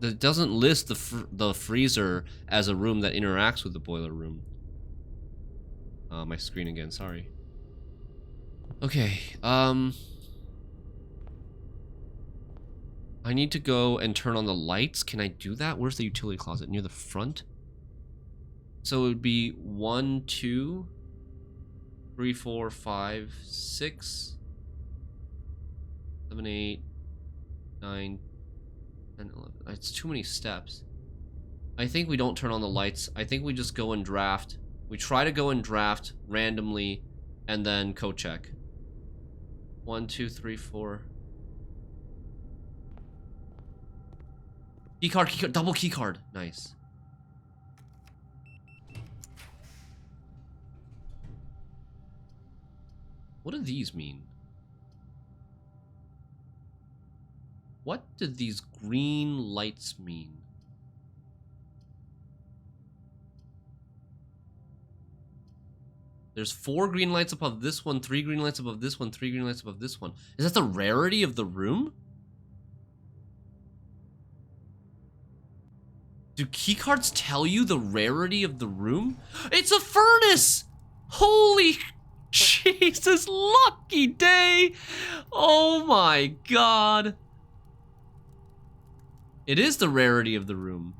[SPEAKER 1] it doesn't list the freezer as a room that interacts with the boiler room. My screen again, sorry. Okay, I need to go and turn on the lights. Can I do that? Where's the utility closet? Near the front? So it would be 1, 2, 3, 4, 5, 6, 7, 8, 9, 10, 11. It's too many steps. I think we don't turn on the lights. I think we just go and draft. We try to go and draft randomly and then code check. 1, 2, 3, 4. Key card, double key card. Nice. What do these mean? What do these green lights mean? There's 4 green lights above this one, 3 green lights above this one, 3 green lights above this one. Is that the rarity of the room? Do keycards tell you the rarity of the room? It's a furnace! Holy Jesus, lucky day! Oh my god. It is the rarity of the room.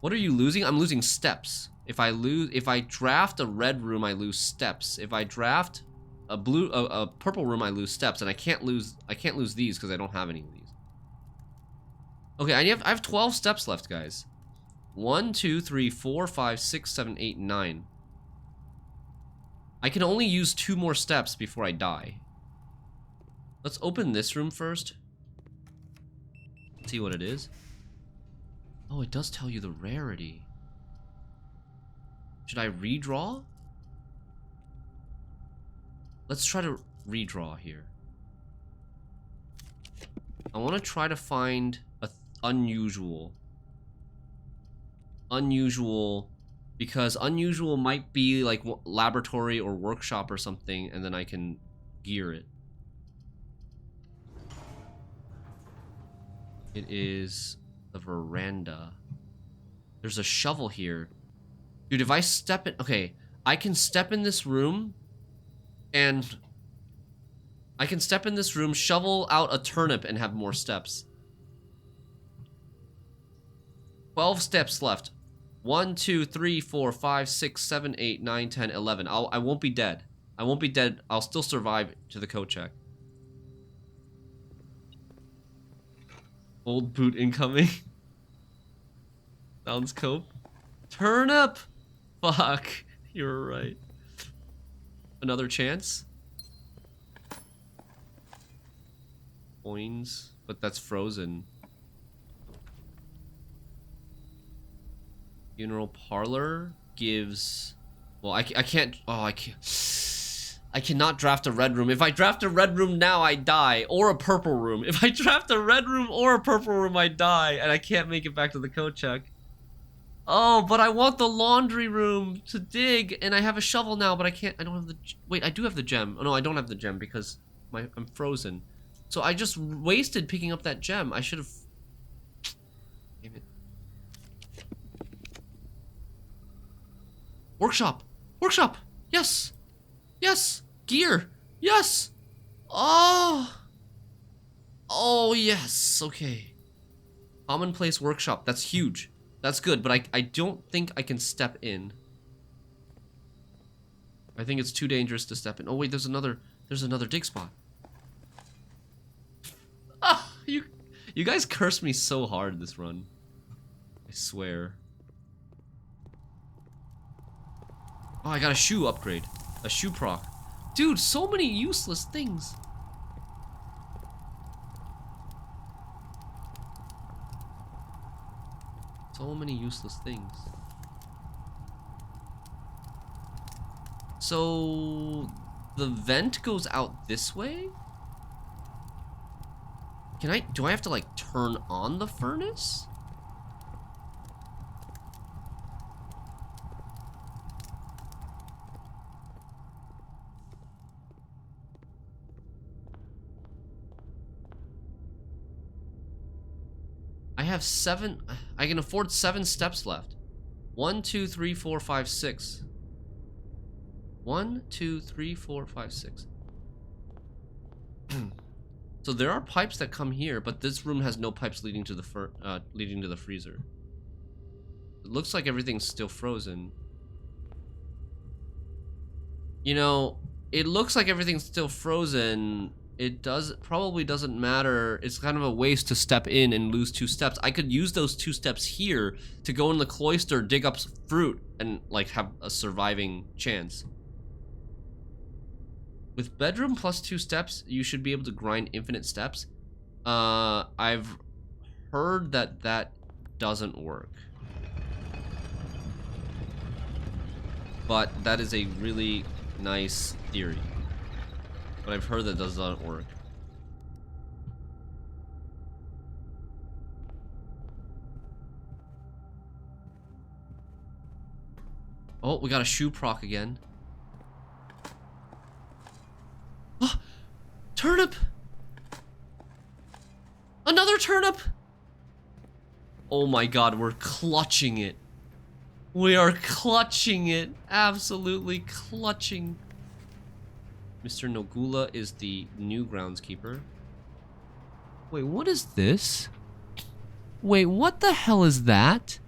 [SPEAKER 1] What are you losing? I'm losing steps. If I draft a red room, I lose steps. If I draft a purple room, I lose steps, and I can't lose these because I don't have any of these. Okay, I have 12 steps left, guys. 1, 2, 3, 4, 5, 6, 7, 8, 9. I can only use 2 more steps before I die. Let's open this room first. See what it is. Oh, it does tell you the rarity. Should I redraw? Let's try to redraw here. I want to try to find a unusual. Unusual, because unusual might be like laboratory or workshop or something, and then I can gear it. It is the veranda. There's a shovel here. Dude, if I step in... Okay, I can step in this room, and... I can step in this room, shovel out a turnip, and have more steps. 12 steps left. 1, 2, 3, 4, 5, 6, 7, 8, 9, 10, 11. I won't be dead. I won't be dead. I'll still survive to the code check. Old boot incoming. Sounds cope. Turnip! Fuck. You're right. Another chance? Coins. But that's frozen. Funeral parlor gives... Well, I can't... Oh, I can't... I cannot draft a red room. If I draft a red room now, I die. Or a purple room. If I draft a red room or a purple room, I die. And I can't make it back to the code check. Oh, but I want the laundry room to dig. And I have a shovel now, but I can't... I don't have the... Wait, I do have the gem. Oh, no, I don't have the gem because I'm frozen. So I just wasted picking up that gem. I should have... Damn it. Workshop! Workshop! Yes! Yes! Gear! Yes! Oh! Oh, yes! Okay. Commonplace workshop. That's huge. That's good, but I don't think I can step in. I think it's too dangerous to step in. Oh, wait, there's another dig spot. Ah! You guys cursed me so hard this run. I swear. Oh, I got a shoe upgrade. A shoe proc. Dude, so many useless things. So many useless things. So... the vent goes out this way? Do I have to, like, turn on the furnace? I have 7... I can afford 7 steps left. 1, 2, 3, 4, 5, 6. 1, 2, 3, 4, 5, 6. So there are pipes that come here, but this room has no pipes leading to the freezer. It looks like everything's still frozen. You know, it looks like everything's still frozen. It probably doesn't matter. It's kind of a waste to step in and lose 2 steps. I could use those 2 steps here to go in the cloister, dig up fruit, and like have a surviving chance. With bedroom plus 2 steps, you should be able to grind infinite steps. I've heard that doesn't work. But that is a really nice theory. But I've heard that does not work. Oh, we got a shoe proc again. Oh, turnip! Another turnip! Oh my god, we're clutching it. We are clutching it. Absolutely clutching. Mr. Nogula is the new groundskeeper. Wait, what is this? Wait, what the hell is that?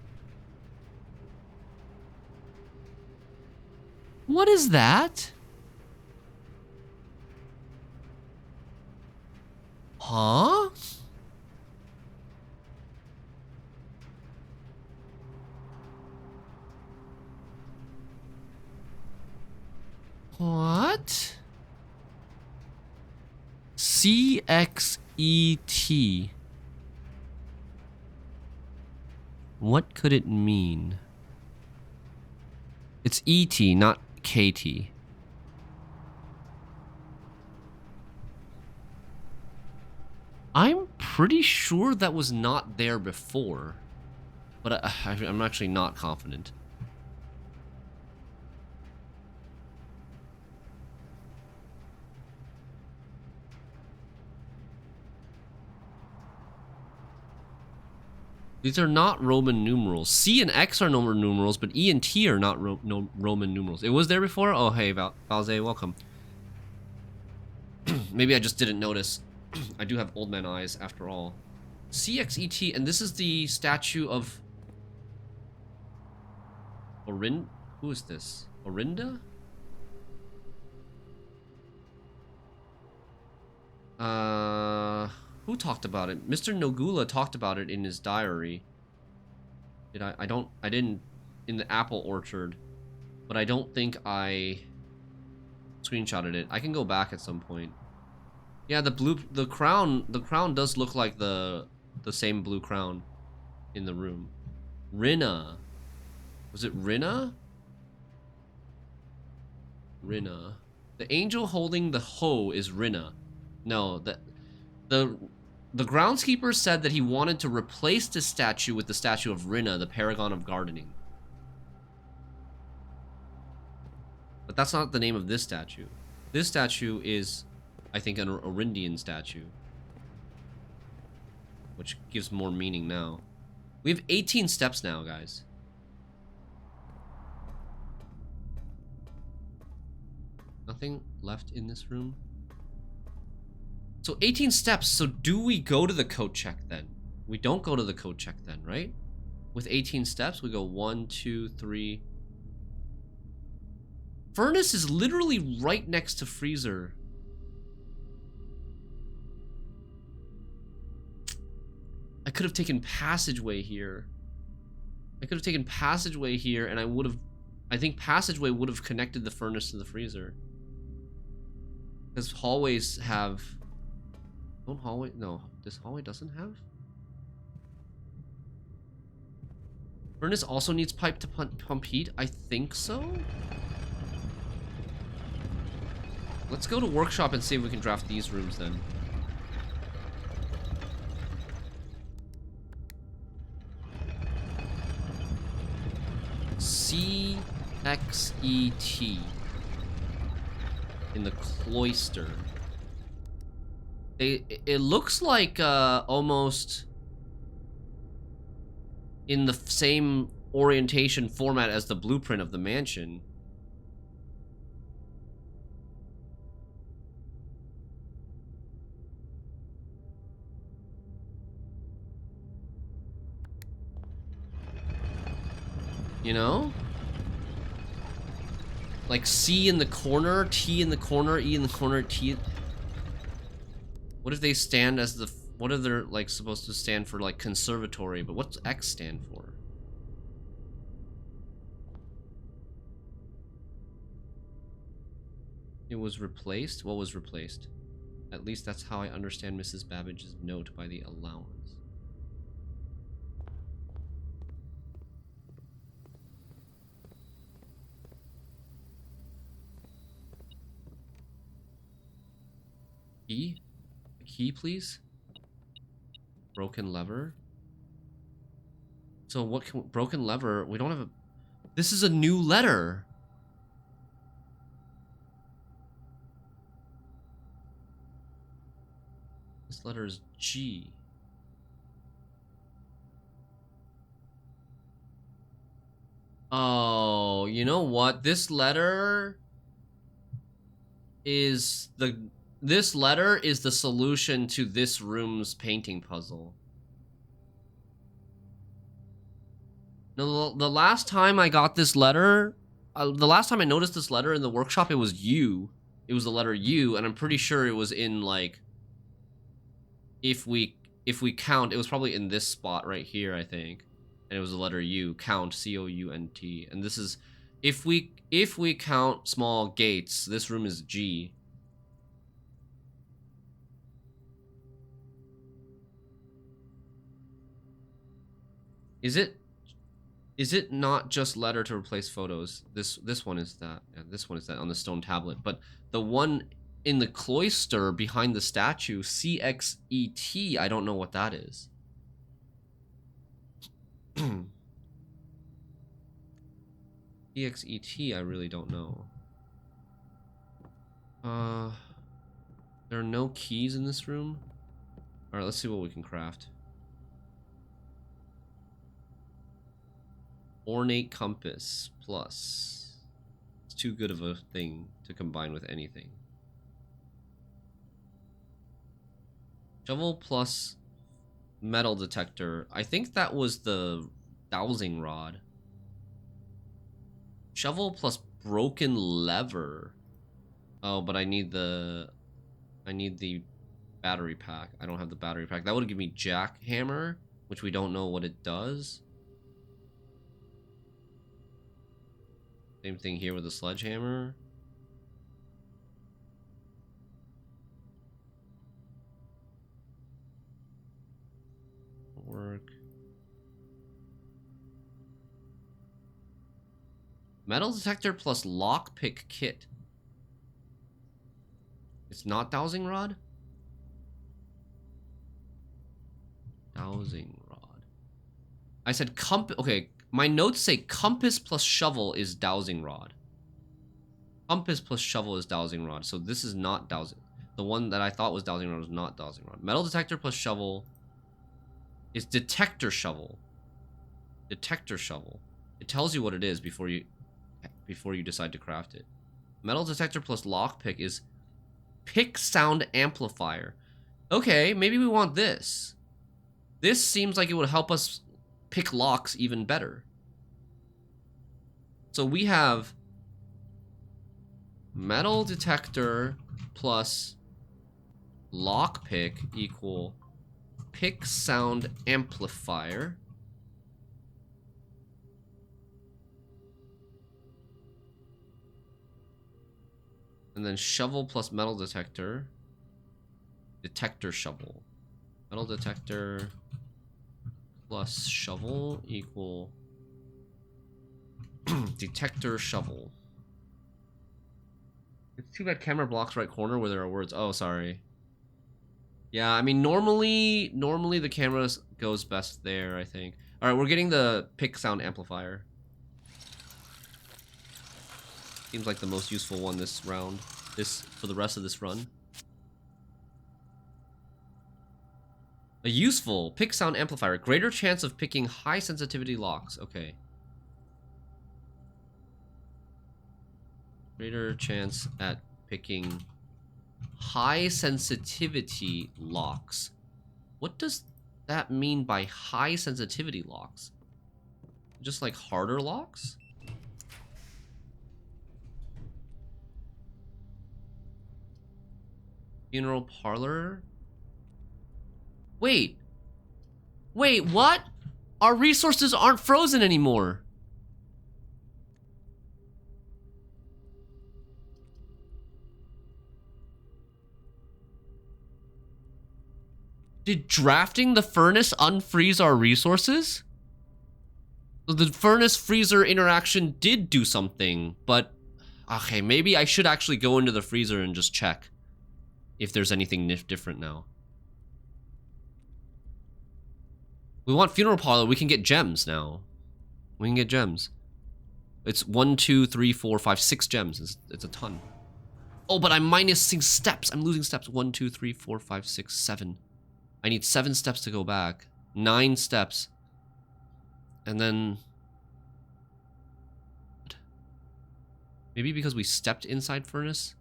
[SPEAKER 1] What is that? Huh? What? CXET. What could it mean? It's ET, not KT. I'm pretty sure that was not there before, but I'm actually not confident. These are not Roman numerals. C and X are Roman numerals, but E and T are not Roman numerals. It was there before? Oh, hey, Valze, welcome. Maybe I just didn't notice. I do have old man eyes, after all. CXET, and this is the statue of... Who is this? Orinda? Who talked about it? Mr. Nogula talked about it in his diary. I didn't in the apple orchard, but I don't think I screenshotted it. I can go back at some point. Yeah, the crown does look like the same blue crown in the room. Rinna. Was it Rinna? Rinna. The angel holding the hoe is Rinna. No, the groundskeeper said that he wanted to replace this statue with the statue of Rinna, the paragon of gardening. But that's not the name of this statue. This statue is, I think, an Orindian statue, which gives more meaning now. We have 18 steps now, guys. Nothing left in this room. So 18 steps, so do we go to the code check then? We don't go to the code check then, right? With 18 steps, we go 1, 2, 3. Furnace is literally right next to freezer. I could have taken passageway here. I could have taken passageway here and I think passageway would have connected the furnace to the freezer. Because hallways have... Don't hallway... No, this hallway doesn't have? Furnace also needs pipe to pump heat? I think so? Let's go to workshop and see if we can draft these rooms then. CXET. In the cloister. It looks like almost in the same orientation format as the blueprint of the mansion. You know? Like C in the corner, T in the corner, E in the corner, T... What if they stand as the... What if they're, like, supposed to stand for, like, conservatory, but what's X stand for? It was replaced? What was replaced? At least that's how I understand Mrs. Babbage's note by the allowance. Key? Key, please? Broken lever? So what can... Broken lever... We don't have a... This is a new letter! This letter is G. Oh, you know what? This letter is the... This letter is the solution to this room's painting puzzle. No, the last time I got this letter, the last time I noticed this letter in the workshop, it was U. It was the letter U, and I'm pretty sure it was in, like, if we count, it was probably in this spot right here, I think. And it was the letter U, count, C-O-U-N-T. And this is, if we count small gates, this room is G. Is it not just letter to replace photos? This one is that. Yeah, this one is that on the stone tablet. But the one in the cloister behind the statue, CXET, I don't know what that is. CXET, I really don't know. There are no keys in this room. All right, let's see what we can craft. Ornate compass plus. It's too good of a thing to combine with anything. Shovel plus metal detector. I think that was the dowsing rod. Shovel plus broken lever. Oh, but I need the battery pack. I don't have the battery pack. That would give me jackhammer, which we don't know what it does. Same thing here with the sledgehammer. Work. Metal detector plus lockpick kit. It's not dowsing rod? Dowsing rod. I said okay. My notes say compass plus shovel is dowsing rod. Compass plus shovel is dowsing rod. So this is not dowsing. The one that I thought was dowsing rod was not dowsing rod. Metal detector plus shovel is detector shovel. Detector shovel. It tells you what it is before you decide to craft it. Metal detector plus lockpick is pick sound amplifier. Okay, maybe we want this. This seems like it would help us pick locks even better. So we have metal detector plus lockpick equal pick sound amplifier. And then shovel plus metal detector. Detector shovel. Metal detector plus shovel equal detector shovel. It's too bad camera blocks right corner where there are words. Oh, sorry. Yeah, I mean, normally the camera goes best there, I think. All right, we're getting the pick sound amplifier. Seems like the most useful one this round. For the rest of this run. A useful pick sound amplifier. Greater chance of picking high sensitivity locks. Okay. Greater chance at picking high sensitivity locks. What does that mean by high sensitivity locks? Just like harder locks? Funeral parlor? Wait, what? Our resources aren't frozen anymore. Did drafting the furnace unfreeze our resources? So the furnace freezer interaction did do something, but okay, maybe I should actually go into the freezer and just check. if there's anything different now. We want funeral parlor. We can get gems now. We can get gems. It's 1, 2, 3, 4, 5, 6 gems. It's a ton. Oh, but I'm minusing steps. I'm losing steps. 1, 2, 3, 4, 5, 6, 7. I need 7 steps to go back. 9 steps. And then... maybe because we stepped inside furnace?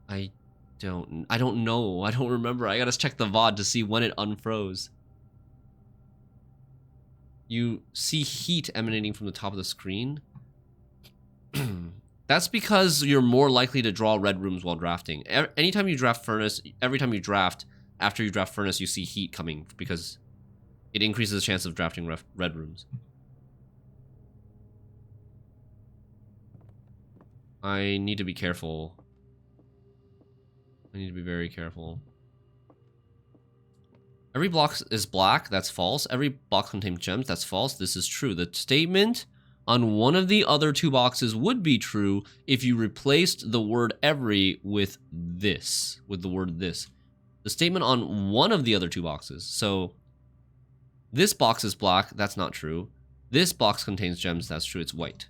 [SPEAKER 1] I don't know. I don't remember. I gotta check the VOD to see when it unfroze. You see heat emanating from the top of the screen. That's because you're more likely to draw red rooms while drafting. Anytime you draft furnace, every time you draft, after you draft furnace, you see heat coming because it increases the chance of drafting red rooms. I need to be careful. I need to be very careful. Every block is black, that's false. Every box contains gems, that's false. This is true. The statement on one of the other 2 boxes would be true if you replaced the word every with this, with the word this. The statement on one of the other 2 boxes. So this box is black, that's not true. This box contains gems, that's true, it's white.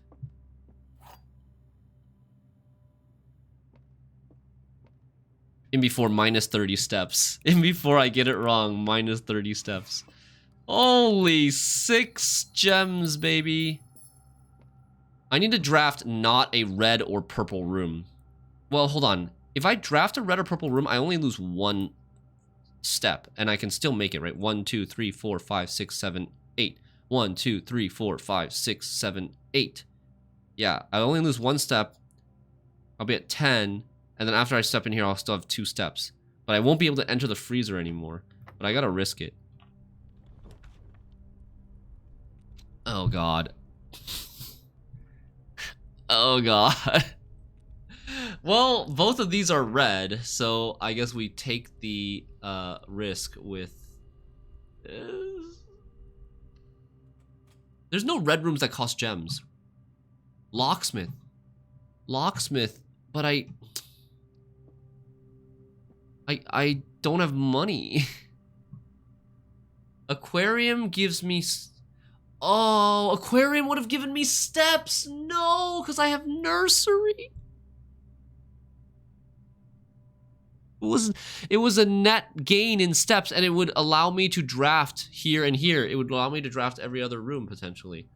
[SPEAKER 1] In before minus 30 steps. In before I get it wrong, minus 30 steps. Holy 6 gems, baby. I need to draft not a red or purple room. Well, hold on. If I draft a red or purple room, I only lose 1 step. And I can still make it, right? 1, 2, 3, 4, 5, 6, 7, 8. 1, 2, 3, 4, 5, 6, 7, 8. Yeah, I only lose 1 step. I'll be at 10. And then after I step in here, I'll still have 2 steps. But I won't be able to enter the freezer anymore. But I gotta risk it. Oh, God. Oh, God. Well, both of these are red, so I guess we take the risk with... There's no red rooms that cost gems. Locksmith. Locksmith, but I don't have money. Aquarium gives me... Oh, aquarium would have given me steps. No, because I have nursery. It was a net gain in steps, and it would allow me to draft here and here. It would allow me to draft every other room, potentially.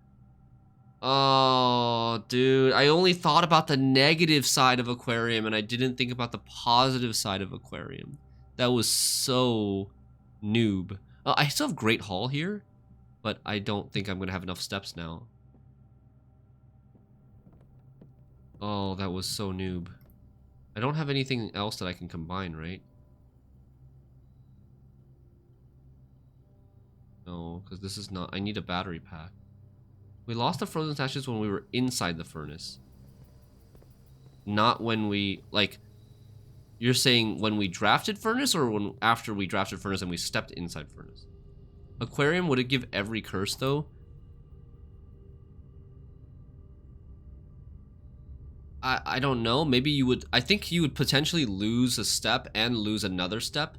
[SPEAKER 1] Oh, dude. I only thought about the negative side of aquarium, and I didn't think about the positive side of aquarium. That was so noob. I still have Great Hall here, but I don't think I'm going to have enough steps now. Oh, that was so noob. I don't have anything else that I can combine, right? No, because this is not... I need a battery pack. We lost the frozen stashes when we were inside the furnace. Not when we... Like, you're saying when we drafted furnace or when after we drafted furnace and we stepped inside furnace? Aquarium, would it give every curse, though? I don't know. Maybe you would... I think you would potentially lose a step and lose another step.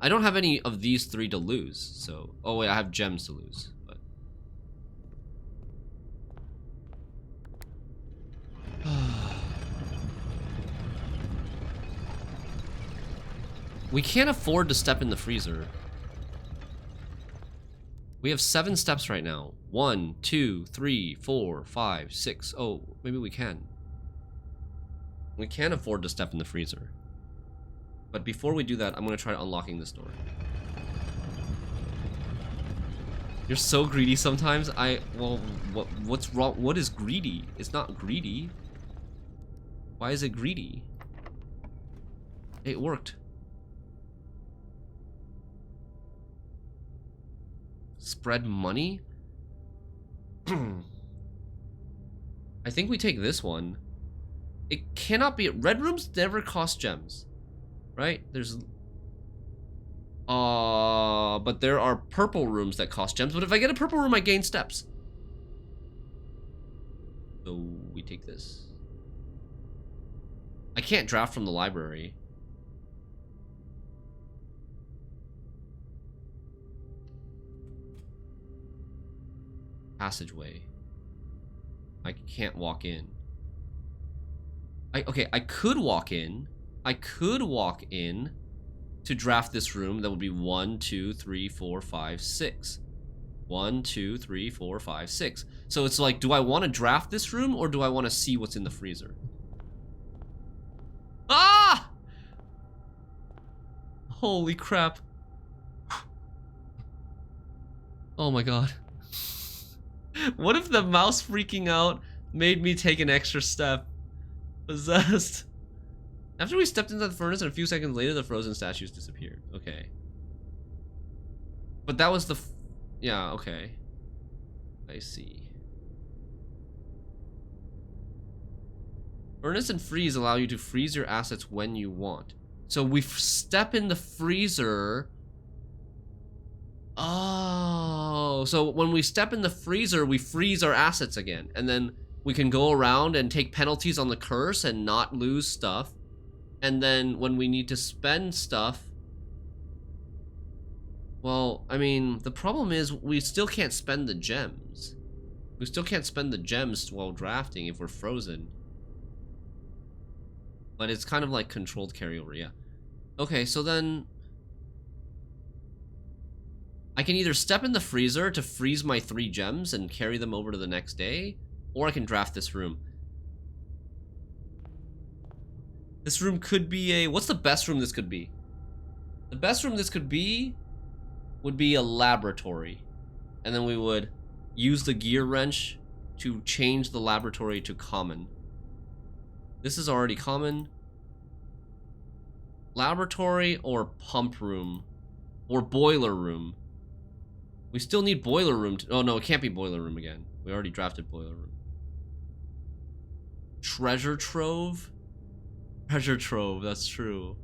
[SPEAKER 1] I don't have any of these 3 to lose, so... Oh, wait, I have gems to lose, but... We can't afford to step in the freezer. We have 7 steps right now. 1, 2, 3, 4, 5, 6. Oh, maybe we can. We can't afford to step in the freezer. But before we do that, I'm going to try unlocking this door. You're so greedy sometimes. Well, what's wrong? What is greedy? It's not greedy. Why is it greedy? It worked. Spread money? I think we take this one. It cannot be... Red rooms never cost gems. Right? There's... but there are purple rooms that cost gems. But if I get a purple room, I gain steps. So we take this. I can't draft from the library. Passageway. I can't walk in. Okay, I could walk in. I could walk in to draft this room. That would be 1, 2, 3, 4, 5, 6. 1, 2, 3, 4, 5, 6. So it's like, do I want to draft this room or do I want to see what's in the freezer? Ah! Holy crap. Oh my god. What if the mouse freaking out made me take an extra step? Possessed. After we stepped into the furnace and a few seconds later, the frozen statues disappeared. Okay. But that was the... yeah, okay. I see. Furnace and freeze allow you to freeze your assets when you want. So we step in the freezer... oh, so when we step in the freezer, we freeze our assets again. And then we can go around and take penalties on the curse and not lose stuff. And then when we need to spend stuff... well, I mean, the problem is we still can't spend the gems. We still can't spend the gems while drafting if we're frozen. But it's kind of like controlled carryover, yeah. Okay, so then... I can either step in the freezer to freeze my 3 gems and carry them over to the next day, or I can draft this room. This room could be a... what's the best room this could be? The best room this could be would be a laboratory. And then we would use the gear wrench to change the laboratory to common. This is already common. Laboratory or pump room or boiler room. We still need boiler room to... oh no, it can't be boiler room again. We already drafted boiler room. Treasure trove? Treasure trove, that's true.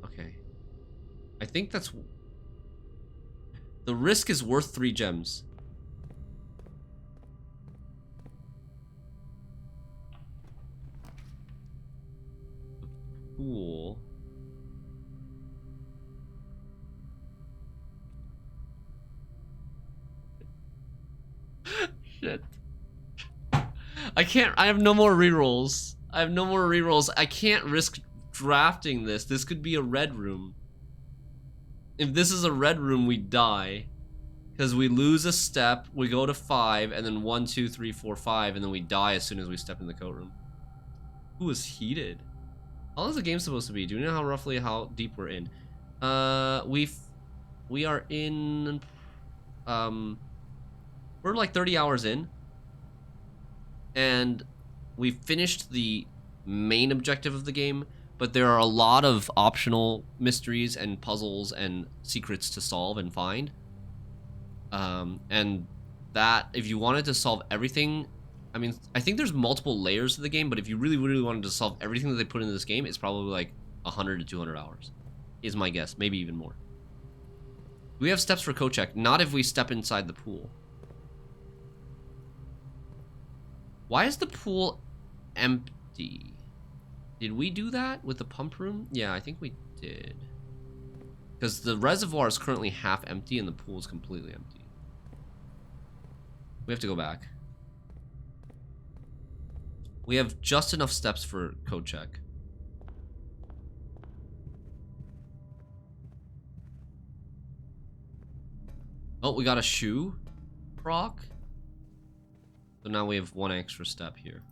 [SPEAKER 1] Okay. I think that's... the risk is worth 3 gems. Pool. Shit. I can't... I have no more rerolls. I have no more rerolls. I can't risk drafting this. This could be a red room. If this is a red room, we die. Because we lose a step, we go to 5, and then 1, 2, 3, 4, 5, and then we die as soon as we step in the coat room. Ooh, it's heated. How long is the game supposed to be? Do you know how roughly how deep we're in? We are in... we're like 30 hours in. And we finished the main objective of the game, but there are a lot of optional mysteries and puzzles and secrets to solve and find. And that, if you wanted to solve everything, I mean, I think there's multiple layers to the game, but if you really, really wanted to solve everything that they put into this game, it's probably like 100 to 200 hours, is my guess, maybe even more. We have steps for Kochek, not if we step inside the pool. Why is the pool empty? Did we do that with the pump room? Yeah, I think we did. Because the reservoir is currently half empty and the pool is completely empty. We have to go back. We have just enough steps for code check. Oh, we got a shoe proc. So now we have 1 extra step here.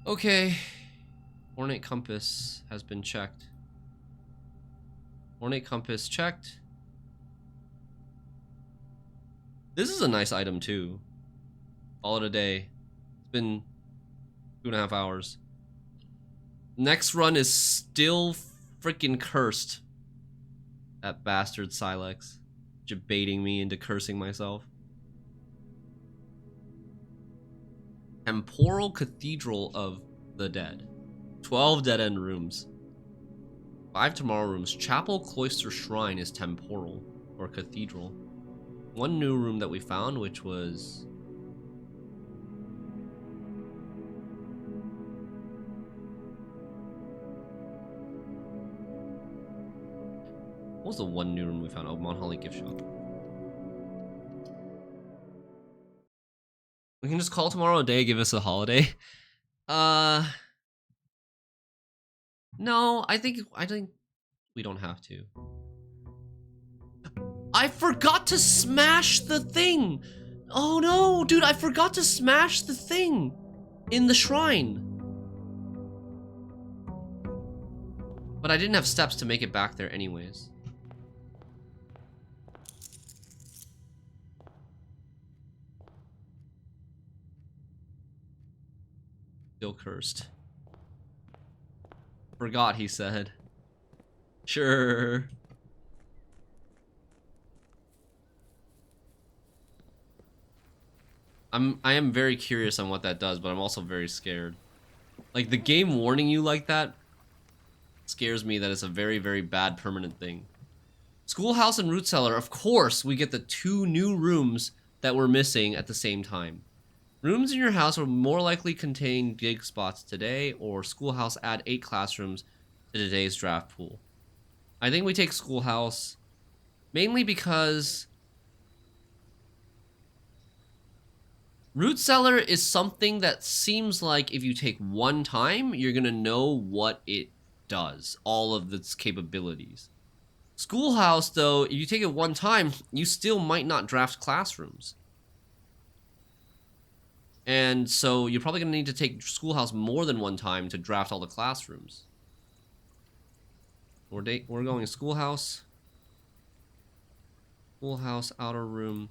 [SPEAKER 1] Okay. Ornate compass has been checked. Ornate compass checked. This is a nice item too. Call it a day. It's been 2.5 hours. Next run is still freaking cursed. That bastard Silex. Baiting me into cursing myself. Temporal Cathedral of the Dead. 12 dead-end rooms. 5 tomorrow rooms. Chapel, Cloister, Shrine is temporal, or cathedral. 1 new room that we found, which was... What was the one new room we found? Oh, Mount Holly gift shop. We can just call tomorrow a day, give us a holiday. No, I think we don't have to. I forgot to smash the thing. Oh no, dude, I forgot to smash the thing in the shrine. But I didn't have steps to make it back there anyways. Still cursed. Forgot, he said. Sure. I am very curious on what that does, but I'm also very scared. Like, the game warning you like that scares me that it's a very, very bad permanent thing. Schoolhouse and Root Cellar, of course, we get the 2 new rooms that we're missing at the same time. Rooms in your house will more likely contain gig spots today, or Schoolhouse add 8 classrooms to today's draft pool. I think we take Schoolhouse, mainly because Root Cellar is something that seems like if you take one time, you're gonna know what it does, all of its capabilities. Schoolhouse, though, if you take it one time, you still might not draft classrooms. And so you're probably going to need to take Schoolhouse more than one time to draft all the classrooms. We're going Schoolhouse. Schoolhouse, outer room.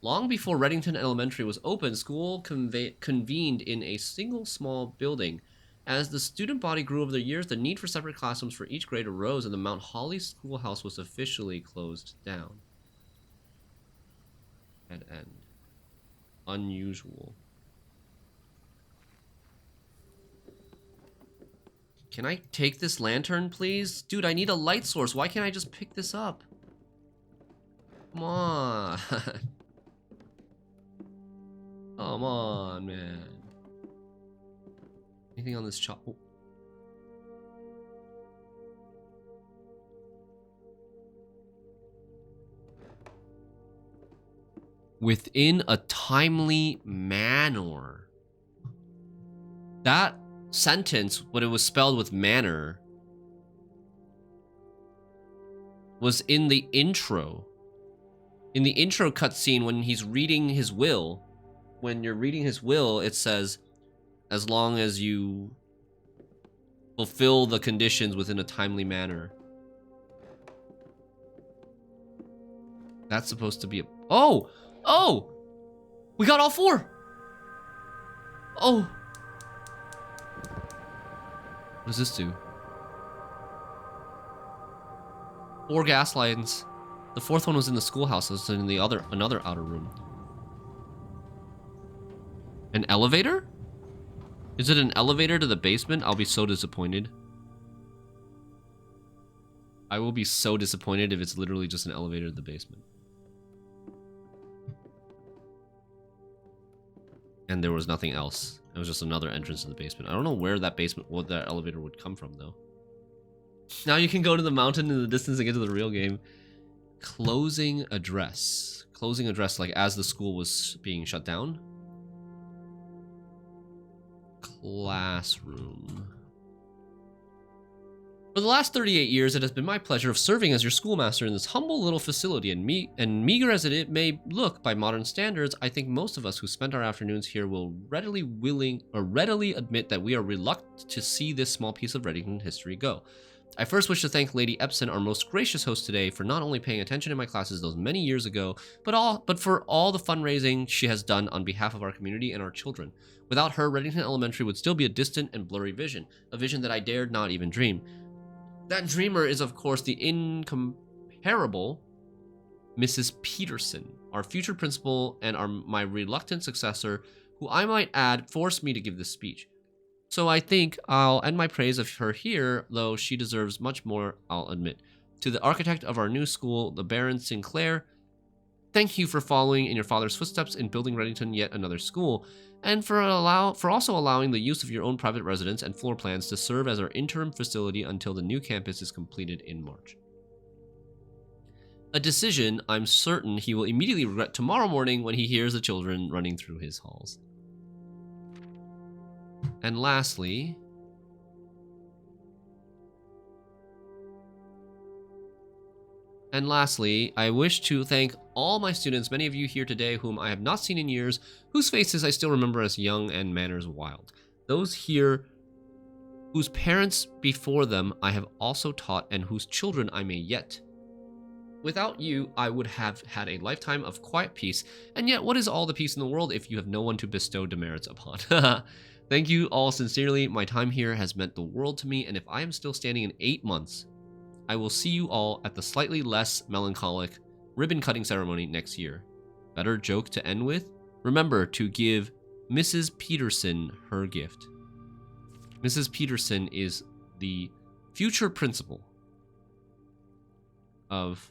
[SPEAKER 1] Long before Reddington Elementary was open, school convened in a single small building. As the student body grew over the years, the need for separate classrooms for each grade arose, and the Mount Holly Schoolhouse was officially closed down. At end. Unusual. Can I take this lantern, please? Dude, I need a light source. Why can't I just pick this up? Come on. Come on, man. Anything on this chop? Oh. Within a timely manner. That sentence, when it was spelled with manner, was in the intro. In the intro cutscene, when he's reading his will, when you're reading his will, it says, as long as you fulfill the conditions within a timely manner. That's supposed to be a... Oh! Oh! We got all 4! Oh! What does this do? 4 gas lines. The 4th one was in the schoolhouse. It was in the another outer room. An elevator? Is it an elevator to the basement? I'll be so disappointed. I will be so disappointed if it's literally just an elevator to the basement. And there was nothing else. It was just another entrance to the basement. I don't know where that basement, what that elevator would come from, though. Now you can go to the mountain in the distance and get to the real game. Closing address. Closing address, like as the school was being shut down. Classroom. For the last 38 years, it has been my pleasure of serving as your schoolmaster in this humble little facility, and meager as it may look by modern standards, I think most of us who spent our afternoons here will readily admit that we are reluctant to see this small piece of Reddington history go. I first wish to thank Lady Epson, our most gracious host today, for not only paying attention in my classes those many years ago, but for all the fundraising she has done on behalf of our community and our children. Without her, Reddington Elementary would still be a distant and blurry vision, a vision that I dared not even dream. That dreamer is, of course, the incomparable Mrs. Peterson, our future principal and my reluctant successor, who I might add forced me to give this speech. So I think I'll end my praise of her here, though she deserves much more, I'll admit. To the architect of our new school, the Baron Sinclair, thank you for following in your father's footsteps in building Reddington yet another school, and for also allowing the use of your own private residence and floor plans to serve as our interim facility until the new campus is completed in March. A decision I'm certain he will immediately regret tomorrow morning when he hears the children running through his halls. And lastly, I wish to thank all my students, many of you here today whom I have not seen in years, whose faces I still remember as young and manners wild. Those here whose parents before them I have also taught and whose children I may yet. Without you, I would have had a lifetime of quiet peace, and yet what is all the peace in the world if you have no one to bestow demerits upon? Thank you all sincerely. My time here has meant the world to me, and if I am still standing in 8 months, I will see you all at the slightly less melancholic ribbon-cutting ceremony next year. Better joke to end with? Remember to give Mrs. Peterson her gift. Mrs. Peterson is the future principal of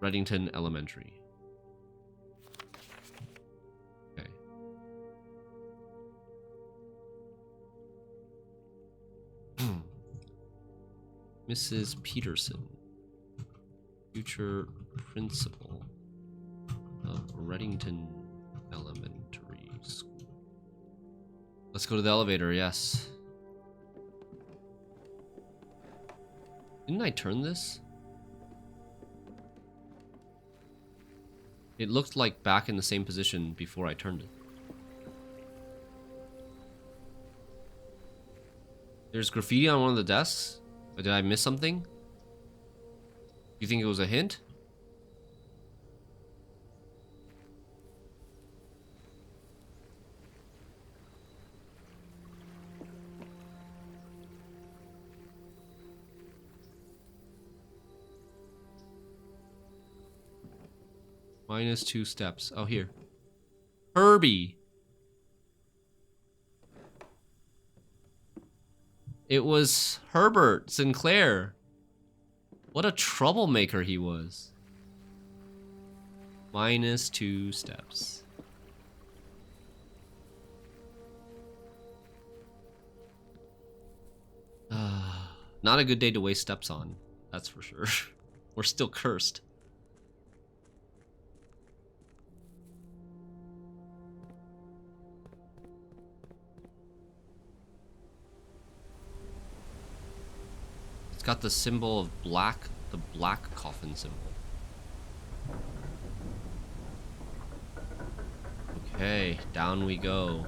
[SPEAKER 1] Reddington Elementary. Okay. Mrs. Peterson, future principal of Reddington Elementary School. Let's go to the elevator, yes. Didn't I turn this? It looked like back in the same position before I turned it. There's graffiti on one of the desks? Or did I miss something? You think it was a hint? -2 steps. Oh, here. Herbie. It was Herbert Sinclair. What a troublemaker he was. -2 steps. Not a good day to waste steps on. That's for sure. We're still cursed. It's got the symbol of black, the black coffin symbol. Okay, down we go.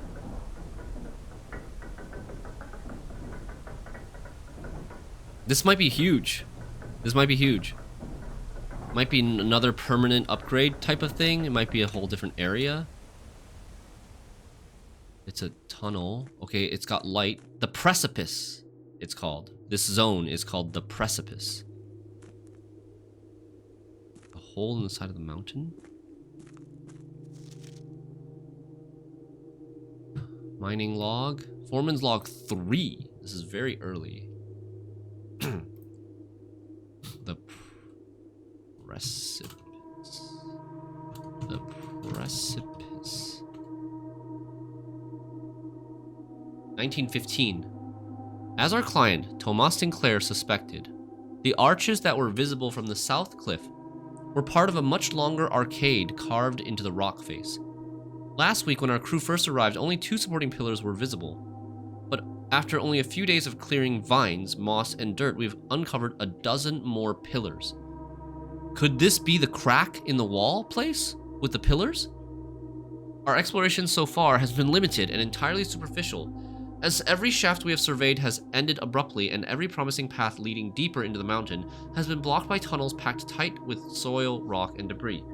[SPEAKER 1] This might be huge. This might be huge. Might be another permanent upgrade type of thing. It might be a whole different area. It's a tunnel. Okay, it's got light. The precipice, it's called. This zone is called the precipice. A hole in the side of the mountain? Mining log. Foreman's log 3. This is very early. The precipice. The precipice. 1915. As our client, Thomas Sinclair, suspected, the arches that were visible from the south cliff were part of a much longer arcade carved into the rock face. Last week, when our crew first arrived, only 2 supporting pillars were visible. But after only a few days of clearing vines, moss, and dirt, we've uncovered a dozen more pillars. Could this be the crack in the wall place with the pillars? Our exploration so far has been limited and entirely superficial, as every shaft we have surveyed has ended abruptly and every promising path leading deeper into the mountain has been blocked by tunnels packed tight with soil, rock, and debris.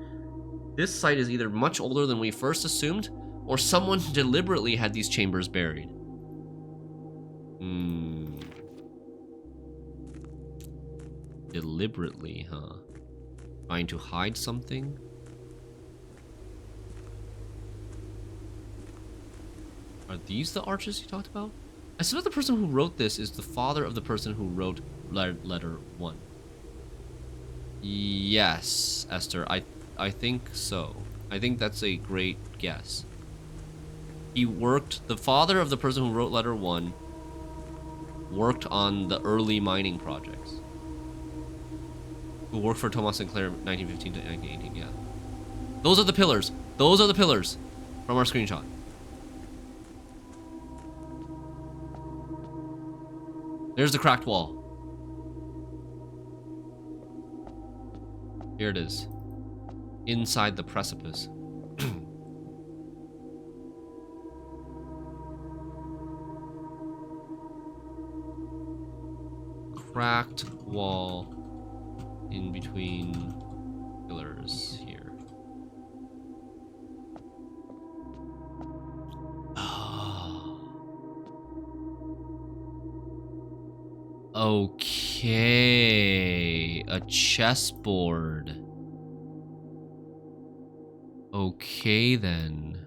[SPEAKER 1] This site is either much older than we first assumed, or someone deliberately had these chambers buried. Deliberately, huh? Trying to hide something? Are these the arches you talked about? I suppose the person who wrote this is the father of the person who wrote letter 1. Yes, Esther, I think so. I think that's a great guess. The father of the person who wrote letter 1 worked on the early mining projects. Who worked for Thomas Sinclair 1915 to 1918, yeah. Those are the pillars. Those are the pillars from our screenshot. There's the cracked wall. Here it is. Inside the precipice. Cracked wall in between pillars here. Okay, a chessboard. Okay then.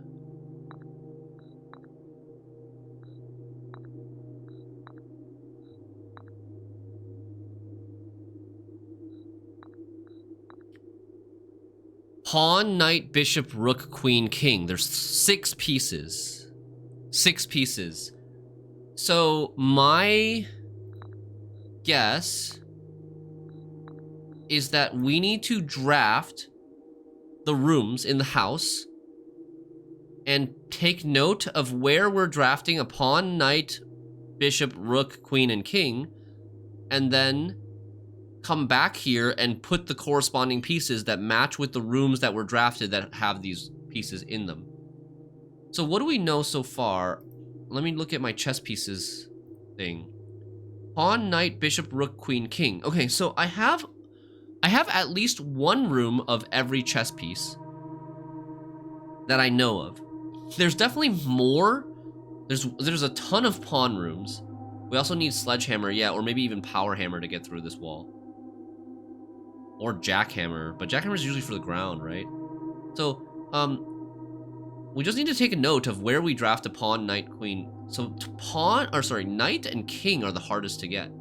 [SPEAKER 1] Pawn, knight, bishop, rook, queen, king. There's 6 pieces. 6 pieces. So my guess is that we need to draft the rooms in the house and take note of where we're drafting a pawn, knight, bishop, rook, queen, and king, and then come back here and put the corresponding pieces that match with the rooms that were drafted that have these pieces in them. So what do we know so far? Let me look at my chess pieces thing. Pawn, knight, bishop, rook, queen, king. Okay, so I have at least one room of every chess piece that I know of. There's definitely more. There's a ton of pawn rooms. We also need sledgehammer, yeah, or maybe even power hammer to get through this wall. Or jackhammer, but jackhammer is usually for the ground, right? So, we just need to take a note of where we draft a pawn, knight, queen. So knight and king are the hardest to get.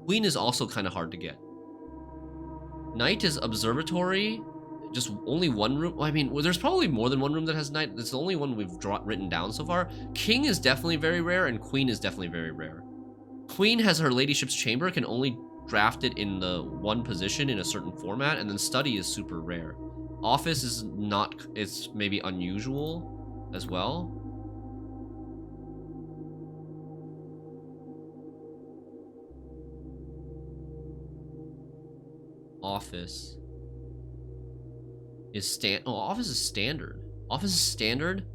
[SPEAKER 1] Queen is also kind of hard to get. Knight is observatory, just only one room. Well, I mean, there's probably more than one room that has knight. It's the only one we've written down so far. King is definitely very rare, and queen is definitely very rare. Queen has her ladyship's chamber, can only draft it in the one position in a certain format, and then study is super rare. Office is not, it's maybe unusual as well. Office is office is standard. Office is standard.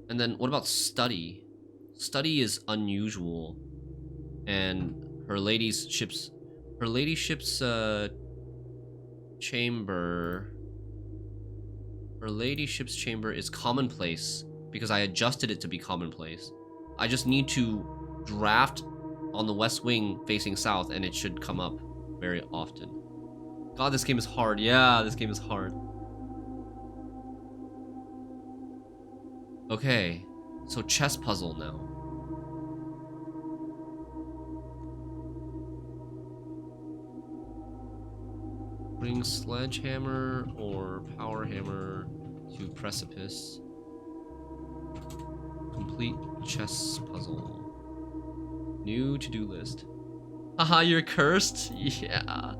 [SPEAKER 1] And then what about study? Study is unusual. And her ladyship's chamber. Her ladyship's chamber is commonplace because I adjusted it to be commonplace. I just need to draft on the west wing facing south and it should come up very often. God, this game is hard. Yeah, this game is hard. Okay, so chess puzzle now. Bring sledgehammer or power hammer to precipice. Complete chess puzzle. New to-do list. Haha, you're cursed? Yeah.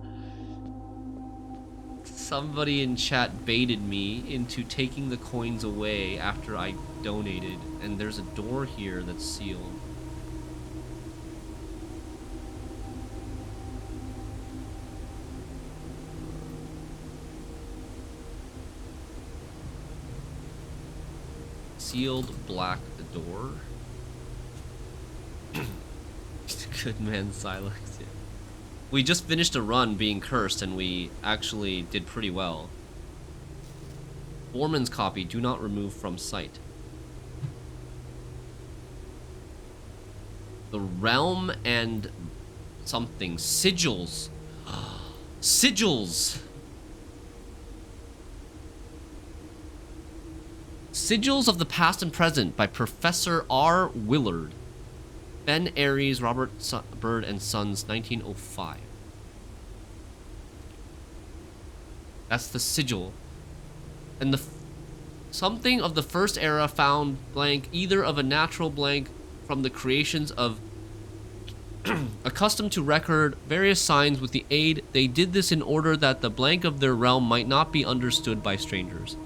[SPEAKER 1] Somebody in chat baited me into taking the coins away after I donated, and there's a door here that's sealed. Sealed black door. Good man, Silex. Yeah. We just finished a run being cursed and we actually did pretty well. Foreman's copy, do not remove from sight. The realm and something. Sigils. Sigils. Sigils of the Past and Present by Professor R. Willard. Ben Aries, Robert Bird and Sons, 1905. That's the sigil. And the something of the first era found blank, either of a natural blank from the creations of a accustomed to record various signs with the aid. They did this in order that the blank of their realm might not be understood by strangers.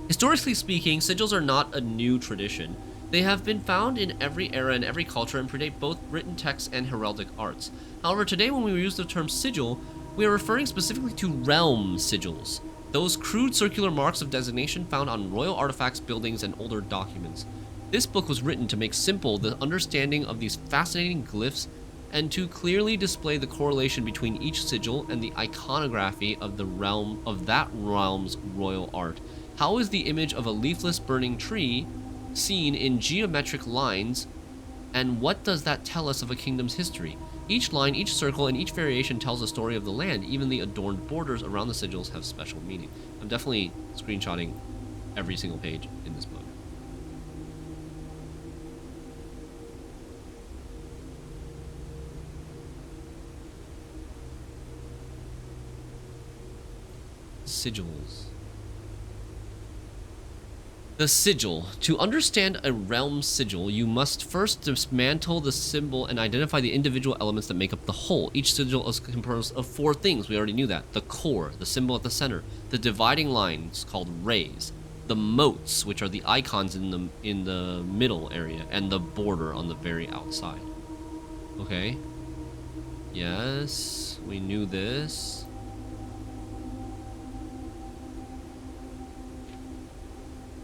[SPEAKER 1] Historically speaking, sigils are not a new tradition. They have been found in every era and every culture and predate both written texts and heraldic arts. However, today when we use the term sigil, we are referring specifically to realm sigils, those crude circular marks of designation found on royal artifacts, buildings, and older documents. This book was written to make simple the understanding of these fascinating glyphs and to clearly display the correlation between each sigil and the iconography of the realm of that realm's royal art. How is the image of a leafless burning tree seen in geometric lines, and what does that tell us of a kingdom's history? Each line, each circle, and each variation tells a story of the land. Even the adorned borders around the sigils have special meaning. I'm definitely screenshotting every single page in this book. Sigils. The sigil. To understand a realm sigil, you must first dismantle the symbol and identify the individual elements that make up the whole. Each sigil is composed of 4 things. We already knew that. The core, the symbol at the center, the dividing lines called rays, the moats, which are the icons in the middle area, and the border on the very outside. Okay. Yes, we knew this.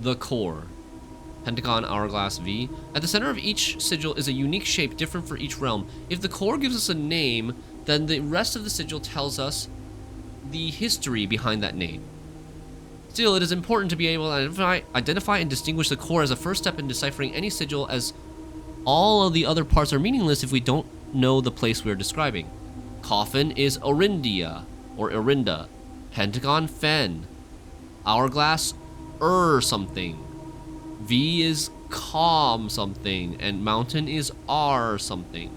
[SPEAKER 1] The core. Pentagon, hourglass, V. At the center of each sigil is a unique shape different for each realm. If the core gives us a name, then the rest of the sigil tells us the history behind that name. Still, it is important to be able to identify and distinguish the core as a first step in deciphering any sigil, as all of the other parts are meaningless if we don't know the place we're describing. Coffin is Orindia, or Orinda. Pentagon, Fen. Hourglass, something. V is calm something, and mountain is R something.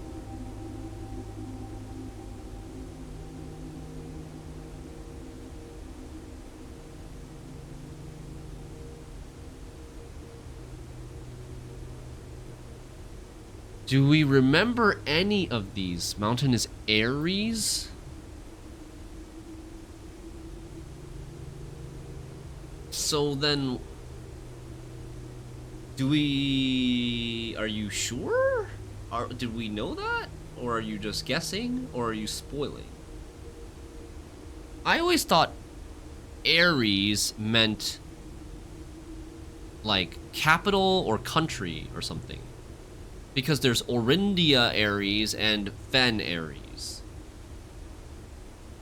[SPEAKER 1] Do we remember any of these? Mountain is Aries. So then, are you sure? Did we know that? Or are you just guessing? Or are you spoiling? I always thought Aries meant like capital or country or something. Because there's Orindia Aries and Fen Aries.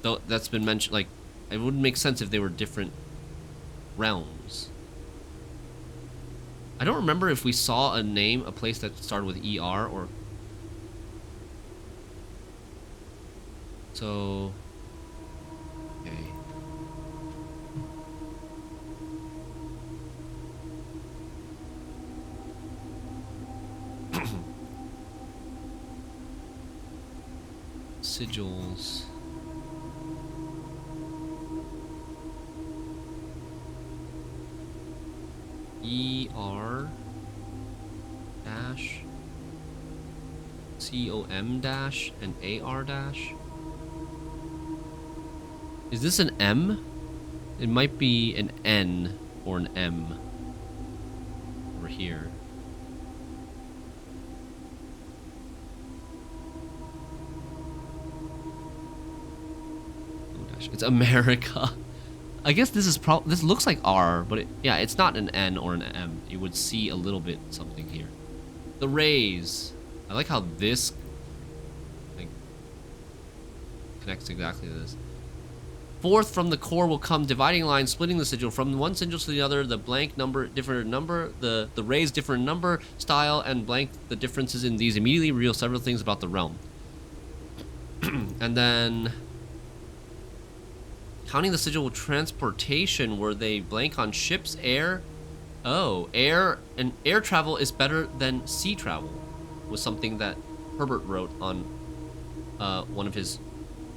[SPEAKER 1] Though that's been mentioned, like, it wouldn't make sense if they were different realms. I don't remember if we saw a place that started with ER or... So... Okay. Sigils. ER dash COM dash and AR dash. Is this an M? It might be an N or an M over here. Oh dash, it's America. I guess this is this looks like R, but yeah, it's not an N or an M. You would see a little bit something here. The rays. I like how this like connects exactly to this. Forth from the core will come dividing lines splitting the sigil. From one sigil to the other, the blank number, different number, the rays different number, style, and blank, the differences in these immediately reveal several things about the realm. And then... counting the sigil with transportation, were they blank on ships, air? Oh, air travel is better than sea travel, was something that Herbert wrote on one of his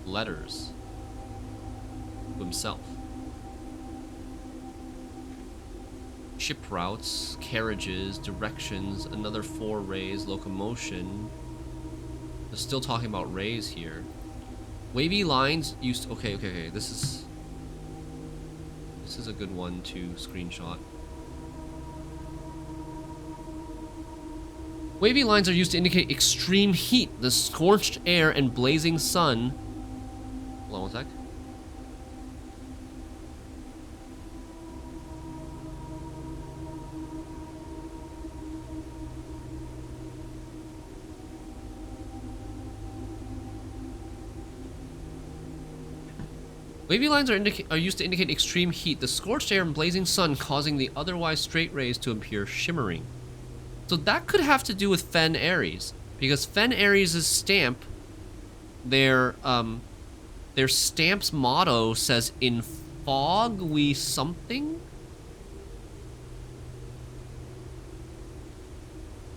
[SPEAKER 1] letters to himself. Ship routes, carriages, directions, another 4 rays, locomotion. They're still talking about rays here. Wavy lines used. Okay. This is a good one to screenshot. Wavy lines are used to indicate extreme heat, the scorched air and blazing sun. Hold on one sec. Wavy lines are used to indicate extreme heat, the scorched air and blazing sun causing the otherwise straight rays to appear shimmering. So that could have to do with Fen Ares, because Fen Ares' stamp, their stamp's motto says, "In fog we something?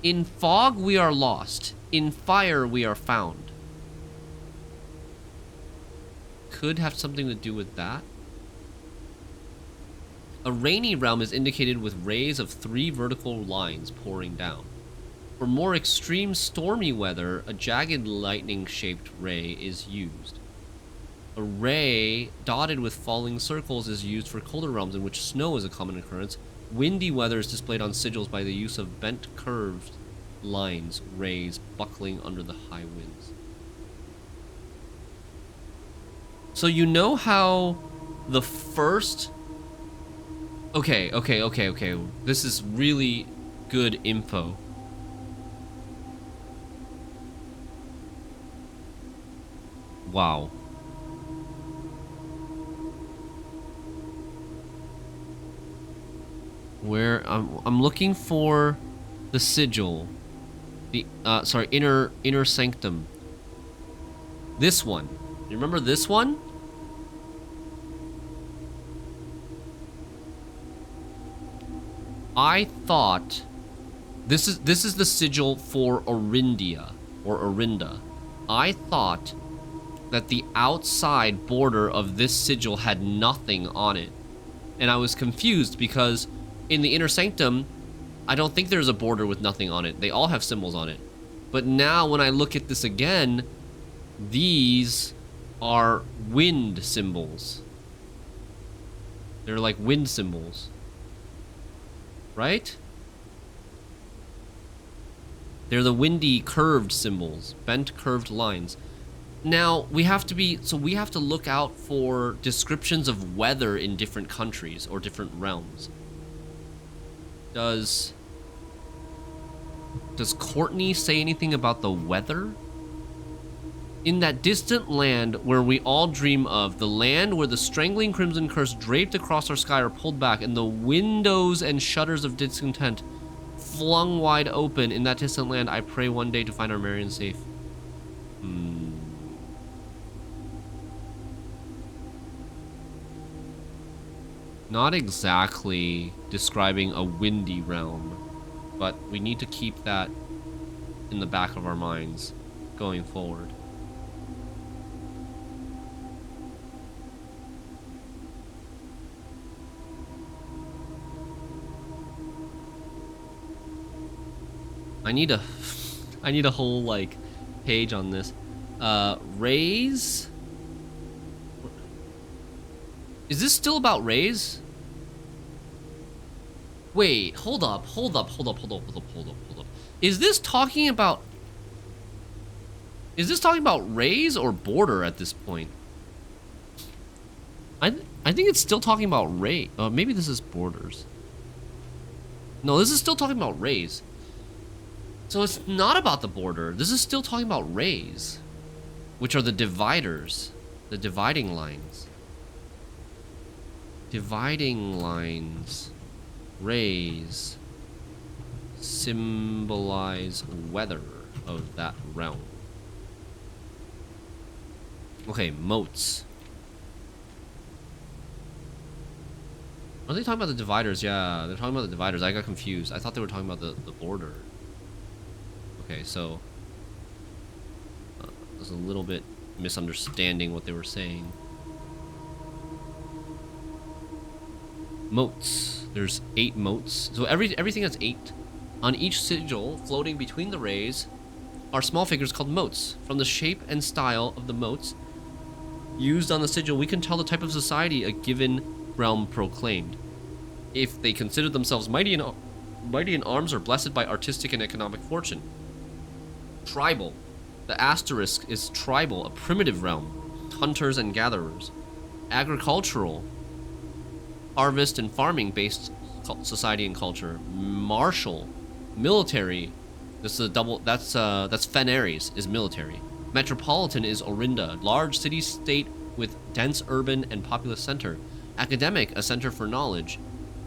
[SPEAKER 1] In fog we are lost, in fire we are found." Could have something to do with that. A rainy realm is indicated with rays of 3 vertical lines pouring down. For more extreme stormy weather, a jagged lightning-shaped ray is used. A ray dotted with falling circles is used for colder realms in which snow is a common occurrence. Windy weather is displayed on sigils by the use of bent curved lines, rays buckling under the high winds. So you know how the first... Okay. This is really good info. Wow. Where I'm looking for the sigil. The sorry, inner sanctum. This one. You remember this one? I thought this is the sigil for Orindia or Orinda. I thought that the outside border of this sigil had nothing on it. And I was confused because in the inner sanctum, I don't think there's a border with nothing on it. They all have symbols on it. But now when I look at this again, these are wind symbols. They're like wind symbols. Right? They're the windy curved symbols, bent curved lines. Now, we have to look out for descriptions of weather in different countries or different realms. Does Courtney say anything about the weather? In that distant land where we all dream of, the land where the strangling crimson curse draped across our sky are pulled back, and the windows and shutters of discontent flung wide open, in that distant land, I pray one day to find our Marion safe. Not exactly describing a windy realm, but we need to keep that in the back of our minds going forward. I need a whole like page on this. Rays. Is this still about rays? Wait, hold up. Is this talking about rays or border at this point? I think it's still talking about ray. Maybe this is borders. No, this is still talking about rays. So it's not about the border. This is still talking about rays, which are the dividers, the dividing lines. Dividing lines, rays, symbolize weather of that realm. Okay, moats. Are they talking about the dividers? Yeah, they're talking about the dividers. I got confused. I thought they were talking about the border. Okay, so I was a little bit misunderstanding what they were saying. Moats. There's 8 moats. So everything has 8. On each sigil, floating between the rays, are small figures called motes. From the shape and style of the motes used on the sigil, we can tell the type of society a given realm proclaimed. If they consider themselves mighty in arms or blessed by artistic and economic fortune. Tribal. The asterisk is tribal, a primitive realm. Hunters and gatherers. Agricultural. Harvest and farming based society and culture. Martial. Military. This is a double. That's Fen Ares is military. Metropolitan is Orinda, large city-state with dense urban and populous center. Academic, a center for knowledge.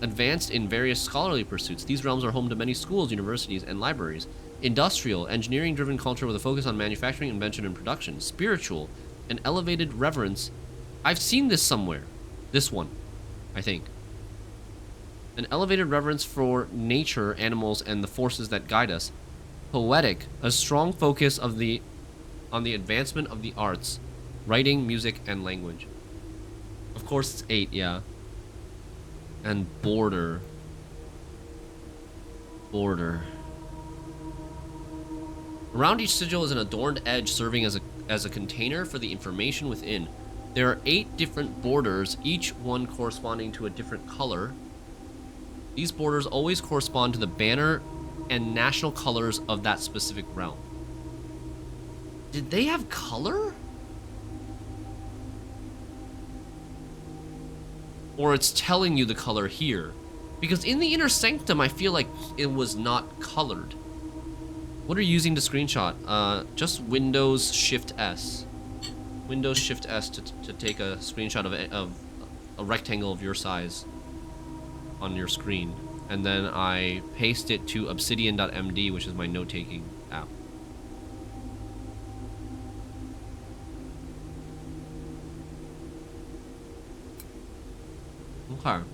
[SPEAKER 1] Advanced in various scholarly pursuits. These realms are home to many schools, universities, and libraries. Industrial, engineering-driven culture with a focus on manufacturing, invention, and production. Spiritual, an elevated reverence. I've seen this somewhere. This one, I think. An elevated reverence for nature, animals, and the forces that guide us. Poetic, a strong focus on the advancement of the arts, writing, music, and language. Of course, it's 8, yeah. And border. Around each sigil is an adorned edge serving as a container for the information within. There are 8 different borders, each one corresponding to a different color. These borders always correspond to the banner and national colors of that specific realm. Did they have color? Or it's telling you the color here. Because in the Inner Sanctum, I feel like it was not colored. What are you using to screenshot? Just Windows Shift S. Windows Shift S to take a screenshot of a rectangle of your size on your screen. And then I paste it to obsidian.md, which is my note-taking app. Okay.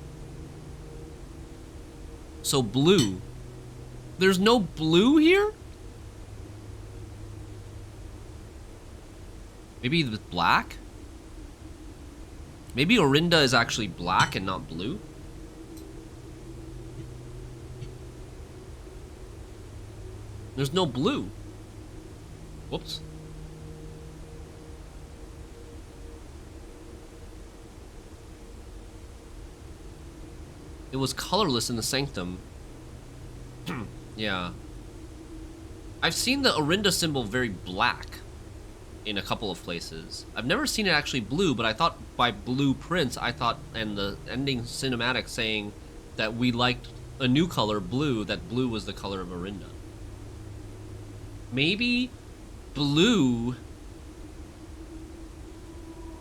[SPEAKER 1] So blue. There's no blue here? Maybe it's black? Maybe Orinda is actually black and not blue? There's no blue. Whoops. It was colorless in the Sanctum. Yeah. I've seen the Orinda symbol very black in a couple of places. I've never seen it actually blue, but I thought by blueprints, and the ending cinematic saying that we liked a new color, blue, that blue was the color of Orinda. Maybe blue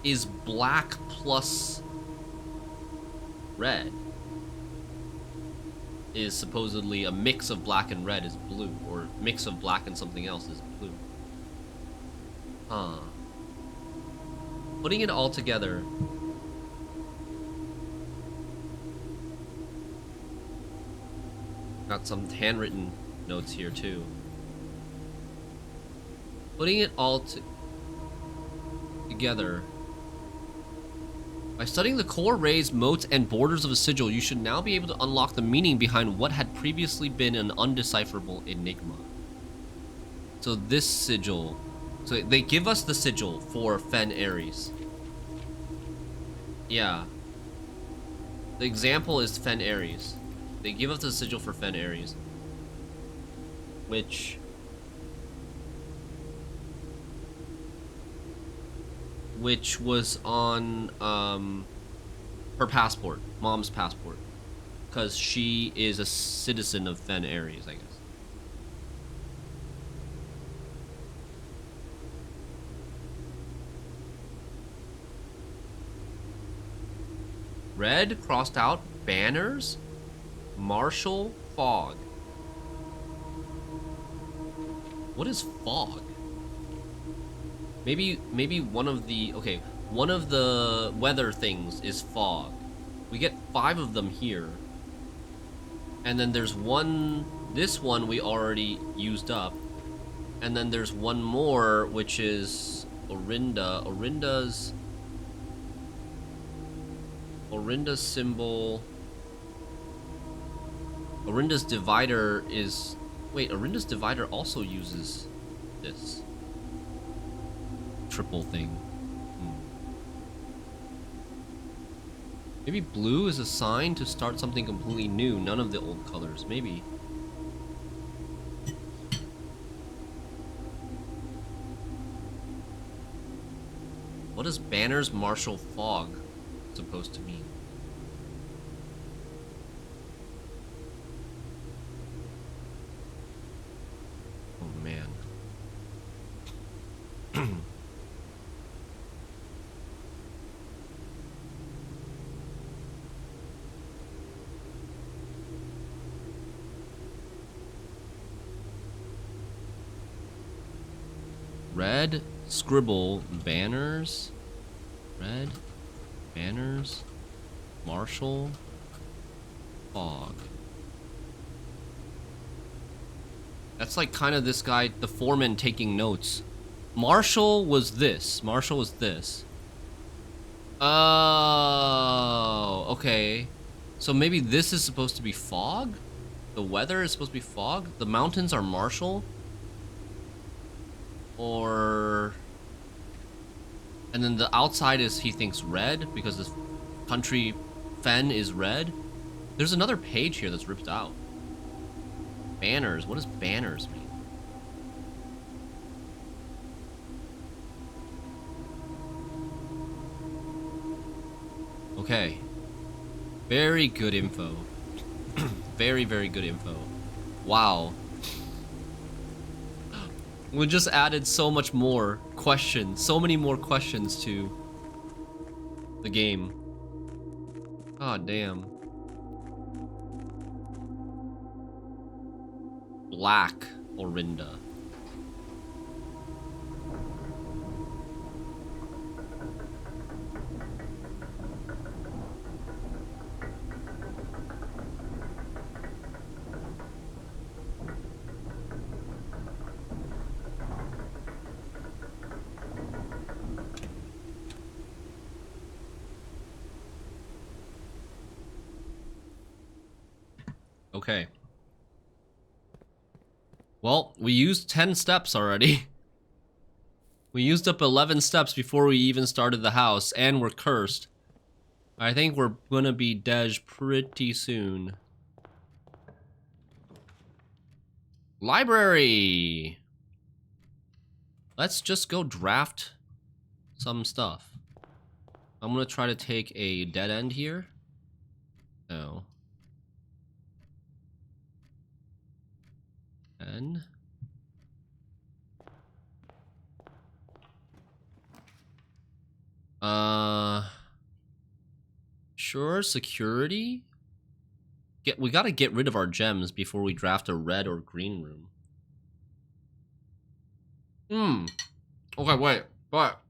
[SPEAKER 1] is black plus red. Is supposedly a mix of black and red is blue, or mix of black and something else is blue. Huh. Putting it all together. Got some handwritten notes here too. Putting it all together. By studying the core, rays, motes, and borders of a sigil, you should now be able to unlock the meaning behind what had previously been an undecipherable enigma. So this sigil... So they give us the sigil for Fen Ares. Yeah. The example is Fen Ares. They give us the sigil for Fen Ares. Which was on her passport, mom's passport, because she is a citizen of Fen Ares, I guess. Red crossed out banners, martial, fog. What is fog? Maybe one of the weather things is fog. We get 5 of them here. And then there's this one we already used up. And then there's one more, which is Orinda. Orinda's symbol. Orinda's divider is... Wait, Orinda's divider also uses... this triple thing. Maybe blue is a sign to start something completely new. None of the old colors. Maybe. What does Banner's Martial Fog supposed to mean? Oh man. Red scribble banners. Red banners. Martial fog. That's like kind of this guy, the foreman, taking notes. Marshall was this. Marshall was this. Oh, okay. So maybe this is supposed to be fog? The weather is supposed to be fog? The mountains are Marshall? Or... And then the outside is, he thinks, red, because this country fen is red. There's another page here that's ripped out. Banners. What does banners mean? Okay. Very good info. Very, very good info. Wow. We just added so much more questions. So many more questions to the game. God damn. Black Orinda. Okay. Well, we used 10 steps already. We used up 11 steps before we even started the house, and we're cursed. I think we're gonna be Dej pretty soon. Library! Let's just go draft some stuff. I'm gonna try to take a dead end here. No. N. Sure, security? We gotta get rid of our gems before we draft a red or green room. Okay, wait, but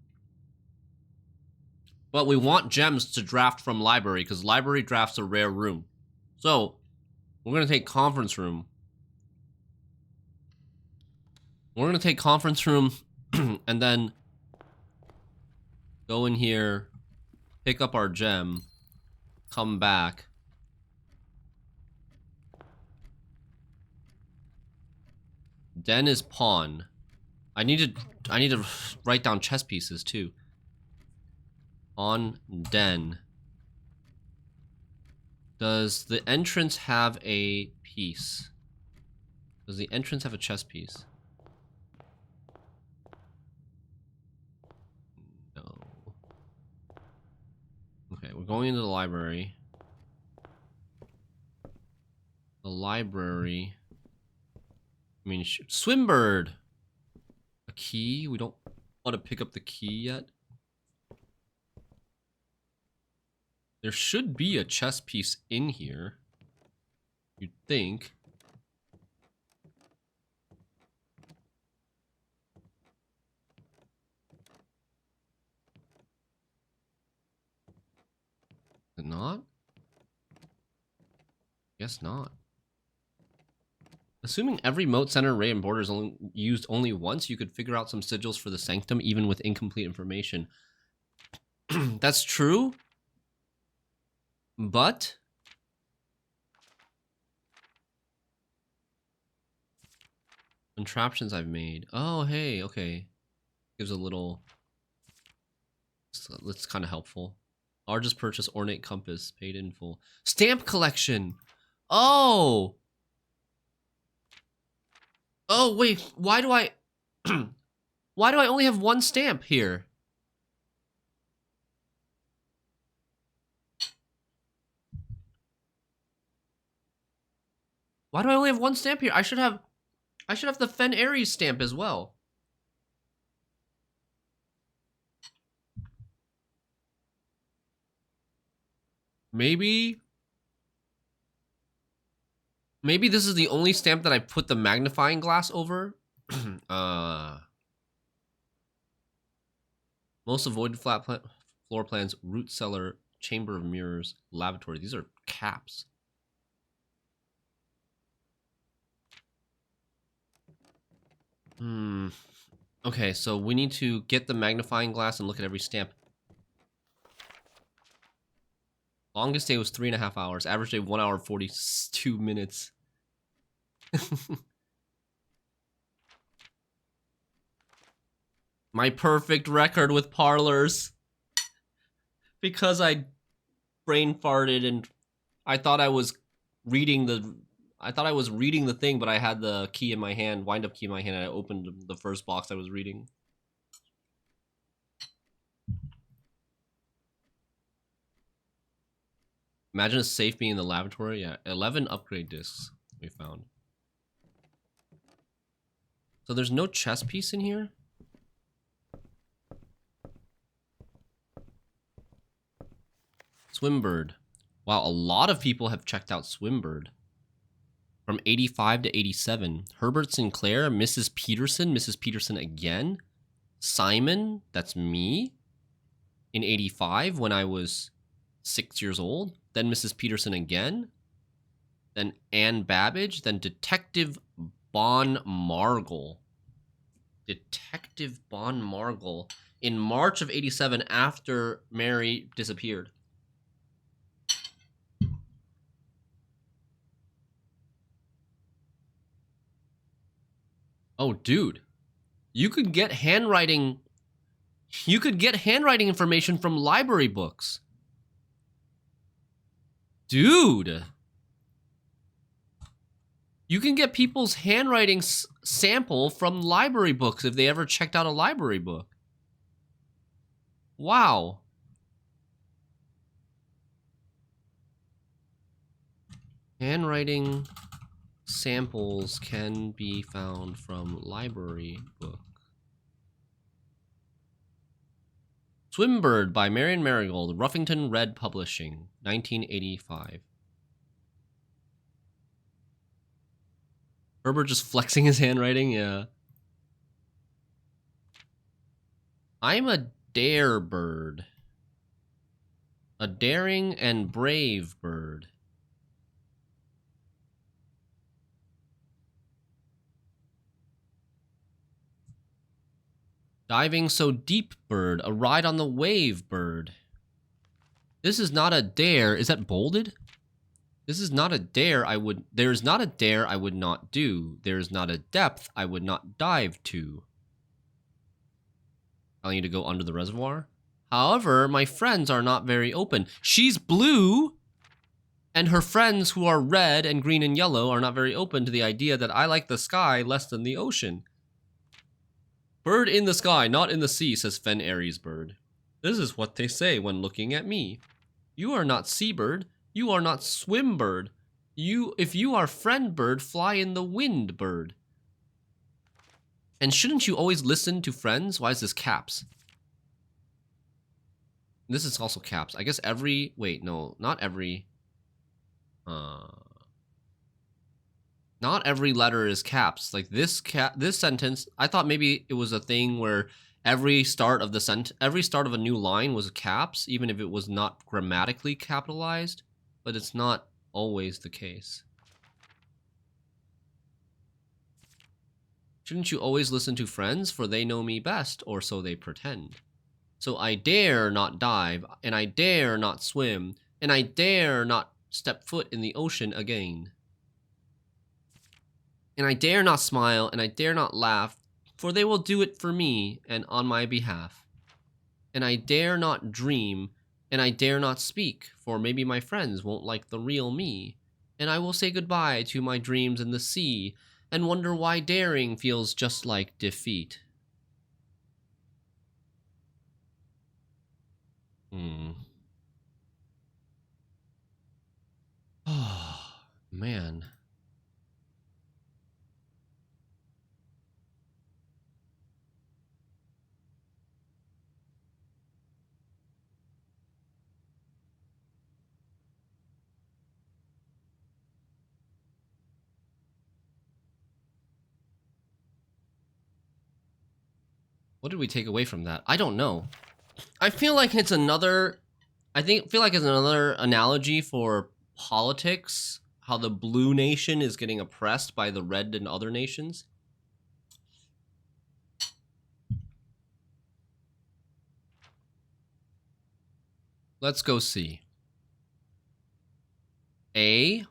[SPEAKER 1] we want gems to draft from library, because library drafts a rare room. So, we're gonna take conference room. We're gonna take conference room, and then go in here, pick up our gem, come back. Den is pawn. I need to write down chess pieces too. Pawn, den. Does the entrance have a piece? Does the entrance have a chess piece? No. Okay, we're going into the library. The library. I mean, Swimbird! A key? We don't want to pick up the key yet. There should be a chess piece in here. You'd think. Is it not? Guess not. Assuming every moat, center, ray, and border is used only once, you could figure out some sigils for the sanctum even with incomplete information. That's true. But Contraptions I've made. Oh, hey, okay. Gives a little... So that's kind of helpful. Largest purchase, ornate compass, paid in full. Stamp collection! Oh! Oh, wait, why do I... why do I only have one stamp here? Why do I only have one stamp here? I should have the Fen Ares stamp as well. Maybe this is the only stamp that I put the magnifying glass over. Most avoided floor plans, root cellar, chamber of mirrors, lavatory. These are caps. Okay, so we need to get the magnifying glass and look at every stamp. Longest day was 3.5 hours. Average day 1 hour 42 minutes. My perfect record with parlors. Because I brain farted and I thought I was reading the thing, but I had the key in my hand, wind-up key in my hand, and I opened the first box I was reading. Imagine a safe being in the lavatory. Yeah, 11 upgrade discs we found. So there's no chess piece in here? Swimbird. Wow, a lot of people have checked out Swimbird. From 85 to 87. Herbert Sinclair, Mrs. Peterson again. Simon, that's me. In 85 when I was 6 years old. Then Mrs. Peterson again. Then Anne Babbage. Then Detective Bon Margle. Detective Bon Margle. In March of 87 after Mary disappeared. Oh, dude. You could get handwriting information from library books. Dude. You can get people's handwriting sample from library books if they ever checked out a library book. Wow. Handwriting samples can be found from library book. Swimbird by Marion Marigold, Ruffington Red Publishing, 1985. Herbert just flexing his handwriting, yeah. I'm a dare bird. A daring and brave bird. Diving so deep bird, a ride on the wave bird. This is not a dare. Is that bolded? This is not a dare there is not a dare I would not do. There is not a depth I would not dive to. Telling you to go under the reservoir. However, my friends are not very open. She's blue, and her friends who are red and green and yellow are not very open to the idea that I like the sky less than the ocean. Bird in the sky, not in the sea, says Fen Ares bird. This is what they say when looking at me. You are not seabird. You are not swimbird. If you are friend bird, fly in the wind bird. And shouldn't you always listen to friends? Why is this caps? This is also caps. I guess every, wait, no, not every. Not every letter is caps. Like this sentence, I thought maybe it was a thing where every start of a new line was caps, even if it was not grammatically capitalized, but it's not always the case. Shouldn't you always listen to friends, for they know me best, or so they pretend. So I dare not dive, and I dare not swim, and I dare not step foot in the ocean again. And I dare not smile, and I dare not laugh, for they will do it for me and on my behalf. And I dare not dream, and I dare not speak, for maybe my friends won't like the real me. And I will say goodbye to my dreams in the sea, and wonder why daring feels just like defeat. Oh, man. What did we take away from that? I don't know. I feel like it's another... feel like it's another analogy for politics. How the blue nation is getting oppressed by the red and other nations. Let's go see. A.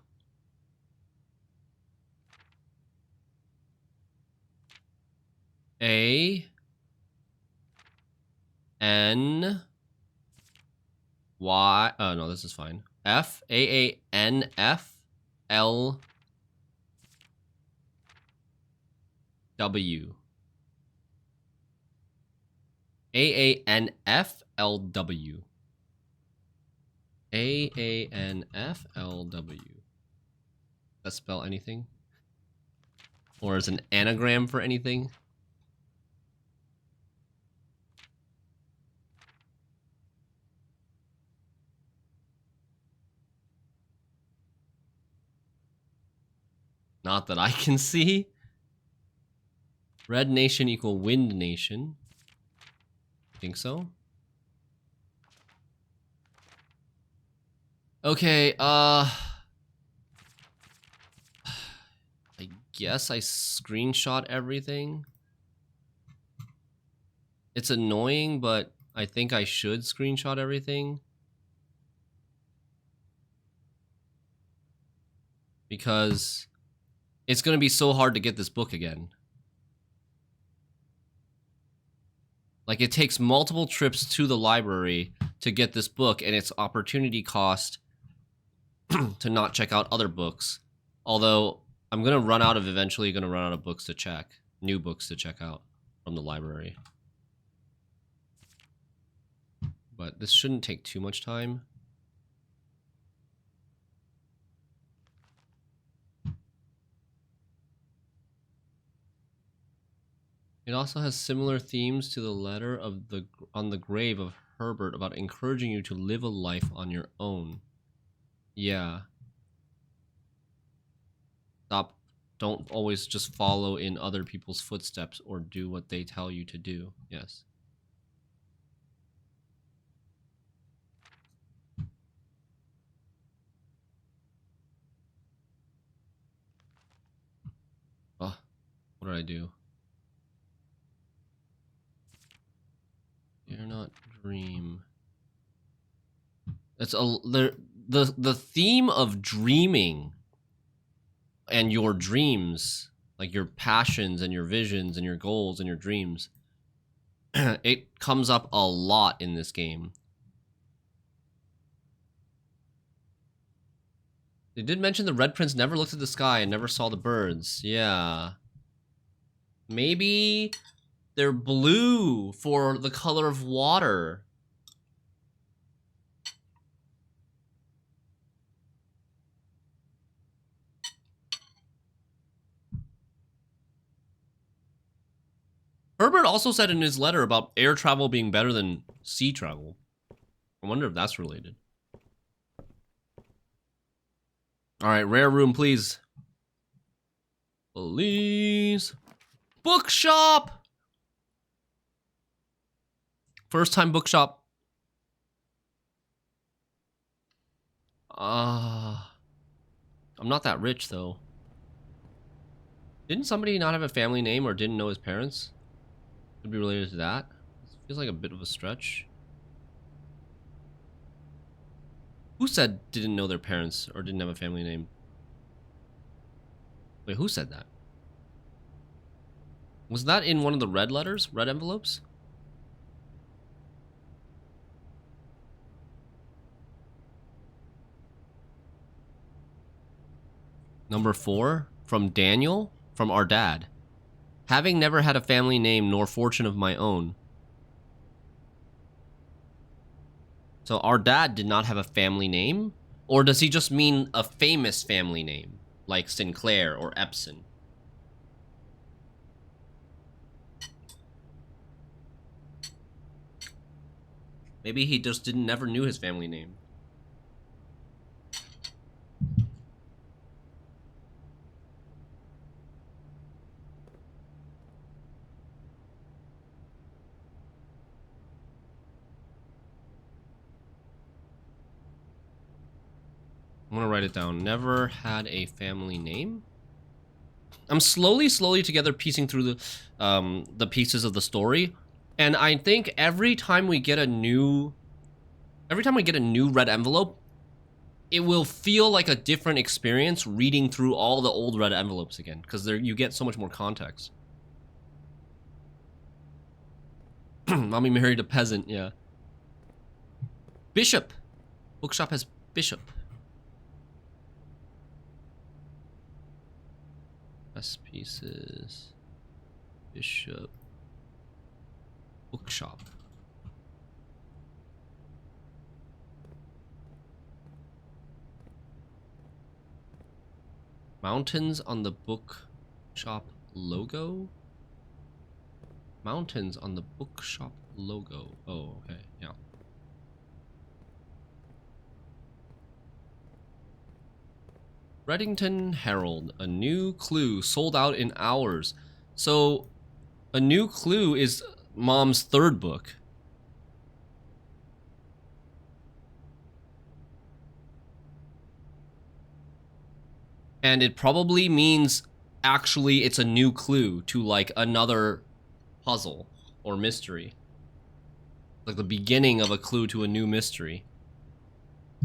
[SPEAKER 1] N. Y. Oh, no, this is fine. F. AANF. L. W. AANF. LW. AANF. LW. Does that spell anything? Or is an anagram for anything? Not that I can see. Red nation equal wind nation. I think so. Okay, I guess I screenshot everything. It's annoying, but I think I should screenshot everything. Because it's going to be so hard to get this book again. Like, it takes multiple trips to the library to get this book, and it's opportunity cost to not check out other books. Although, I'm going to eventually run out of books to check. New books to check out from the library. But this shouldn't take too much time. It also has similar themes to the letter on the grave of Herbert about encouraging you to live a life on your own. Yeah. Don't always just follow in other people's footsteps or do what they tell you to do. Yes. Oh, what did I do? Dare not dream. It's the theme of dreaming and your dreams, like your passions and your visions and your goals and your dreams, it comes up a lot in this game. They did mention the Red Prince never looked at the sky and never saw the birds. Yeah. Maybe they're blue for the color of water. Herbert also said in his letter about air travel being better than sea travel. I wonder if that's related. Alright, rare room, please. Please. Bookshop! First time bookshop. I'm not that rich, though. Didn't somebody not have a family name or didn't know his parents? Could be related to that. This feels like a bit of a stretch. Who said didn't know their parents or didn't have a family name? Wait, who said that? Was that in one of the red letters? Red envelopes? Number 4, from Daniel, from our dad. Having never had a family name nor fortune of my own. So our dad did not have a family name? Or does he just mean a famous family name, like Sinclair or Epson? Maybe he just never knew his family name. I'm gonna write it down. Never had a family name. I'm slowly together piecing through the pieces of the story, and I think every time we get a new red envelope, it will feel like a different experience reading through all the old red envelopes again, because you get so much more context. Mommy married a peasant, yeah. Bishop. Bookshop has Bishop. Best pieces. Bishop. Bookshop. Mountains on the bookshop logo? Mountains on the bookshop logo. Oh, okay, yeah. Reddington Herald, a new clue sold out in hours. So, a new clue is Mom's third book. And it probably means actually it's a new clue to like another puzzle or mystery. Like the beginning of a clue to a new mystery.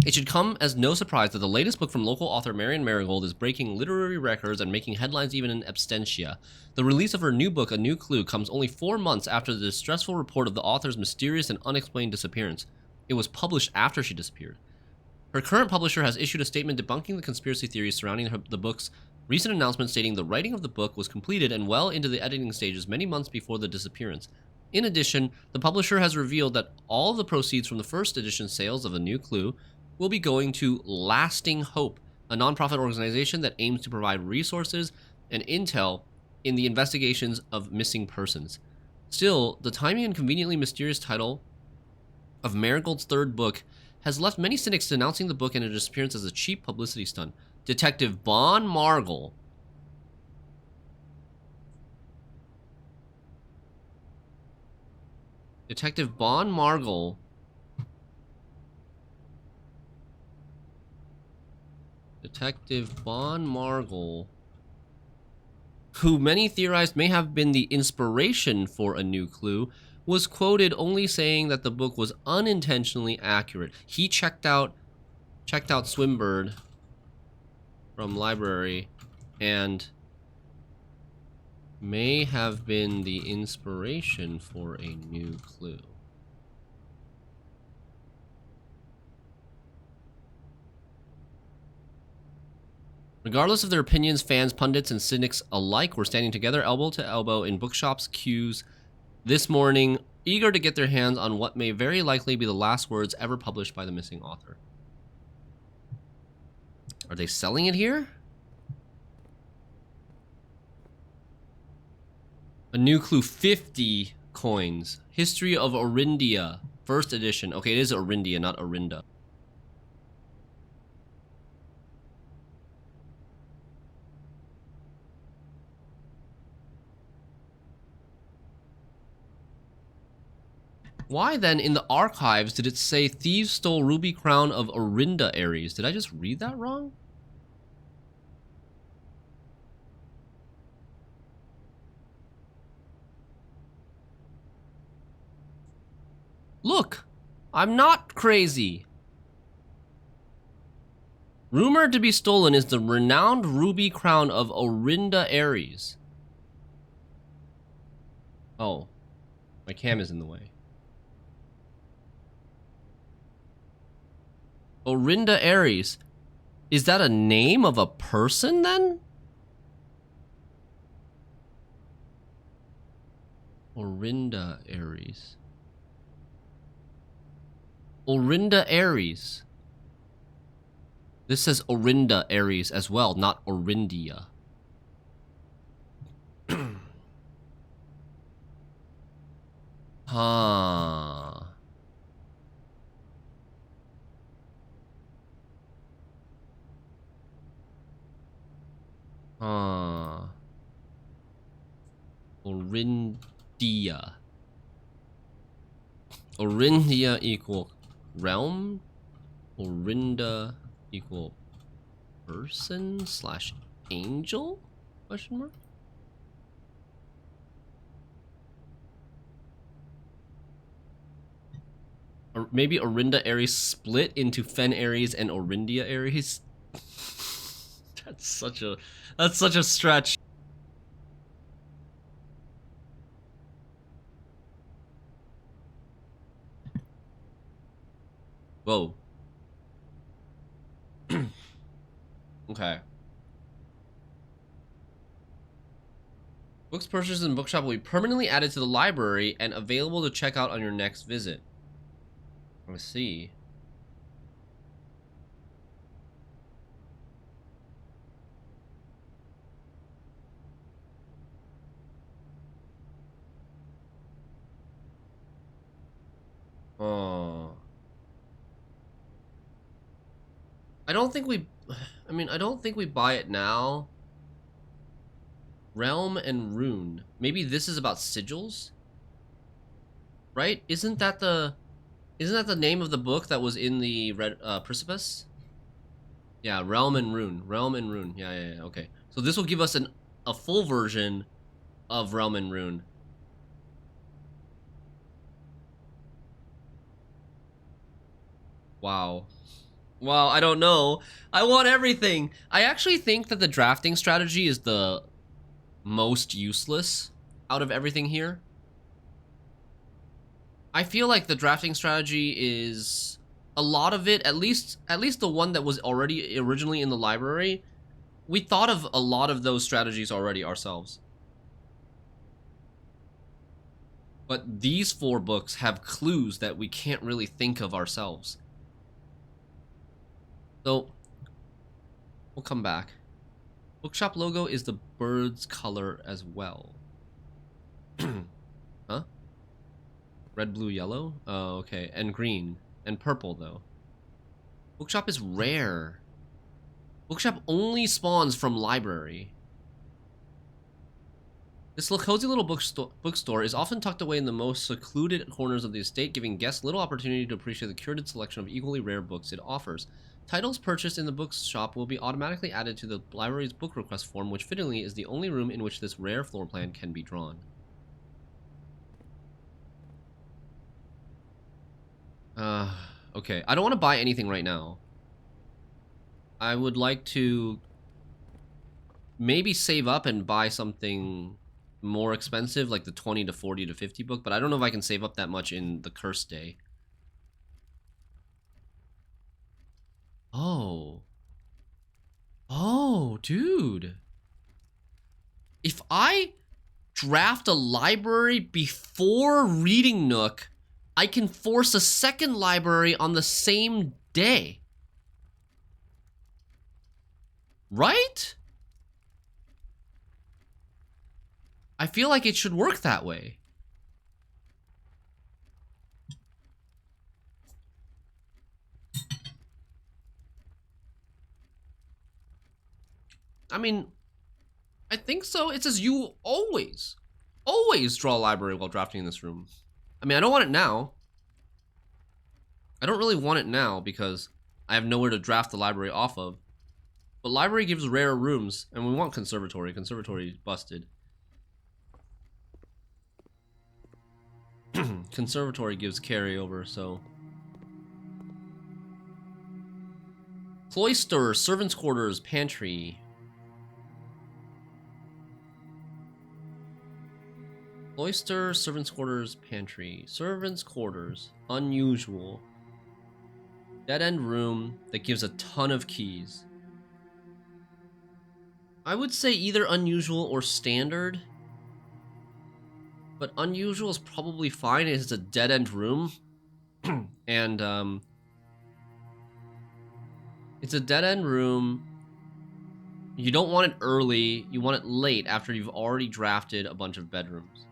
[SPEAKER 1] It should come as no surprise that the latest book from local author Marion Marigold is breaking literary records and making headlines even in absentia. The release of her new book, A New Clue, comes only 4 months after the distressful report of the author's mysterious and unexplained disappearance. It was published after she disappeared. Her current publisher has issued a statement debunking the conspiracy theories surrounding the book's recent announcement, stating the writing of the book was completed and well into the editing stages many months before the disappearance. In addition, the publisher has revealed that all of the proceeds from the first edition sales of A New Clue will be going to Lasting Hope, a nonprofit organization that aims to provide resources and intel in the investigations of missing persons. Still, the timing and conveniently mysterious title of Marigold's third book has left many cynics denouncing the book and its disappearance as a cheap publicity stunt. Detective Bon Margle who many theorized may have been the inspiration for A New Clue, was quoted only saying that the book was unintentionally accurate. He checked out Swinburne from library and may have been the inspiration for A New Clue. Regardless of their opinions, fans, pundits, and cynics alike were standing together elbow to elbow in bookshops' queues this morning, eager to get their hands on what may very likely be the last words ever published by the missing author. Are they selling it here? A New Clue, 50 coins. History of Orindia, first edition. Okay, it is Orindia, not Orinda. Why then in the archives did it say thieves stole ruby crown of Orinda Ares? Did I just read that wrong? Look, I'm not crazy. Rumored to be stolen is the renowned ruby crown of Orinda Ares. Oh, my cam is in the way. Orinda Aries. Is that a name of a person then? Orinda Aries. Orinda Aries. This says Orinda Aries as well, not Orindia. Huh. Huh. Orindia. Orindia equal realm? Orinda equal person slash angel? Question mark? Or maybe Orinda Aries split into Fen Aries and Orindia Aries? That's such a stretch. Whoa. Okay. Books purchased in the bookshop will be permanently added to the library and available to check out on your next visit. Let's see. Oh. I don't think we buy it now. Realm and Rune. Maybe this is about sigils? Right? Isn't that the name of the book that was in the Red Precipice? Yeah, Realm and Rune. Realm and Rune. Yeah, okay. So this will give us a full version of Realm and Rune. Wow. Wow, I don't know. I want everything. I actually think that the drafting strategy is the most useless out of everything here. I feel like the drafting strategy is a lot of it, at least the one that was already originally in the library. We thought of a lot of those strategies already ourselves. But these 4 books have clues that we can't really think of ourselves. So, we'll come back. Bookshop logo is the bird's color as well. Huh? Red, blue, yellow? Oh, okay. And green. And purple, though. Bookshop is rare. Bookshop only spawns from library. This cozy little bookstore is often tucked away in the most secluded corners of the estate, giving guests little opportunity to appreciate the curated selection of equally rare books it offers. Titles purchased in the bookshop will be automatically added to the library's book request form, which fittingly is the only room in which this rare floor plan can be drawn. Okay. I don't want to buy anything right now. I would like to maybe save up and buy something more expensive, like the 20 to 40 to 50 book, but I don't know if I can save up that much in the curse day. Oh. Oh, dude. If I draft a library before Reading Nook, I can force a second library on the same day. Right? I feel like it should work that way. I mean, I think so. It says you always draw a library while drafting in this room. I mean, I don't want it now. I don't really want it now because I have nowhere to draft the library off of. But library gives rare rooms, and we want conservatory. Conservatory busted. Conservatory gives carryover, so... Cloister, servants' quarters, pantry. Cloister, servants' quarters, pantry. Servants' quarters, unusual. Dead end room that gives a ton of keys. I would say either unusual or standard. But unusual is probably fine. It's a dead end room. And it's a dead end room. You don't want it early. You want it late after you've already drafted a bunch of bedrooms.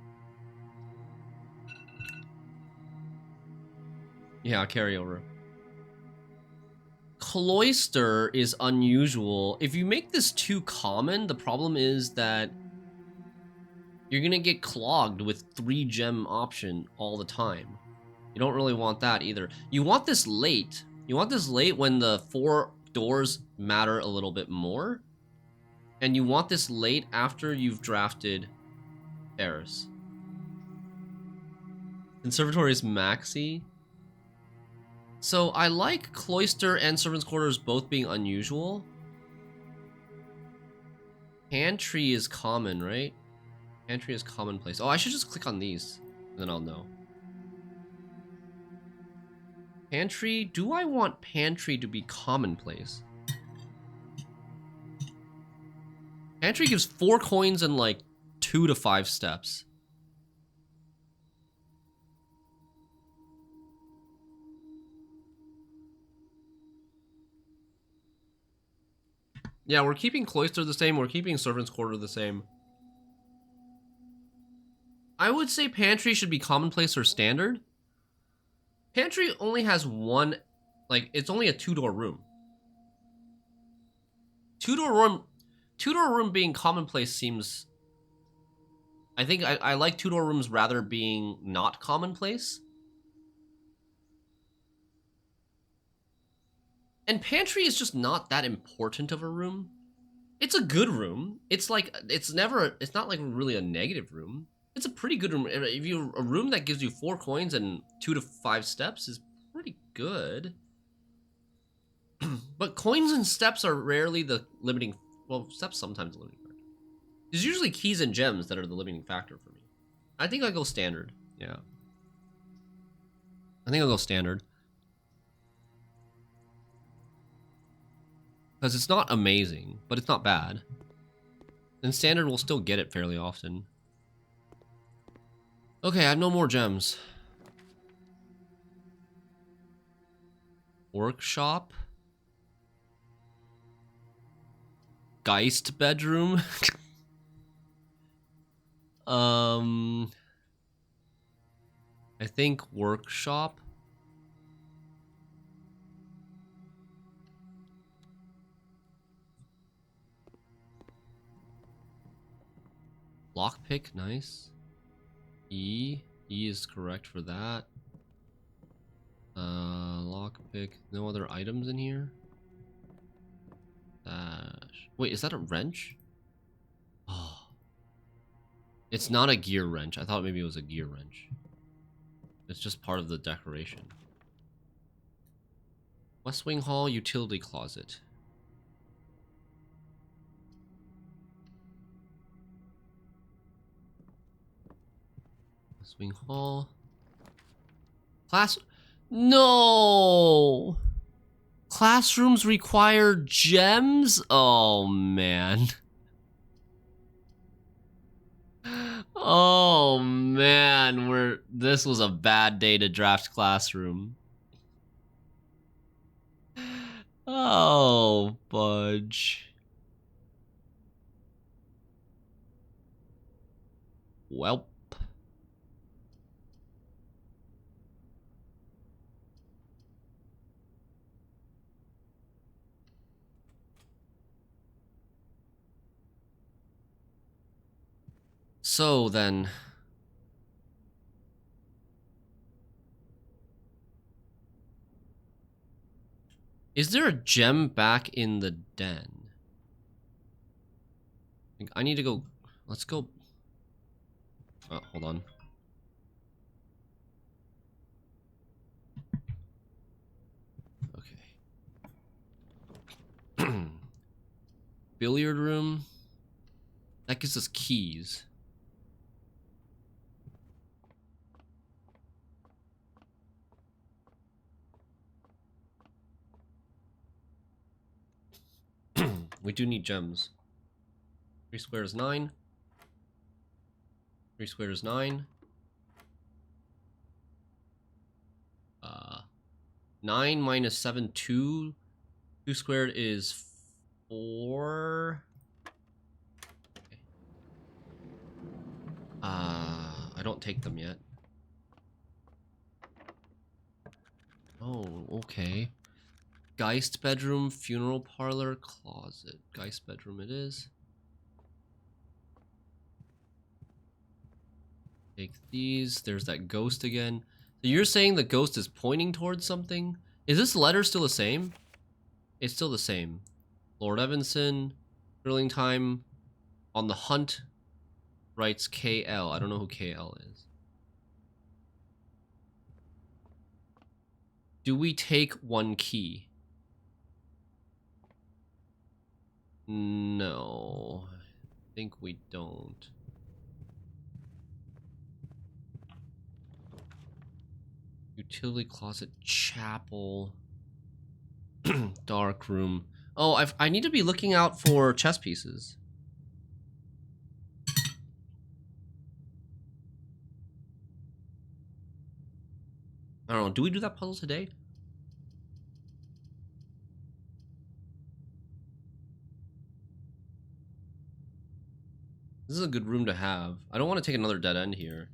[SPEAKER 1] Yeah, carryover. Cloister is unusual. If you make this too common, the problem is that you're gonna get clogged with 3 gem option all the time. You don't really want that either. You want this late. You want this late when the 4 doors matter a little bit more. And you want this late after you've drafted Terrace. Conservatory is maxi. So I like Cloister and Servants' Quarters both being unusual. Pantry is common, right? Pantry is commonplace. Oh, I should just click on these, and then I'll know. Pantry, do I want Pantry to be commonplace? Pantry gives 4 coins in like 2 to 5 steps. Yeah, we're keeping Cloister the same. We're keeping Servants' Quarter the same. I would say Pantry should be commonplace or standard. Pantry only has one, like, it's only a 2-door room. 2-door room being commonplace seems... I think I like 2-door rooms rather being not commonplace. And Pantry is just not that important of a room. It's a good room. It's like, it's not like really a negative room. It's a pretty good room. If you, a room that gives you 4 coins and 2 to 5 steps is pretty good. But coins and steps are rarely the limiting, well, steps sometimes the limiting factor. There's usually keys and gems that are the limiting factor for me. I think I'll go standard, yeah. I think I'll go standard. Because it's not amazing, but it's not bad. And standard will still get it fairly often. Okay, I have no more gems. Workshop. Geist bedroom. I think workshop. Lockpick, nice. E is correct for that. Lockpick. No other items in here. Dash. Wait, is that a wrench? Oh. It's not a gear wrench. I thought maybe it was a gear wrench. It's just part of the decoration. West Wing Hall utility closet. West Wing Hall. Class. No! Classrooms require gems? Oh, man. Oh, man. This was a bad day to draft classroom. Oh, fudge. Welp. So then, is there a gem back in the den? I need to go. Let's go. Oh, hold on. Okay. Billiard room. That gives us keys. We do need gems. 3 squared is 9. 3 squared is 9. 9 minus 7, 2. 2 squared is 4. Okay. I don't take them yet. Oh, okay. Geist bedroom, funeral parlor, closet. Geist bedroom it is. Take these. There's that ghost again. So you're saying the ghost is pointing towards something? Is this letter still the same? It's still the same. Lord Evanson, drilling time, on the hunt, writes KL. I don't know who KL is. Do we take 1 key? No, I think we don't. Utility closet, chapel, dark room. Oh, I need to be looking out for chess pieces. I don't know. Do we do that puzzle today? This is a good room to have. I don't want to take another dead end here.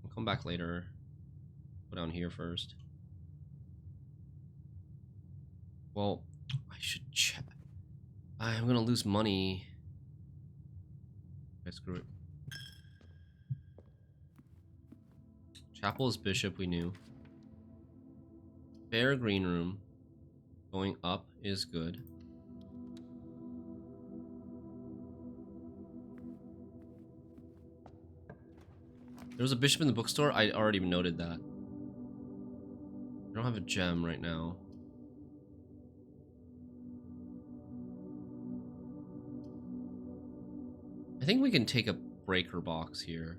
[SPEAKER 1] I'll come back later. Go down here first. Well, I should check. I'm gonna lose money. Okay, screw it. Chapel is bishop, we knew. Fair green room. Going up is good. There was a bishop in the bookstore. I already noted that. I don't have a gem right now. I think we can take a breaker box here.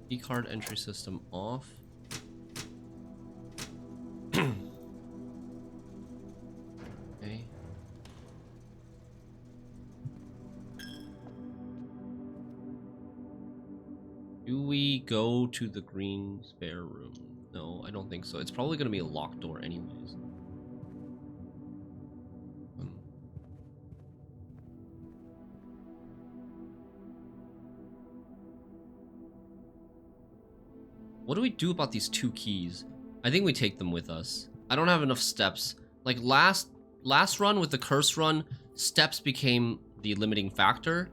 [SPEAKER 1] Key card entry system off. Okay. Do we go to the green spare room? No, I don't think so. It's probably going to be a locked door anyways. What do we do about these 2 keys? I think we take them with us. I don't have enough steps. Like last run with the curse run, steps became the limiting factor.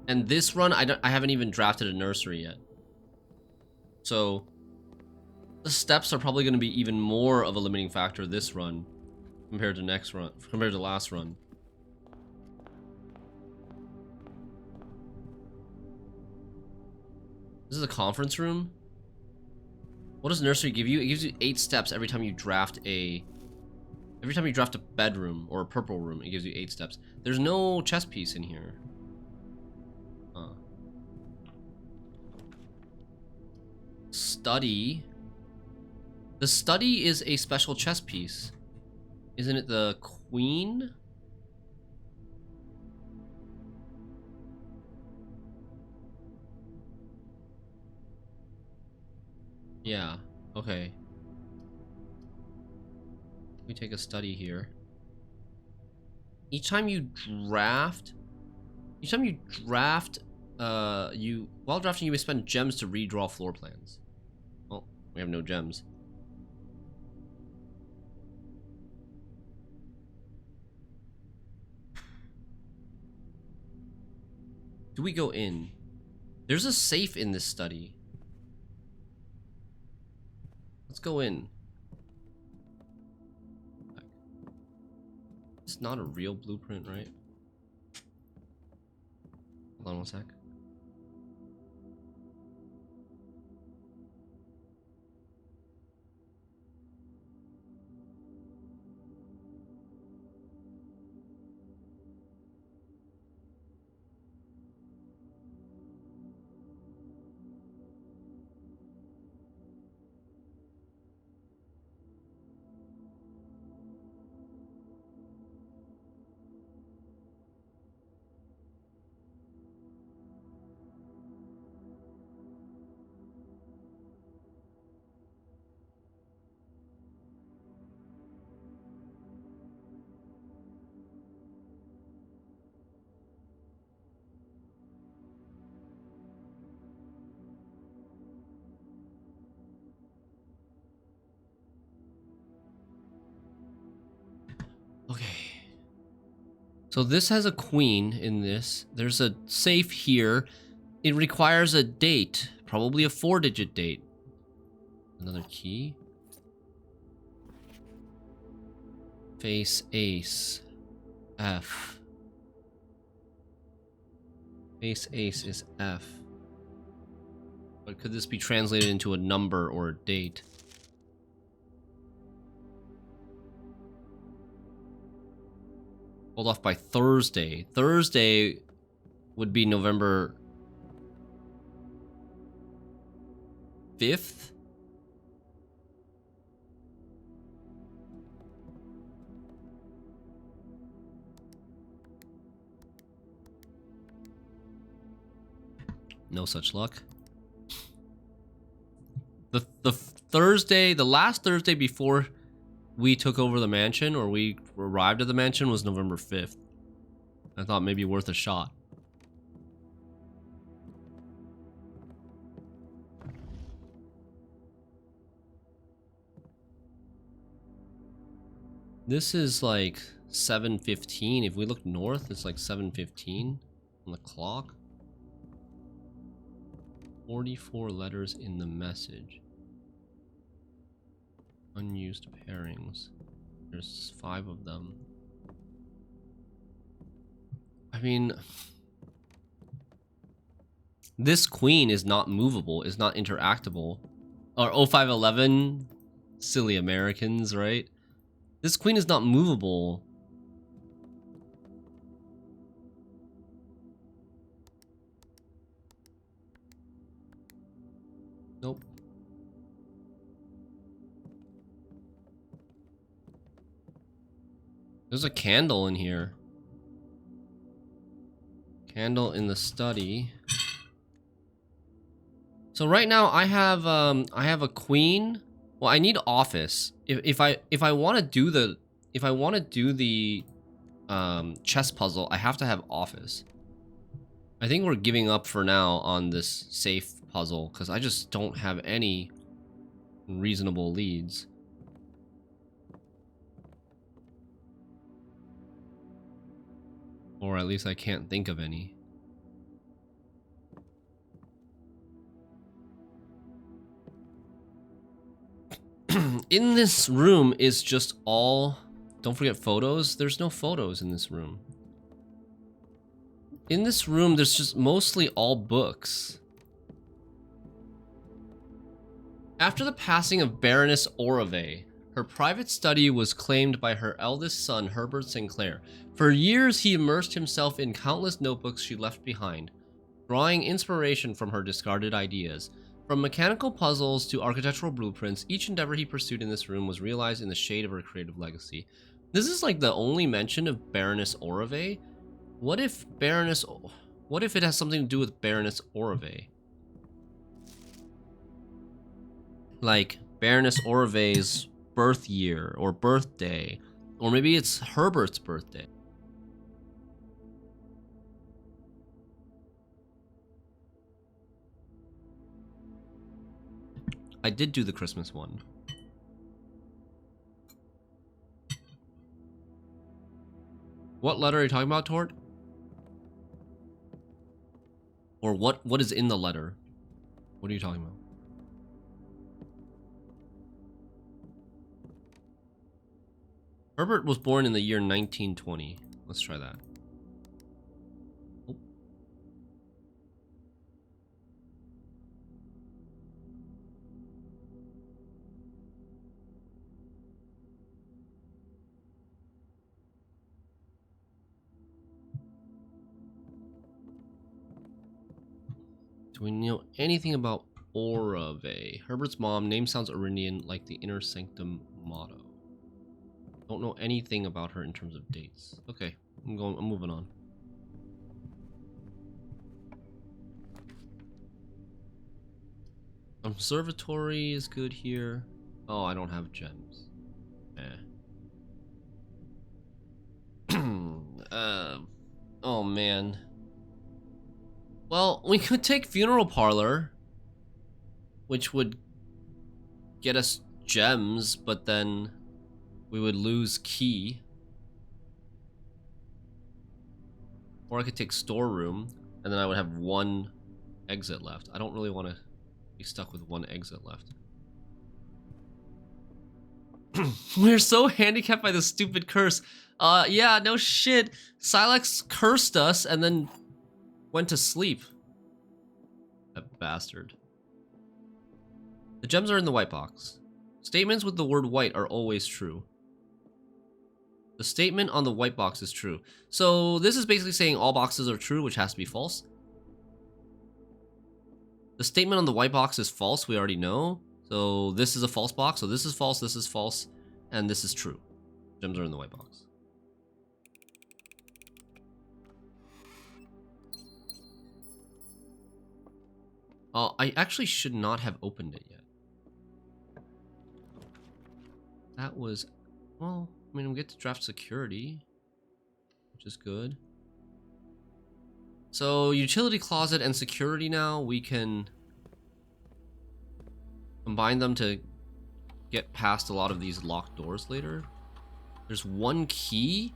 [SPEAKER 1] And this run, I haven't even drafted a nursery yet. So the steps are probably going to be even more of a limiting factor this run compared to next run, compared to last run. This is a conference room. What does nursery give you? It gives you 8 steps every time you draft a bedroom or a purple room. It gives you 8 steps. There's no chess piece in here. Study. The study is a special chess piece. Isn't it the queen? Yeah, okay. We take a study here. Each time you draft, while drafting, you may spend gems to redraw floor plans. Well, we have no gems. Do we go in? There's a safe in this study. Let's go in. It's not a real blueprint, right? Hold on one sec. So this has a queen in this. There's a safe here. It requires a date, probably a 4-digit date. Another key. Face ace. F. Face ace is F. But could this be translated into a number or a date? Hold off by Thursday. Thursday would be November 5th? No such luck. The Thursday, the last Thursday before we took over the mansion, or we arrived at the mansion, was November 5th. I thought maybe worth a shot. This is like 7:15. If we look north, it's like 7:15 on the clock. 44 letters in the message. Unused pairings. There's 5 of them. I mean, this queen is not movable, is not interactable. Or 0511, silly Americans, right? This queen is not movable. Nope. There's a candle in here. Candle in the study. So right now I have a queen. Well, I need office. If I want to do the chess puzzle, I have to have office. I think we're giving up for now on this safe puzzle because I just don't have any reasonable leads. Or at least I can't think of any. In this room is just all... Don't forget photos. There's no photos in this room. In this room, there's just mostly all books. After the passing of Baroness Orave, her private study was claimed by her eldest son, Herbert Sinclair. For years, he immersed himself in countless notebooks she left behind, drawing inspiration from her discarded ideas. From mechanical puzzles to architectural blueprints, each endeavor he pursued in this room was realized in the shade of her creative legacy. This is like the only mention of Baroness Orave. What if it has something to do with Baroness Orave? Like Baroness Orave's birth year or birthday, or maybe it's Herbert's birthday. I did do the Christmas one. What letter are you talking about, Tort? Or what is in the letter? What are you talking about? Herbert was born in the year 1920. Let's try that. Oh. Do we know anything about Orave? Herbert's mom, name sounds Arindian, like the Inner Sanctum motto. Don't know anything about her in terms of dates. Okay, I'm moving on. Observatory is good here. Oh, I don't have gems. Oh man. Well, we could take Funeral Parlor, which would get us gems, but then we would lose key. Or I could take storeroom, and then I would have one exit left. I don't really want to be stuck with one exit left. We're so handicapped by this stupid curse. Yeah, no shit. Silex cursed us and then went to sleep. That bastard. The gems are in the white box. Statements with the word white are always true. The statement on the white box is true. So this is basically saying all boxes are true, which has to be false. The statement on the white box is false, we already know. So this is a false box, so this is false, and this is true. Gems are in the white box. I actually should not have opened it yet. That was, well, I mean, we get to draft security, which is good. So utility closet and security now, we can combine them to get past a lot of these locked doors later. There's one key?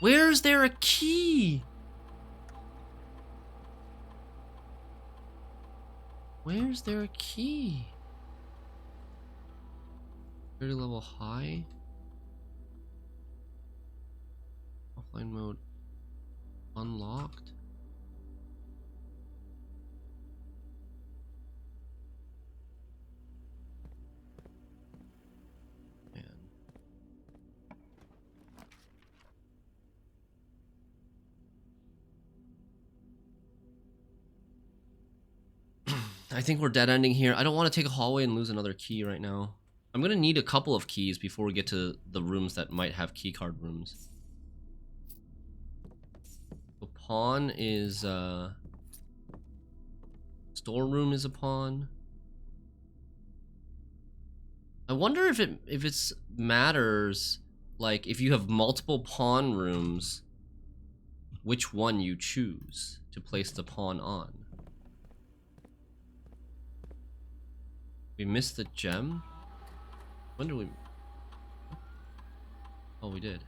[SPEAKER 1] Where's there a key? Where's there a key? Security level high? Offline mode unlocked? Man. I think we're dead ending here. I don't want to take a hallway and lose another key right now. I'm gonna need a couple of keys before we get to the rooms that might have keycard rooms. The pawn is storeroom is a pawn. I wonder if it's matters, like if you have multiple pawn rooms, which one you choose to place the pawn on. We missed the gem? When did we... Oh, we did.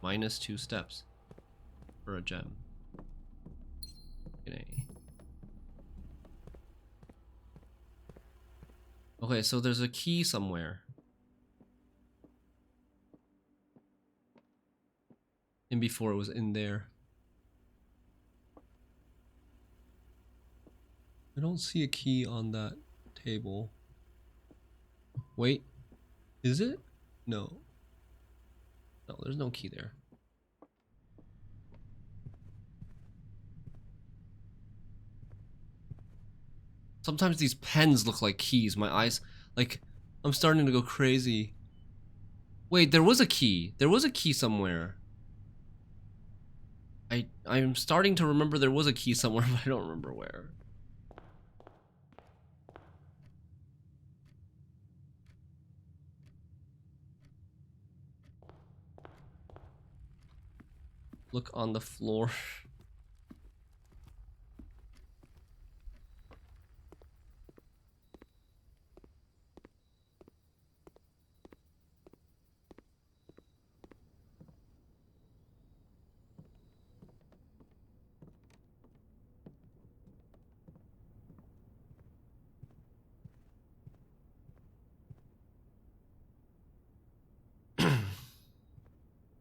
[SPEAKER 1] Minus 2 steps for a gem. Okay, so there's a key somewhere. And before it was in there. I don't see a key on that table. Wait, is it? No. No, there's no key there. Sometimes these pens look like keys. My eyes, like, I'm starting to go crazy. Wait, there was a key. There was a key somewhere. I'm starting to remember there was a key somewhere, but I don't remember where. Look on the floor.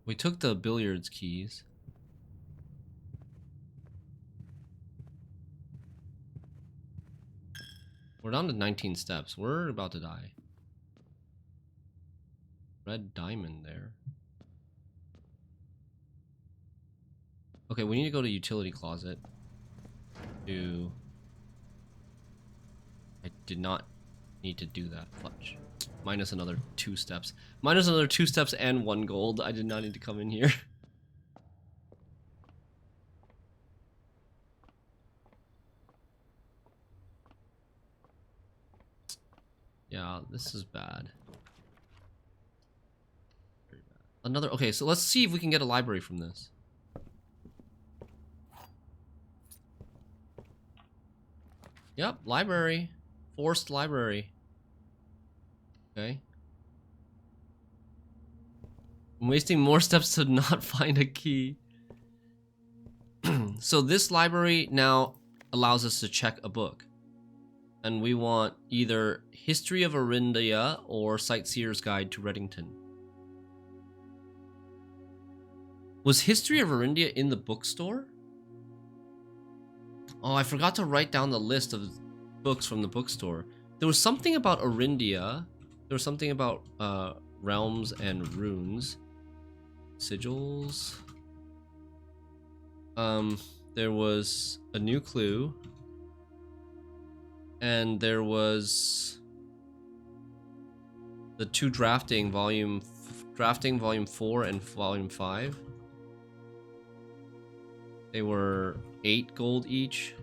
[SPEAKER 1] We took the billiards keys. We're down to 19 steps. We're about to die. Red diamond there. Okay, we need to go to utility closet. I did not need to do that. Fudge. Minus another 2 steps. Minus another 2 steps and 1 gold. I did not need to come in here. Yeah, this is bad. Very bad. Another, okay, so let's see if we can get a library from this. Yep, library. Forced library. Okay. I'm wasting more steps to not find a key. So this library now allows us to check a book. And we want either History of Arindia or Sightseer's Guide to Reddington. Was History of Arindia in the bookstore? Oh, I forgot to write down the list of books from the bookstore. There was something about Arindia. There was something about realms and runes. Sigils. There was a new clue. And there was the two drafting volume 4 and volume 5. They were 8 gold each.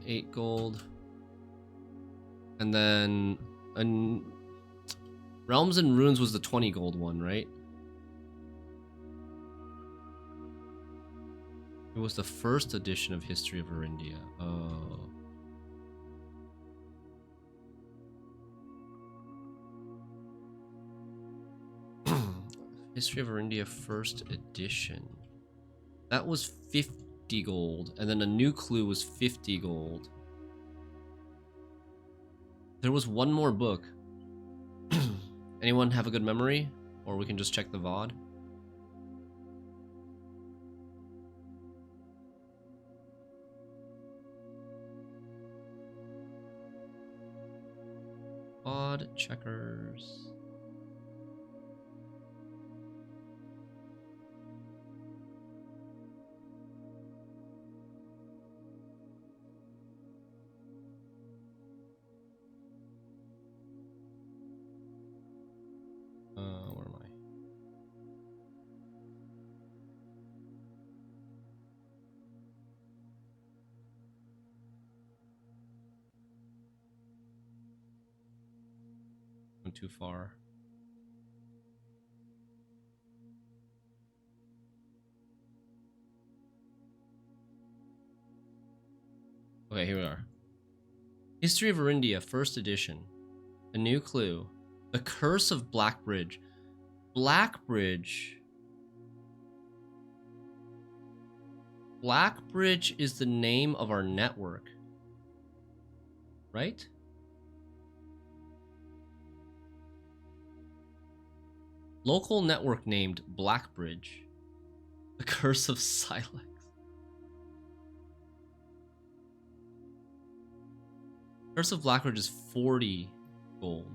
[SPEAKER 1] 8 gold. And then Realms and Runes was the 20 gold one, right? It was the first edition of History of Arindia. Oh. History of Arindia first edition. That was 50 gold. And then a new clue was 50 gold. There was one more book. Anyone have a good memory? Or we can just check the VOD. Odd checkers. Where am I? I'm too far. Okay, here we are. History of Arindia, first edition. A new clue. The Curse of Blackbridge. Blackbridge. Blackbridge is the name of our network. Right? Local network named Blackbridge. The Curse of Silex. Curse of Blackbridge is 40 gold.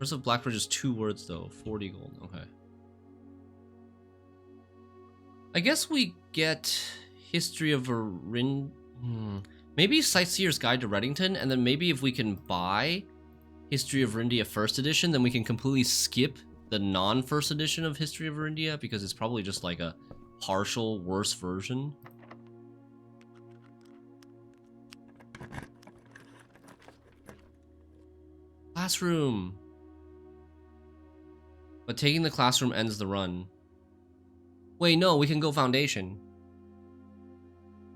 [SPEAKER 1] Curse of Blackbridge is 2 words though, 40 gold. Okay. I guess we get History of maybe Sightseer's Guide to Reddington, and then maybe if we can buy History of Arindia first edition, then we can completely skip the non-first edition of History of Arindia, because it's probably just like a partial worse version. Classroom. But taking the classroom ends the run. Wait, no, we can go Foundation.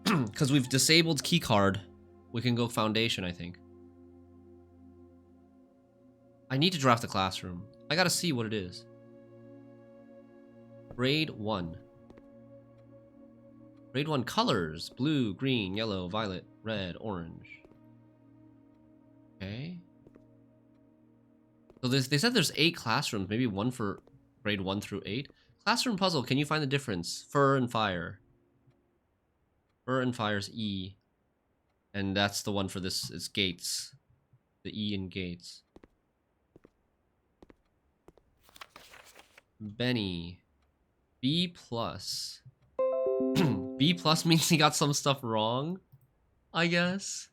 [SPEAKER 1] Because we've disabled keycard. We can go Foundation, I think. I need to draft the classroom. I gotta see what it is. Grade 1. Grade 1 colors. Blue, green, yellow, violet, red, orange. Okay. So they said there's 8 classrooms. Maybe one for grade 1 through 8. Classroom puzzle. Can you find the difference? Fur and fire. Fur and fire's E. And that's the one for this. It's gates. The E in gates. Benny. B plus. B plus means he got some stuff wrong, I guess.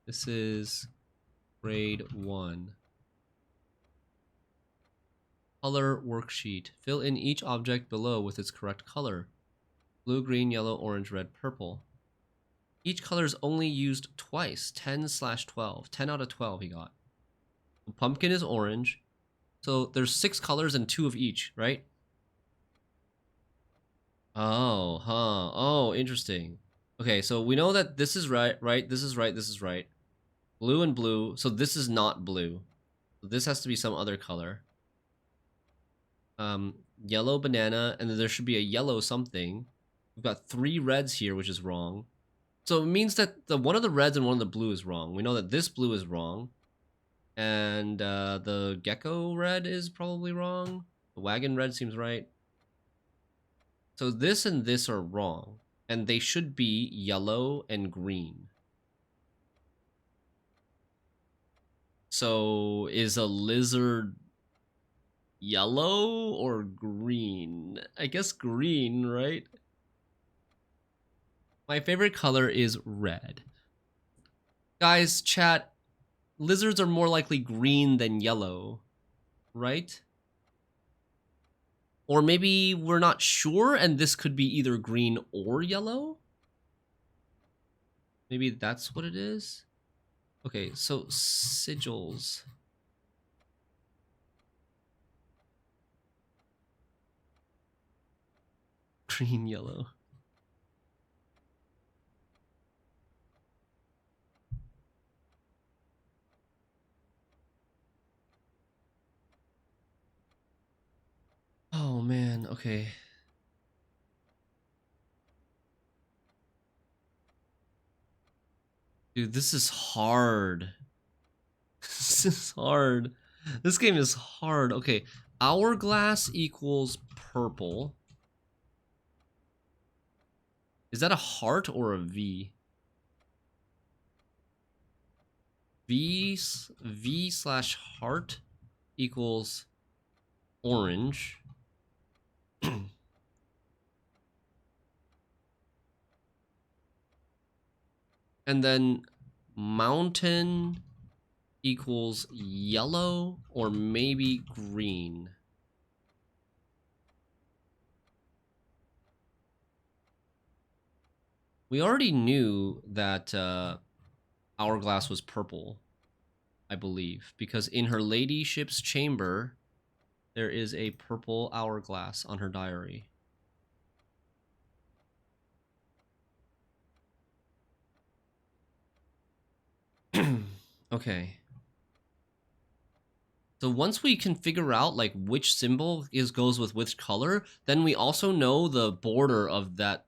[SPEAKER 1] This is grade 1. Color worksheet. Fill in each object below with its correct color. Blue, green, yellow, orange, red, purple. Each color is only used twice. 10/12. 10 out of 12 he got. The pumpkin is orange. So there's 6 colors and 2 of each, right? Oh, huh. Oh, interesting. Okay, so we know that this is right, this is right, this is right. Blue and blue. So this is not blue. So this has to be some other color. Yellow banana, and then there should be a yellow something. We've got 3 reds here, which is wrong. So it means that the one of the reds and one of the blue is wrong. We know that this blue is wrong. And the gecko red is probably wrong. The wagon red seems right. So this and this are wrong. And they should be yellow and green. So is a lizard yellow or green? I guess green, right? My favorite color is red. Guys, chat, lizards are more likely green than yellow, right? Or maybe we're not sure and this could be either green or yellow? Maybe that's what it is? Okay, so sigils. Green, yellow. Oh man, okay. Dude, this is hard. This is hard. This game is hard. Okay, hourglass equals purple. Is that a heart or a V? V slash heart equals orange. And then mountain equals yellow or maybe green. We already knew that hourglass was purple, I believe, because in her ladyship's chamber, there is a purple hourglass on her diary. Okay. So once we can figure out like which symbol goes with which color, then we also know the border of that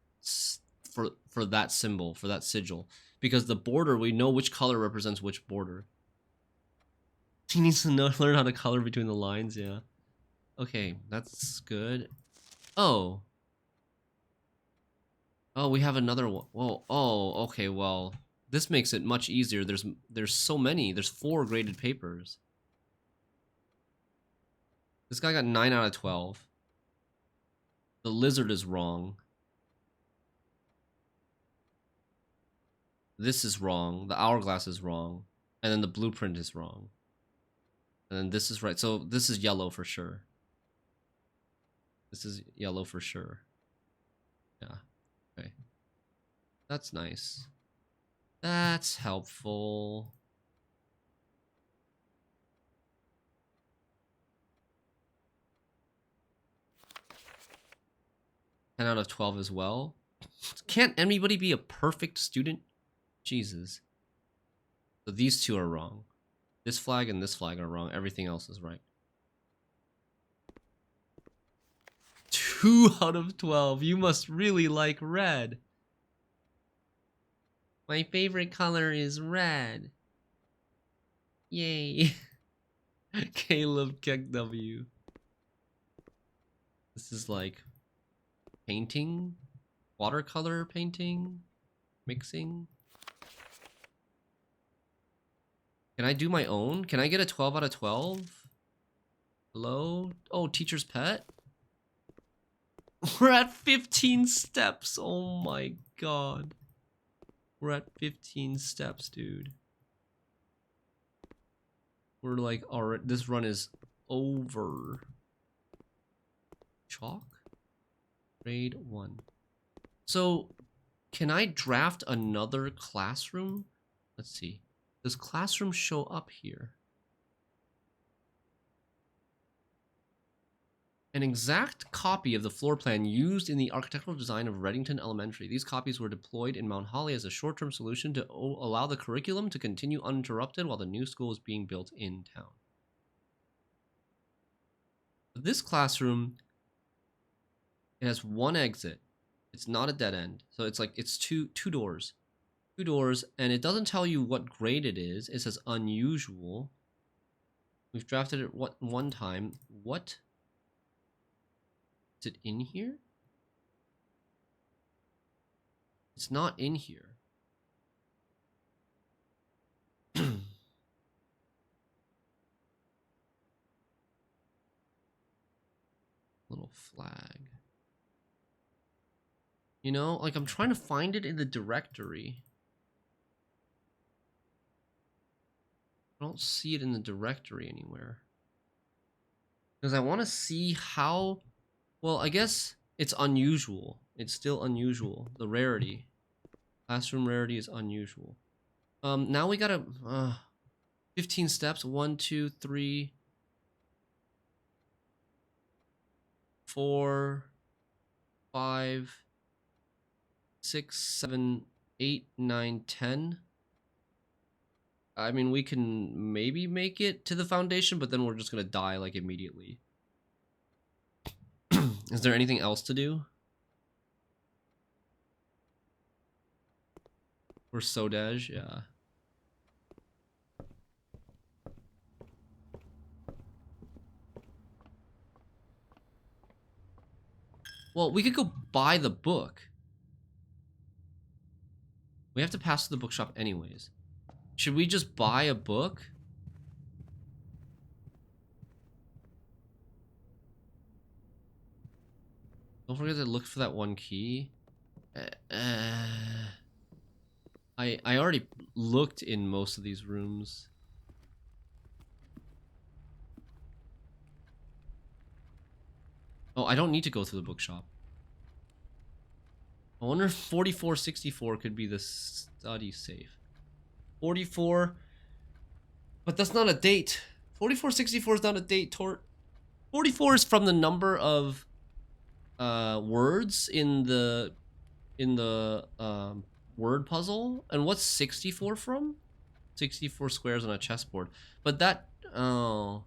[SPEAKER 1] for that symbol, for that sigil, because the border, we know which color represents which border. She needs to learn how to color between the lines, yeah. Okay, that's good. Oh. Oh, we have another one. Whoa. Oh, okay, well, this makes it much easier. There's so many. There's 4 graded papers. This guy got 9 out of 12. The lizard is wrong. This is wrong. The hourglass is wrong. And then the blueprint is wrong. And then this is right. So this is yellow for sure. This is yellow for sure. Yeah. Okay. That's nice. That's helpful. Ten out of 12 as well. Can't anybody be a perfect student? Jesus. So these 2 are wrong. This flag and this flag are wrong. Everything else is right. 2 out of 12. You must really like red. My favorite color is red. Yay. Caleb Keck W. This is like painting, watercolor painting, mixing. Can I do my own? Can I get a 12 out of 12? Hello? Oh, teacher's pet? We're at 15 steps. Oh my god. We're at 15 steps, dude. We're like, alright, this run is over. Chalk? Grade 1. So, can I draft another classroom? Let's see. Does classroom show up here? An exact copy of the floor plan used in the architectural design of Reddington Elementary. These copies were deployed in Mount Holly as a short-term solution to allow the curriculum to continue uninterrupted while the new school was being built in town. This classroom, it has one exit. It's not a dead end. So it's like it's two doors. Two doors, and it doesn't tell you what grade it is. It says unusual. We've drafted it one time. What? Is it in here? It's not in here. Little flag. You know, like I'm trying to find it in the directory. I don't see it in the directory anywhere. Because I want to see how... Well, I guess it's unusual. It's still unusual. The rarity. Classroom rarity is unusual. Now we gotta... 15 steps. 1, 2, 3... 4... 5... 6, 7, 8, 9, 10... I mean, we can maybe make it to the foundation, but then we're just gonna die, like, immediately. Is there anything else to do? We're Sodej, yeah. Well, we could go buy the book. We have to pass through the bookshop anyways. Should we just buy a book? Don't forget to look for that one key. I already looked in most of these rooms. Oh, I don't need to go through the bookshop. I wonder if 4464 could be the study safe. 44, but that's not a date. 4464 is not a date, Tort. 44 is from the number of words in the word puzzle. And what's 64 from? 64 squares on a chessboard. But that, oh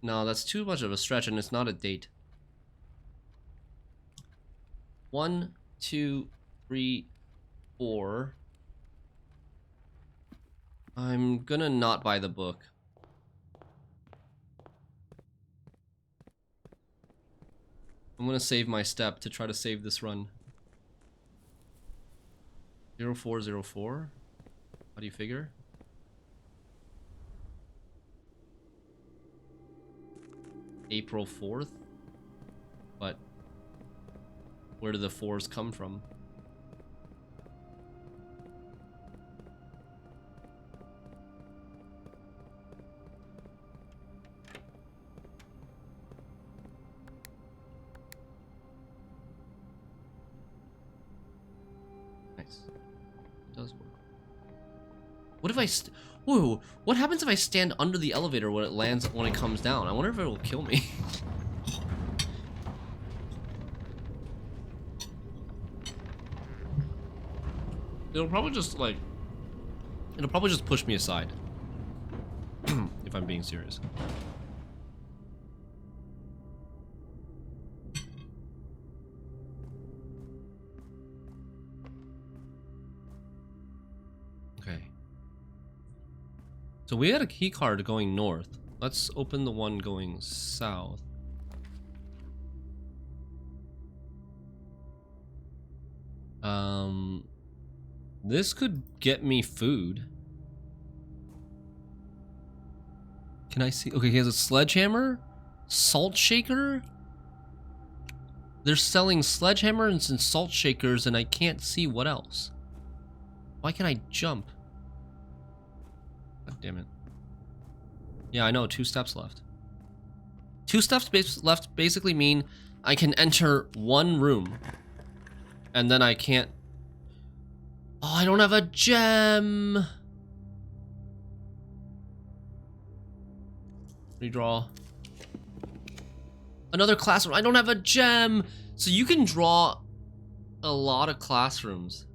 [SPEAKER 1] no, that's too much of a stretch, and it's not a date. 1, 2, 3, 4. I'm gonna not buy the book. I'm gonna save my step to try to save this run. 0404? How do you figure? April 4th? But where do the 4s come from? Nice. It does work. What if I whoa, what happens if I stand under the elevator when it comes down? I wonder if it will kill me. It'll probably just push me aside. If I'm being serious. Okay. So we had a key card going north. Let's open the one going south. This could get me food. Can I see? Okay, he has a sledgehammer, salt shaker. They're selling sledgehammers and salt shakers, and I can't see what else. Why can't I jump? God damn it. Yeah, I know, 2 steps left. 2 steps left basically mean I can enter one room. And then I can't... Oh, I don't have a gem! Redraw. Another classroom. I don't have a gem. So you can draw a lot of classrooms.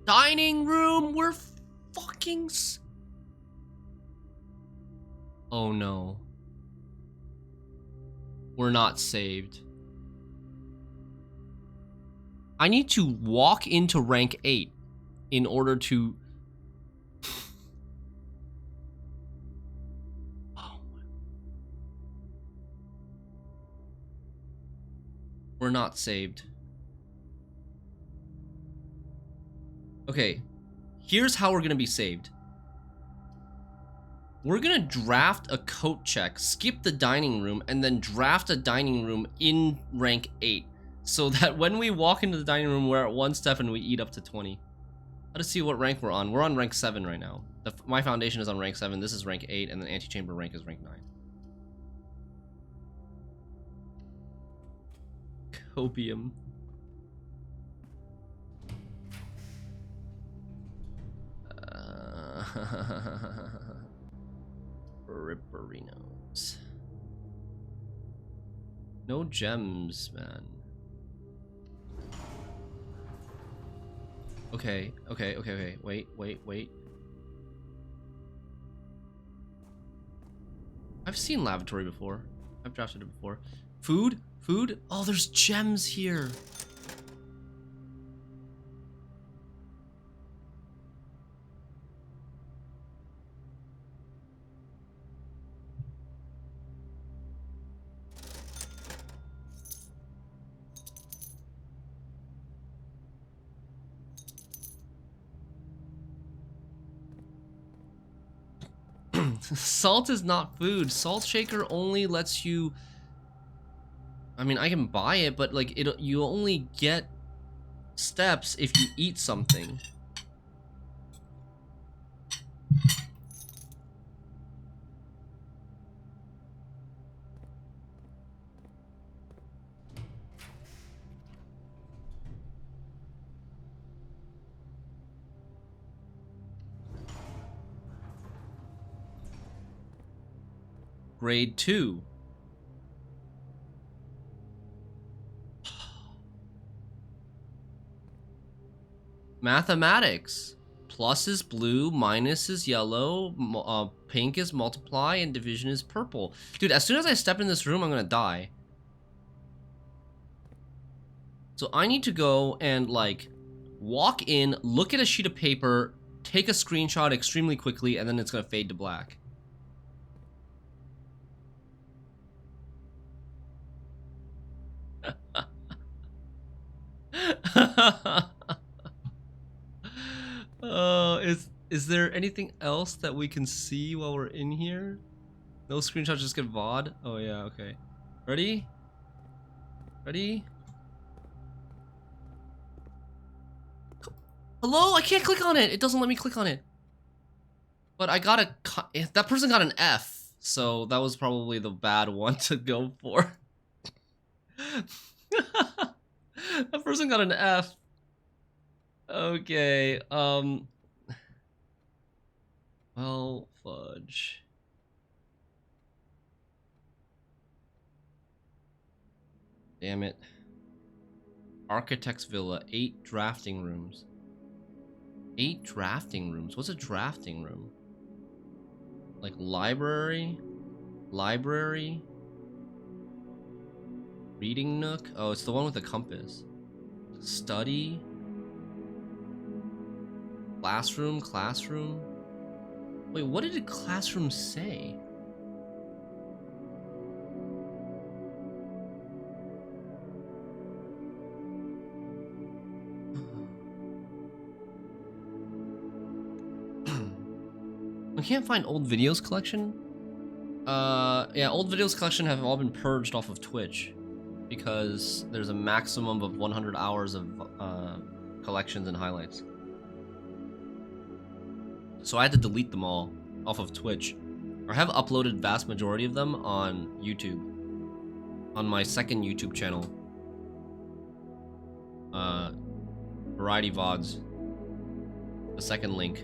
[SPEAKER 1] Dining room. We're fucking... Oh no. We're not saved. I need to walk into rank 8 in order to... Oh my... We're not saved. Okay, here's how we're gonna be saved. We're gonna draft a coat check, skip the dining room, and then draft a dining room in rank 8. So that when we walk into the dining room, we're at 1 step and we eat up to 20. Let's see what rank we're on. We're on rank 7 right now. My foundation is on rank 7, this is rank 8, and the antechamber rank is rank 9. Copium. Ripperinos. No gems, man. Okay. Wait. I've seen lavatory before. I've drafted it before. Food? Oh, there's gems here. Salt is not food. Salt shaker only lets you... I mean, I can buy it, but like you only get steps if you eat something. Grade 2. Mathematics. Plus is blue, minus is yellow, pink is multiply, and division is purple. Dude, as soon as I step in this room, I'm gonna die. So I need to go and, like, walk in, look at a sheet of paper, take a screenshot extremely quickly, and then it's gonna fade to black. Is there anything else that we can see while we're in here? No screenshots, just get VOD? Oh yeah, okay. Ready? Hello? I can't click on it. It doesn't let me click on it. But I got a... That person got an F. So that was probably the bad one to go for. That person got an F. Okay, well, fudge. Damn it. Architect's Villa, 8 drafting rooms. 8 drafting rooms? What's a drafting room? Like library? Reading nook? Oh, it's the one with the compass. Study? Classroom? Wait, what did the classroom say? I can't find old videos collection. Yeah, old videos collection have all been purged off of Twitch because there's a maximum of 100 hours of collections and highlights. So I had to delete them all off of Twitch. I have uploaded vast majority of them on YouTube. On my second YouTube channel. Variety VODs. The second link.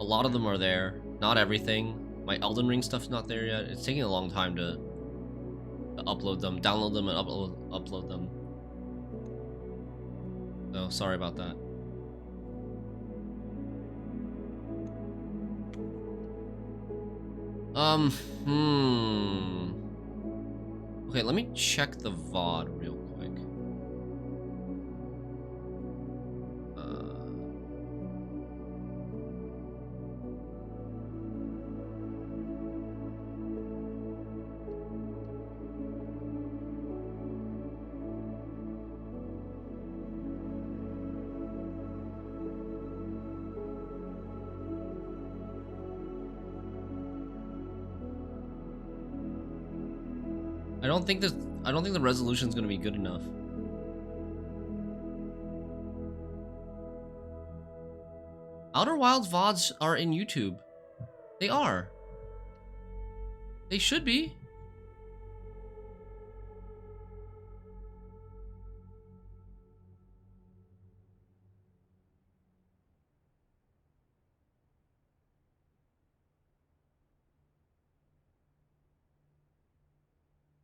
[SPEAKER 1] A lot of them are there. Not everything. My Elden Ring stuff's not there yet. It's taking a long time to upload them, download them, and upload them. So sorry about that. Okay, let me check the VOD real quick. I don't think the resolution's gonna be good enough. Outer Wilds VODs are in YouTube. They are. They should be.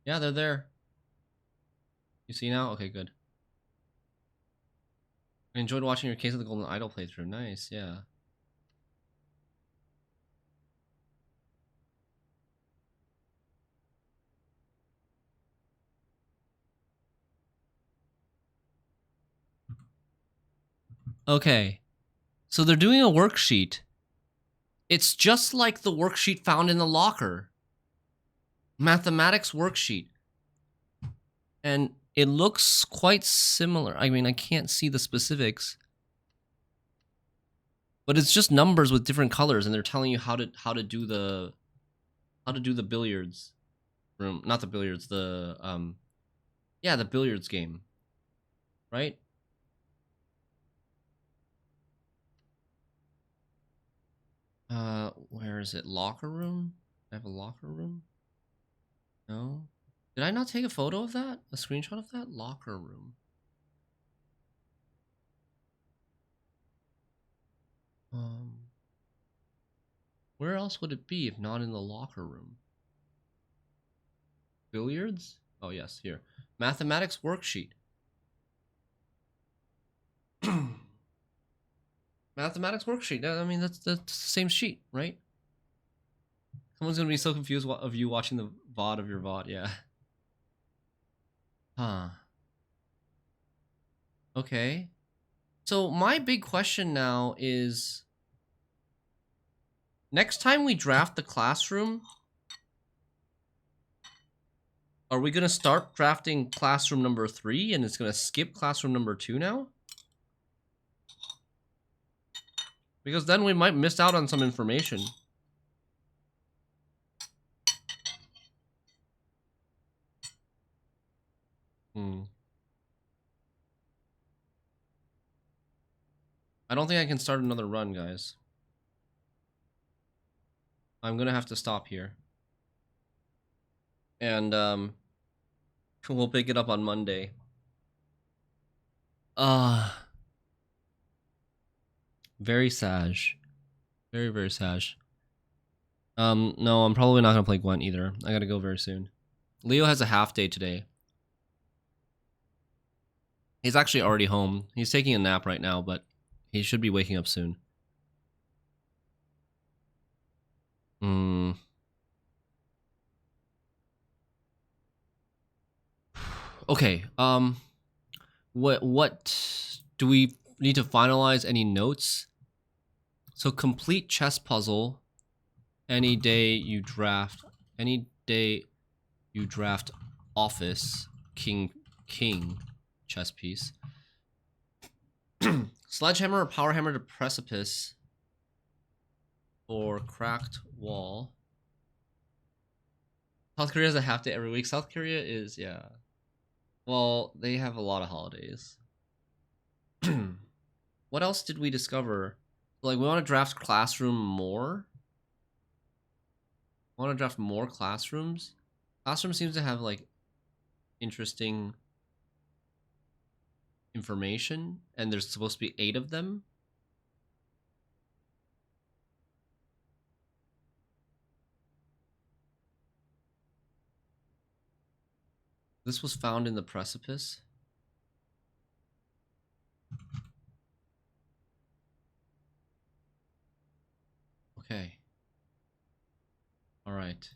[SPEAKER 1] Yeah, they're there. You see now? Okay, good. I enjoyed watching your Case of the Golden Idol playthrough. Nice, yeah. Okay. So they're doing a worksheet. It's just like the worksheet found in the locker. Mathematics worksheet. And it looks quite similar. I mean, I can't see the specifics. But it's just numbers with different colors, and they're telling you how to do the billiards room. Not the billiards, the yeah, the billiards game. Right? Where is it? Locker room? I have a locker room? No. Did I not take a photo of that? A screenshot of that? Locker room. Where else would it be if not in the locker room? Billiards? Oh yes, here. Mathematics worksheet. Mathematics worksheet. I mean, that's the same sheet, right? Someone's gonna be so confused of you watching the VOD of your VOD, yeah. Huh. Okay. So my big question now is, next time we draft the classroom, are we gonna start drafting classroom number 3 and it's gonna skip classroom number 2 now? Because then we might miss out on some information. I don't think I can start another run, guys. I'm gonna have to stop here. And we'll pick it up on Monday. Very sad. Very, very sad. No, I'm probably not gonna play Gwent either. I gotta go very soon. Leo has a half day today. He's actually already home. He's taking a nap right now, but he should be waking up soon. Okay, what do we need to finalize any notes? So complete chess puzzle. Any day you draft office king chess piece. Sledgehammer or power hammer to precipice or cracked wall. South Korea has a half day every week. South Korea is, yeah. Well, they have a lot of holidays. What else did we discover? Like, we want to draft classroom more. I want to draft more classrooms. Classroom seems to have, like, interesting information, and there's supposed to be 8 of them. This was found in the precipice. Okay. All right.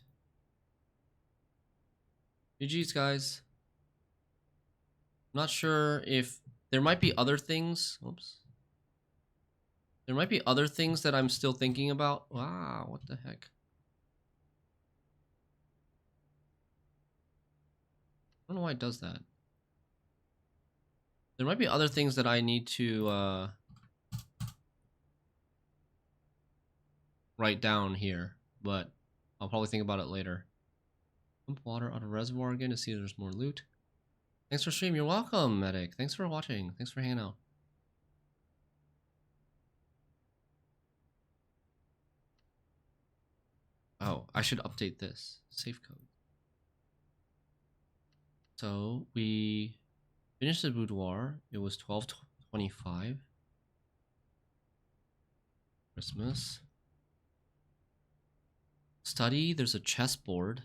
[SPEAKER 1] GG's, guys. I'm not sure if there might be other things. Oops. There might be other things that I'm still thinking about. Wow, what the heck? I don't know why it does that. There might be other things that I need to write down here, but I'll probably think about it later. Pump water out of reservoir again to see if there's more loot. Thanks for stream. You're welcome, Medic. Thanks for watching. Thanks for hanging out. Oh, I should update this. Safe code. So we finished the boudoir. It was 12:25. Christmas. Study. There's a chessboard.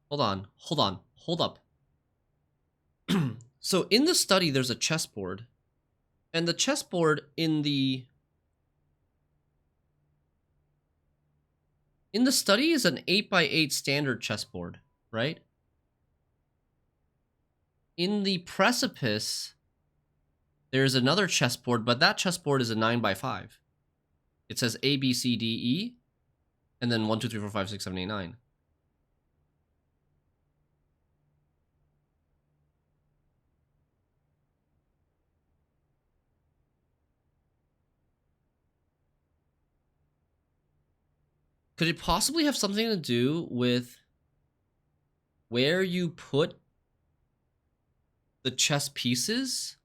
[SPEAKER 1] Hold on. Hold up. So in the study, there's a chessboard. And the chessboard in the study is an 8x8 standard chessboard, right? In the precipice, there's another chessboard, but that chessboard is a 9x5. It says A, B, C, D, E, and then 1, 2, 3, 4, 5, 6, 7, 8, 9. Could it possibly have something to do with where you put the chess pieces?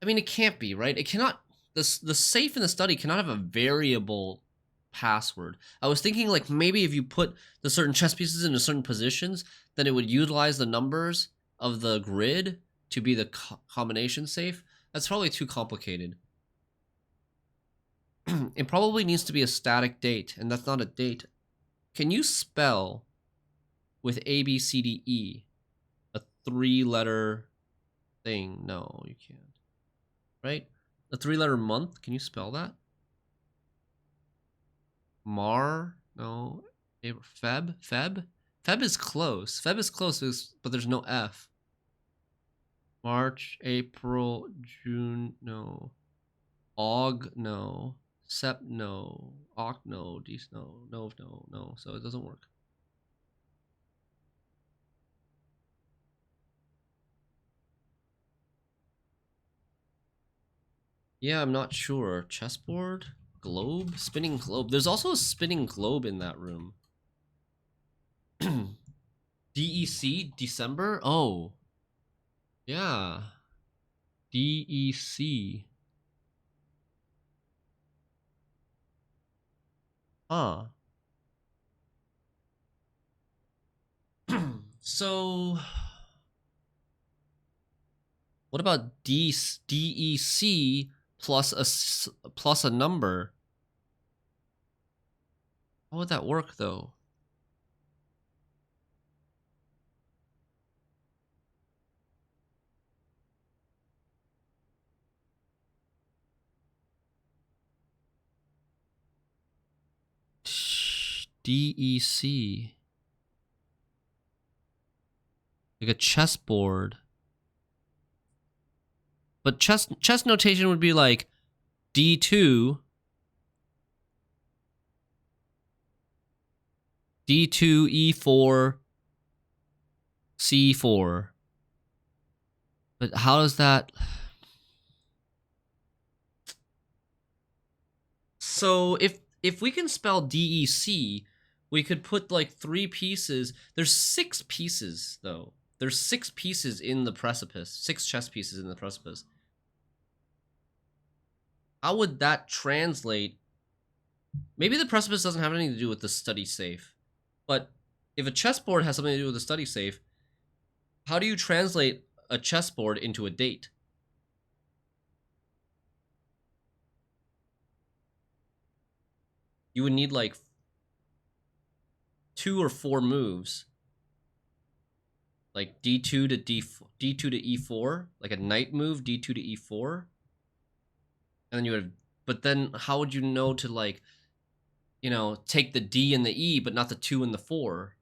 [SPEAKER 1] I mean, it can't be, right? It cannot. The safe in the study cannot have a variable password. I was thinking like maybe if you put the certain chess pieces into certain positions, then it would utilize the numbers of the grid to be the combination safe. That's probably too complicated. It probably needs to be a static date, and that's not a date. Can you spell with A, B, C, D, E a 3-letter thing? No, you can't. Right? A 3-letter month? Can you spell that? Mar? No. Feb? Feb? Feb is close. Feb is close, but there's no F. March, April, June, no. Aug, no. Sep, no. Oct, no. Dec, no. No. So it doesn't work. Yeah, I'm not sure. Chessboard? Globe? Spinning globe. There's also a spinning globe in that room. DEC? December? Oh. Yeah. DEC. Huh. So what about DEC plus a number? How would that work though? DEC. Like a chessboard. But chess notation would be like D2, E4, C4. But how does that? So if we can spell DEC, we could put like 3 pieces. There's 6 pieces though. There's 6 pieces in the precipice. 6 chess pieces in the precipice. How would that translate? Maybe the precipice doesn't have anything to do with the study safe. But if a chessboard has something to do with the study safe, how do you translate a chessboard into a date? you would need like 2 or 4 moves. Like D2 to D2 to E4, like a knight move, D2 to E4. And then you would, but then how would you know to like, you know, take the D and the E, but not the 2 and the 4?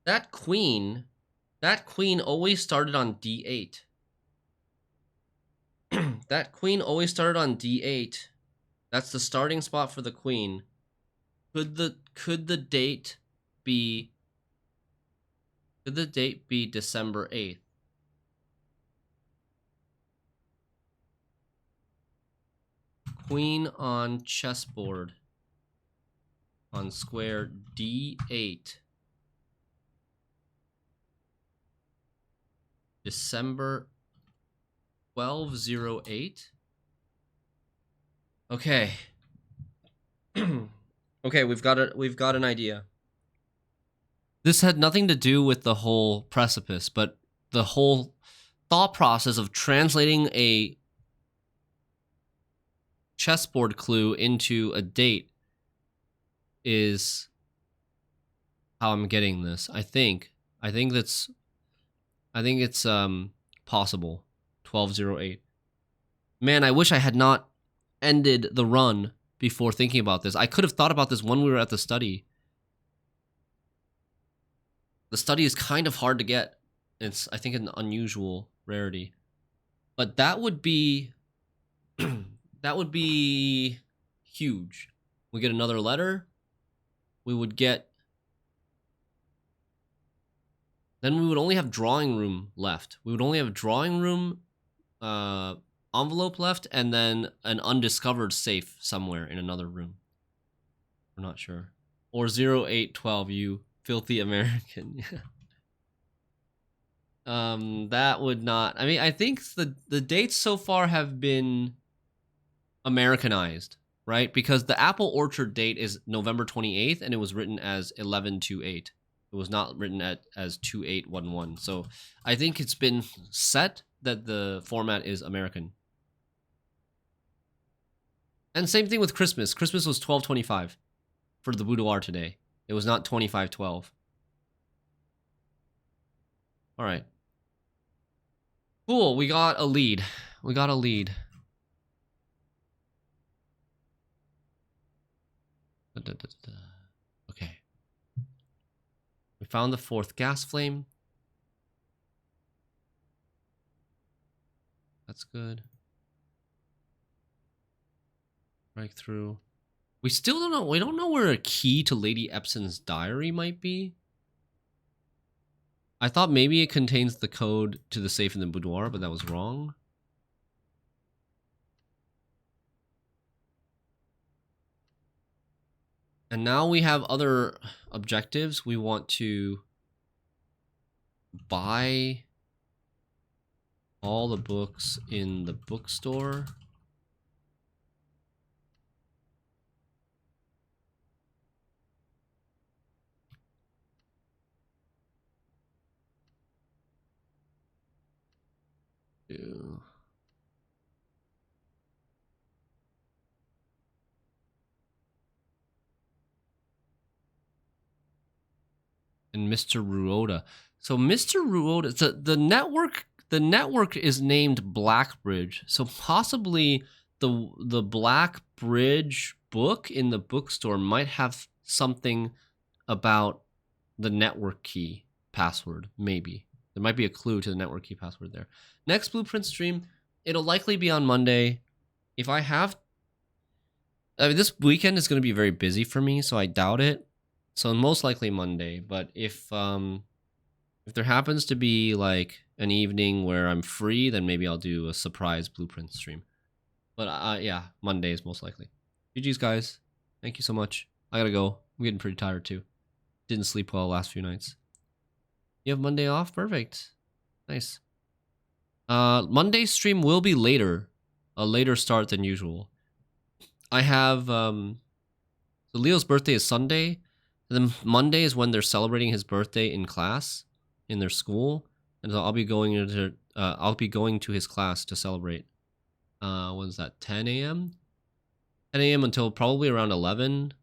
[SPEAKER 1] That queen always started on D8. That queen always started on D8. That's the starting spot for the queen. Could the date be December 8th? Queen on chessboard on square D8. December 1208. Okay. Okay, we've got an idea. This had nothing to do with the whole precipice, but the whole thought process of translating a chessboard clue into a date is how I'm getting this. I think it's possible. 1208. Man, I wish I had not ended the run before thinking about this. I could have thought about this when we were at the study. The study is kind of hard to get. It's, I think, an unusual rarity. But that would be that would be huge. We get another letter. We would get, then we would only have drawing room left. We would only have drawing room envelope left, and then an undiscovered safe somewhere in another room. We're not sure. Or 0812, you filthy American. That would not, I mean, I think the dates so far have been Americanized, right? Because the Apple Orchard date is November 28th, and it was written as 1128. It was not written as 2811. So I think it's been set that the format is American. And same thing with Christmas. Christmas was 1225 for the boudoir today. It was not 2512. All right. Cool, we got a lead. Okay. We found the 4th gas flame. That's good. Breakthrough. We still don't know. We don't know where a key to Lady Epson's diary might be. I thought maybe it contains the code to the safe in the boudoir, but that was wrong. And now we have other objectives. We want to buy all the books in the bookstore. Ew. And Mr. Ruoda. So Mr. Ruoda, the network is named Blackbridge. So possibly the Blackbridge book in the bookstore might have something about the network key password, maybe. There might be a clue to the network key password there. Next Blueprint stream, it'll likely be on Monday. If I have, I mean, this weekend is going to be very busy for me, so I doubt it. So most likely Monday. But if there happens to be like an evening where I'm free, then maybe I'll do a surprise Blueprint stream. But yeah, Monday is most likely. GG's, guys. Thank you so much. I gotta go. I'm getting pretty tired too. Didn't sleep well last few nights. You have Monday off? Perfect. Nice. Monday's stream will be later. A later start than usual. I have, so Leo's birthday is Sunday. And then Monday is when they're celebrating his birthday in class, in their school. and so I'll be going to his class to celebrate. When's that? 10 a.m. 10 a.m. until probably around 11.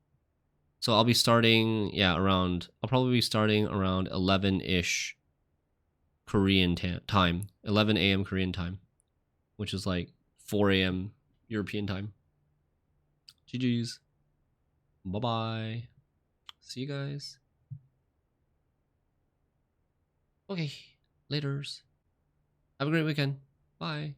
[SPEAKER 1] So I'll be starting, I'll probably be starting around 11-ish Korean time, 11 a.m. Korean time, which is like 4 a.m. European time. GG's. Bye-bye. See you guys. Okay, laters. Have a great weekend. Bye.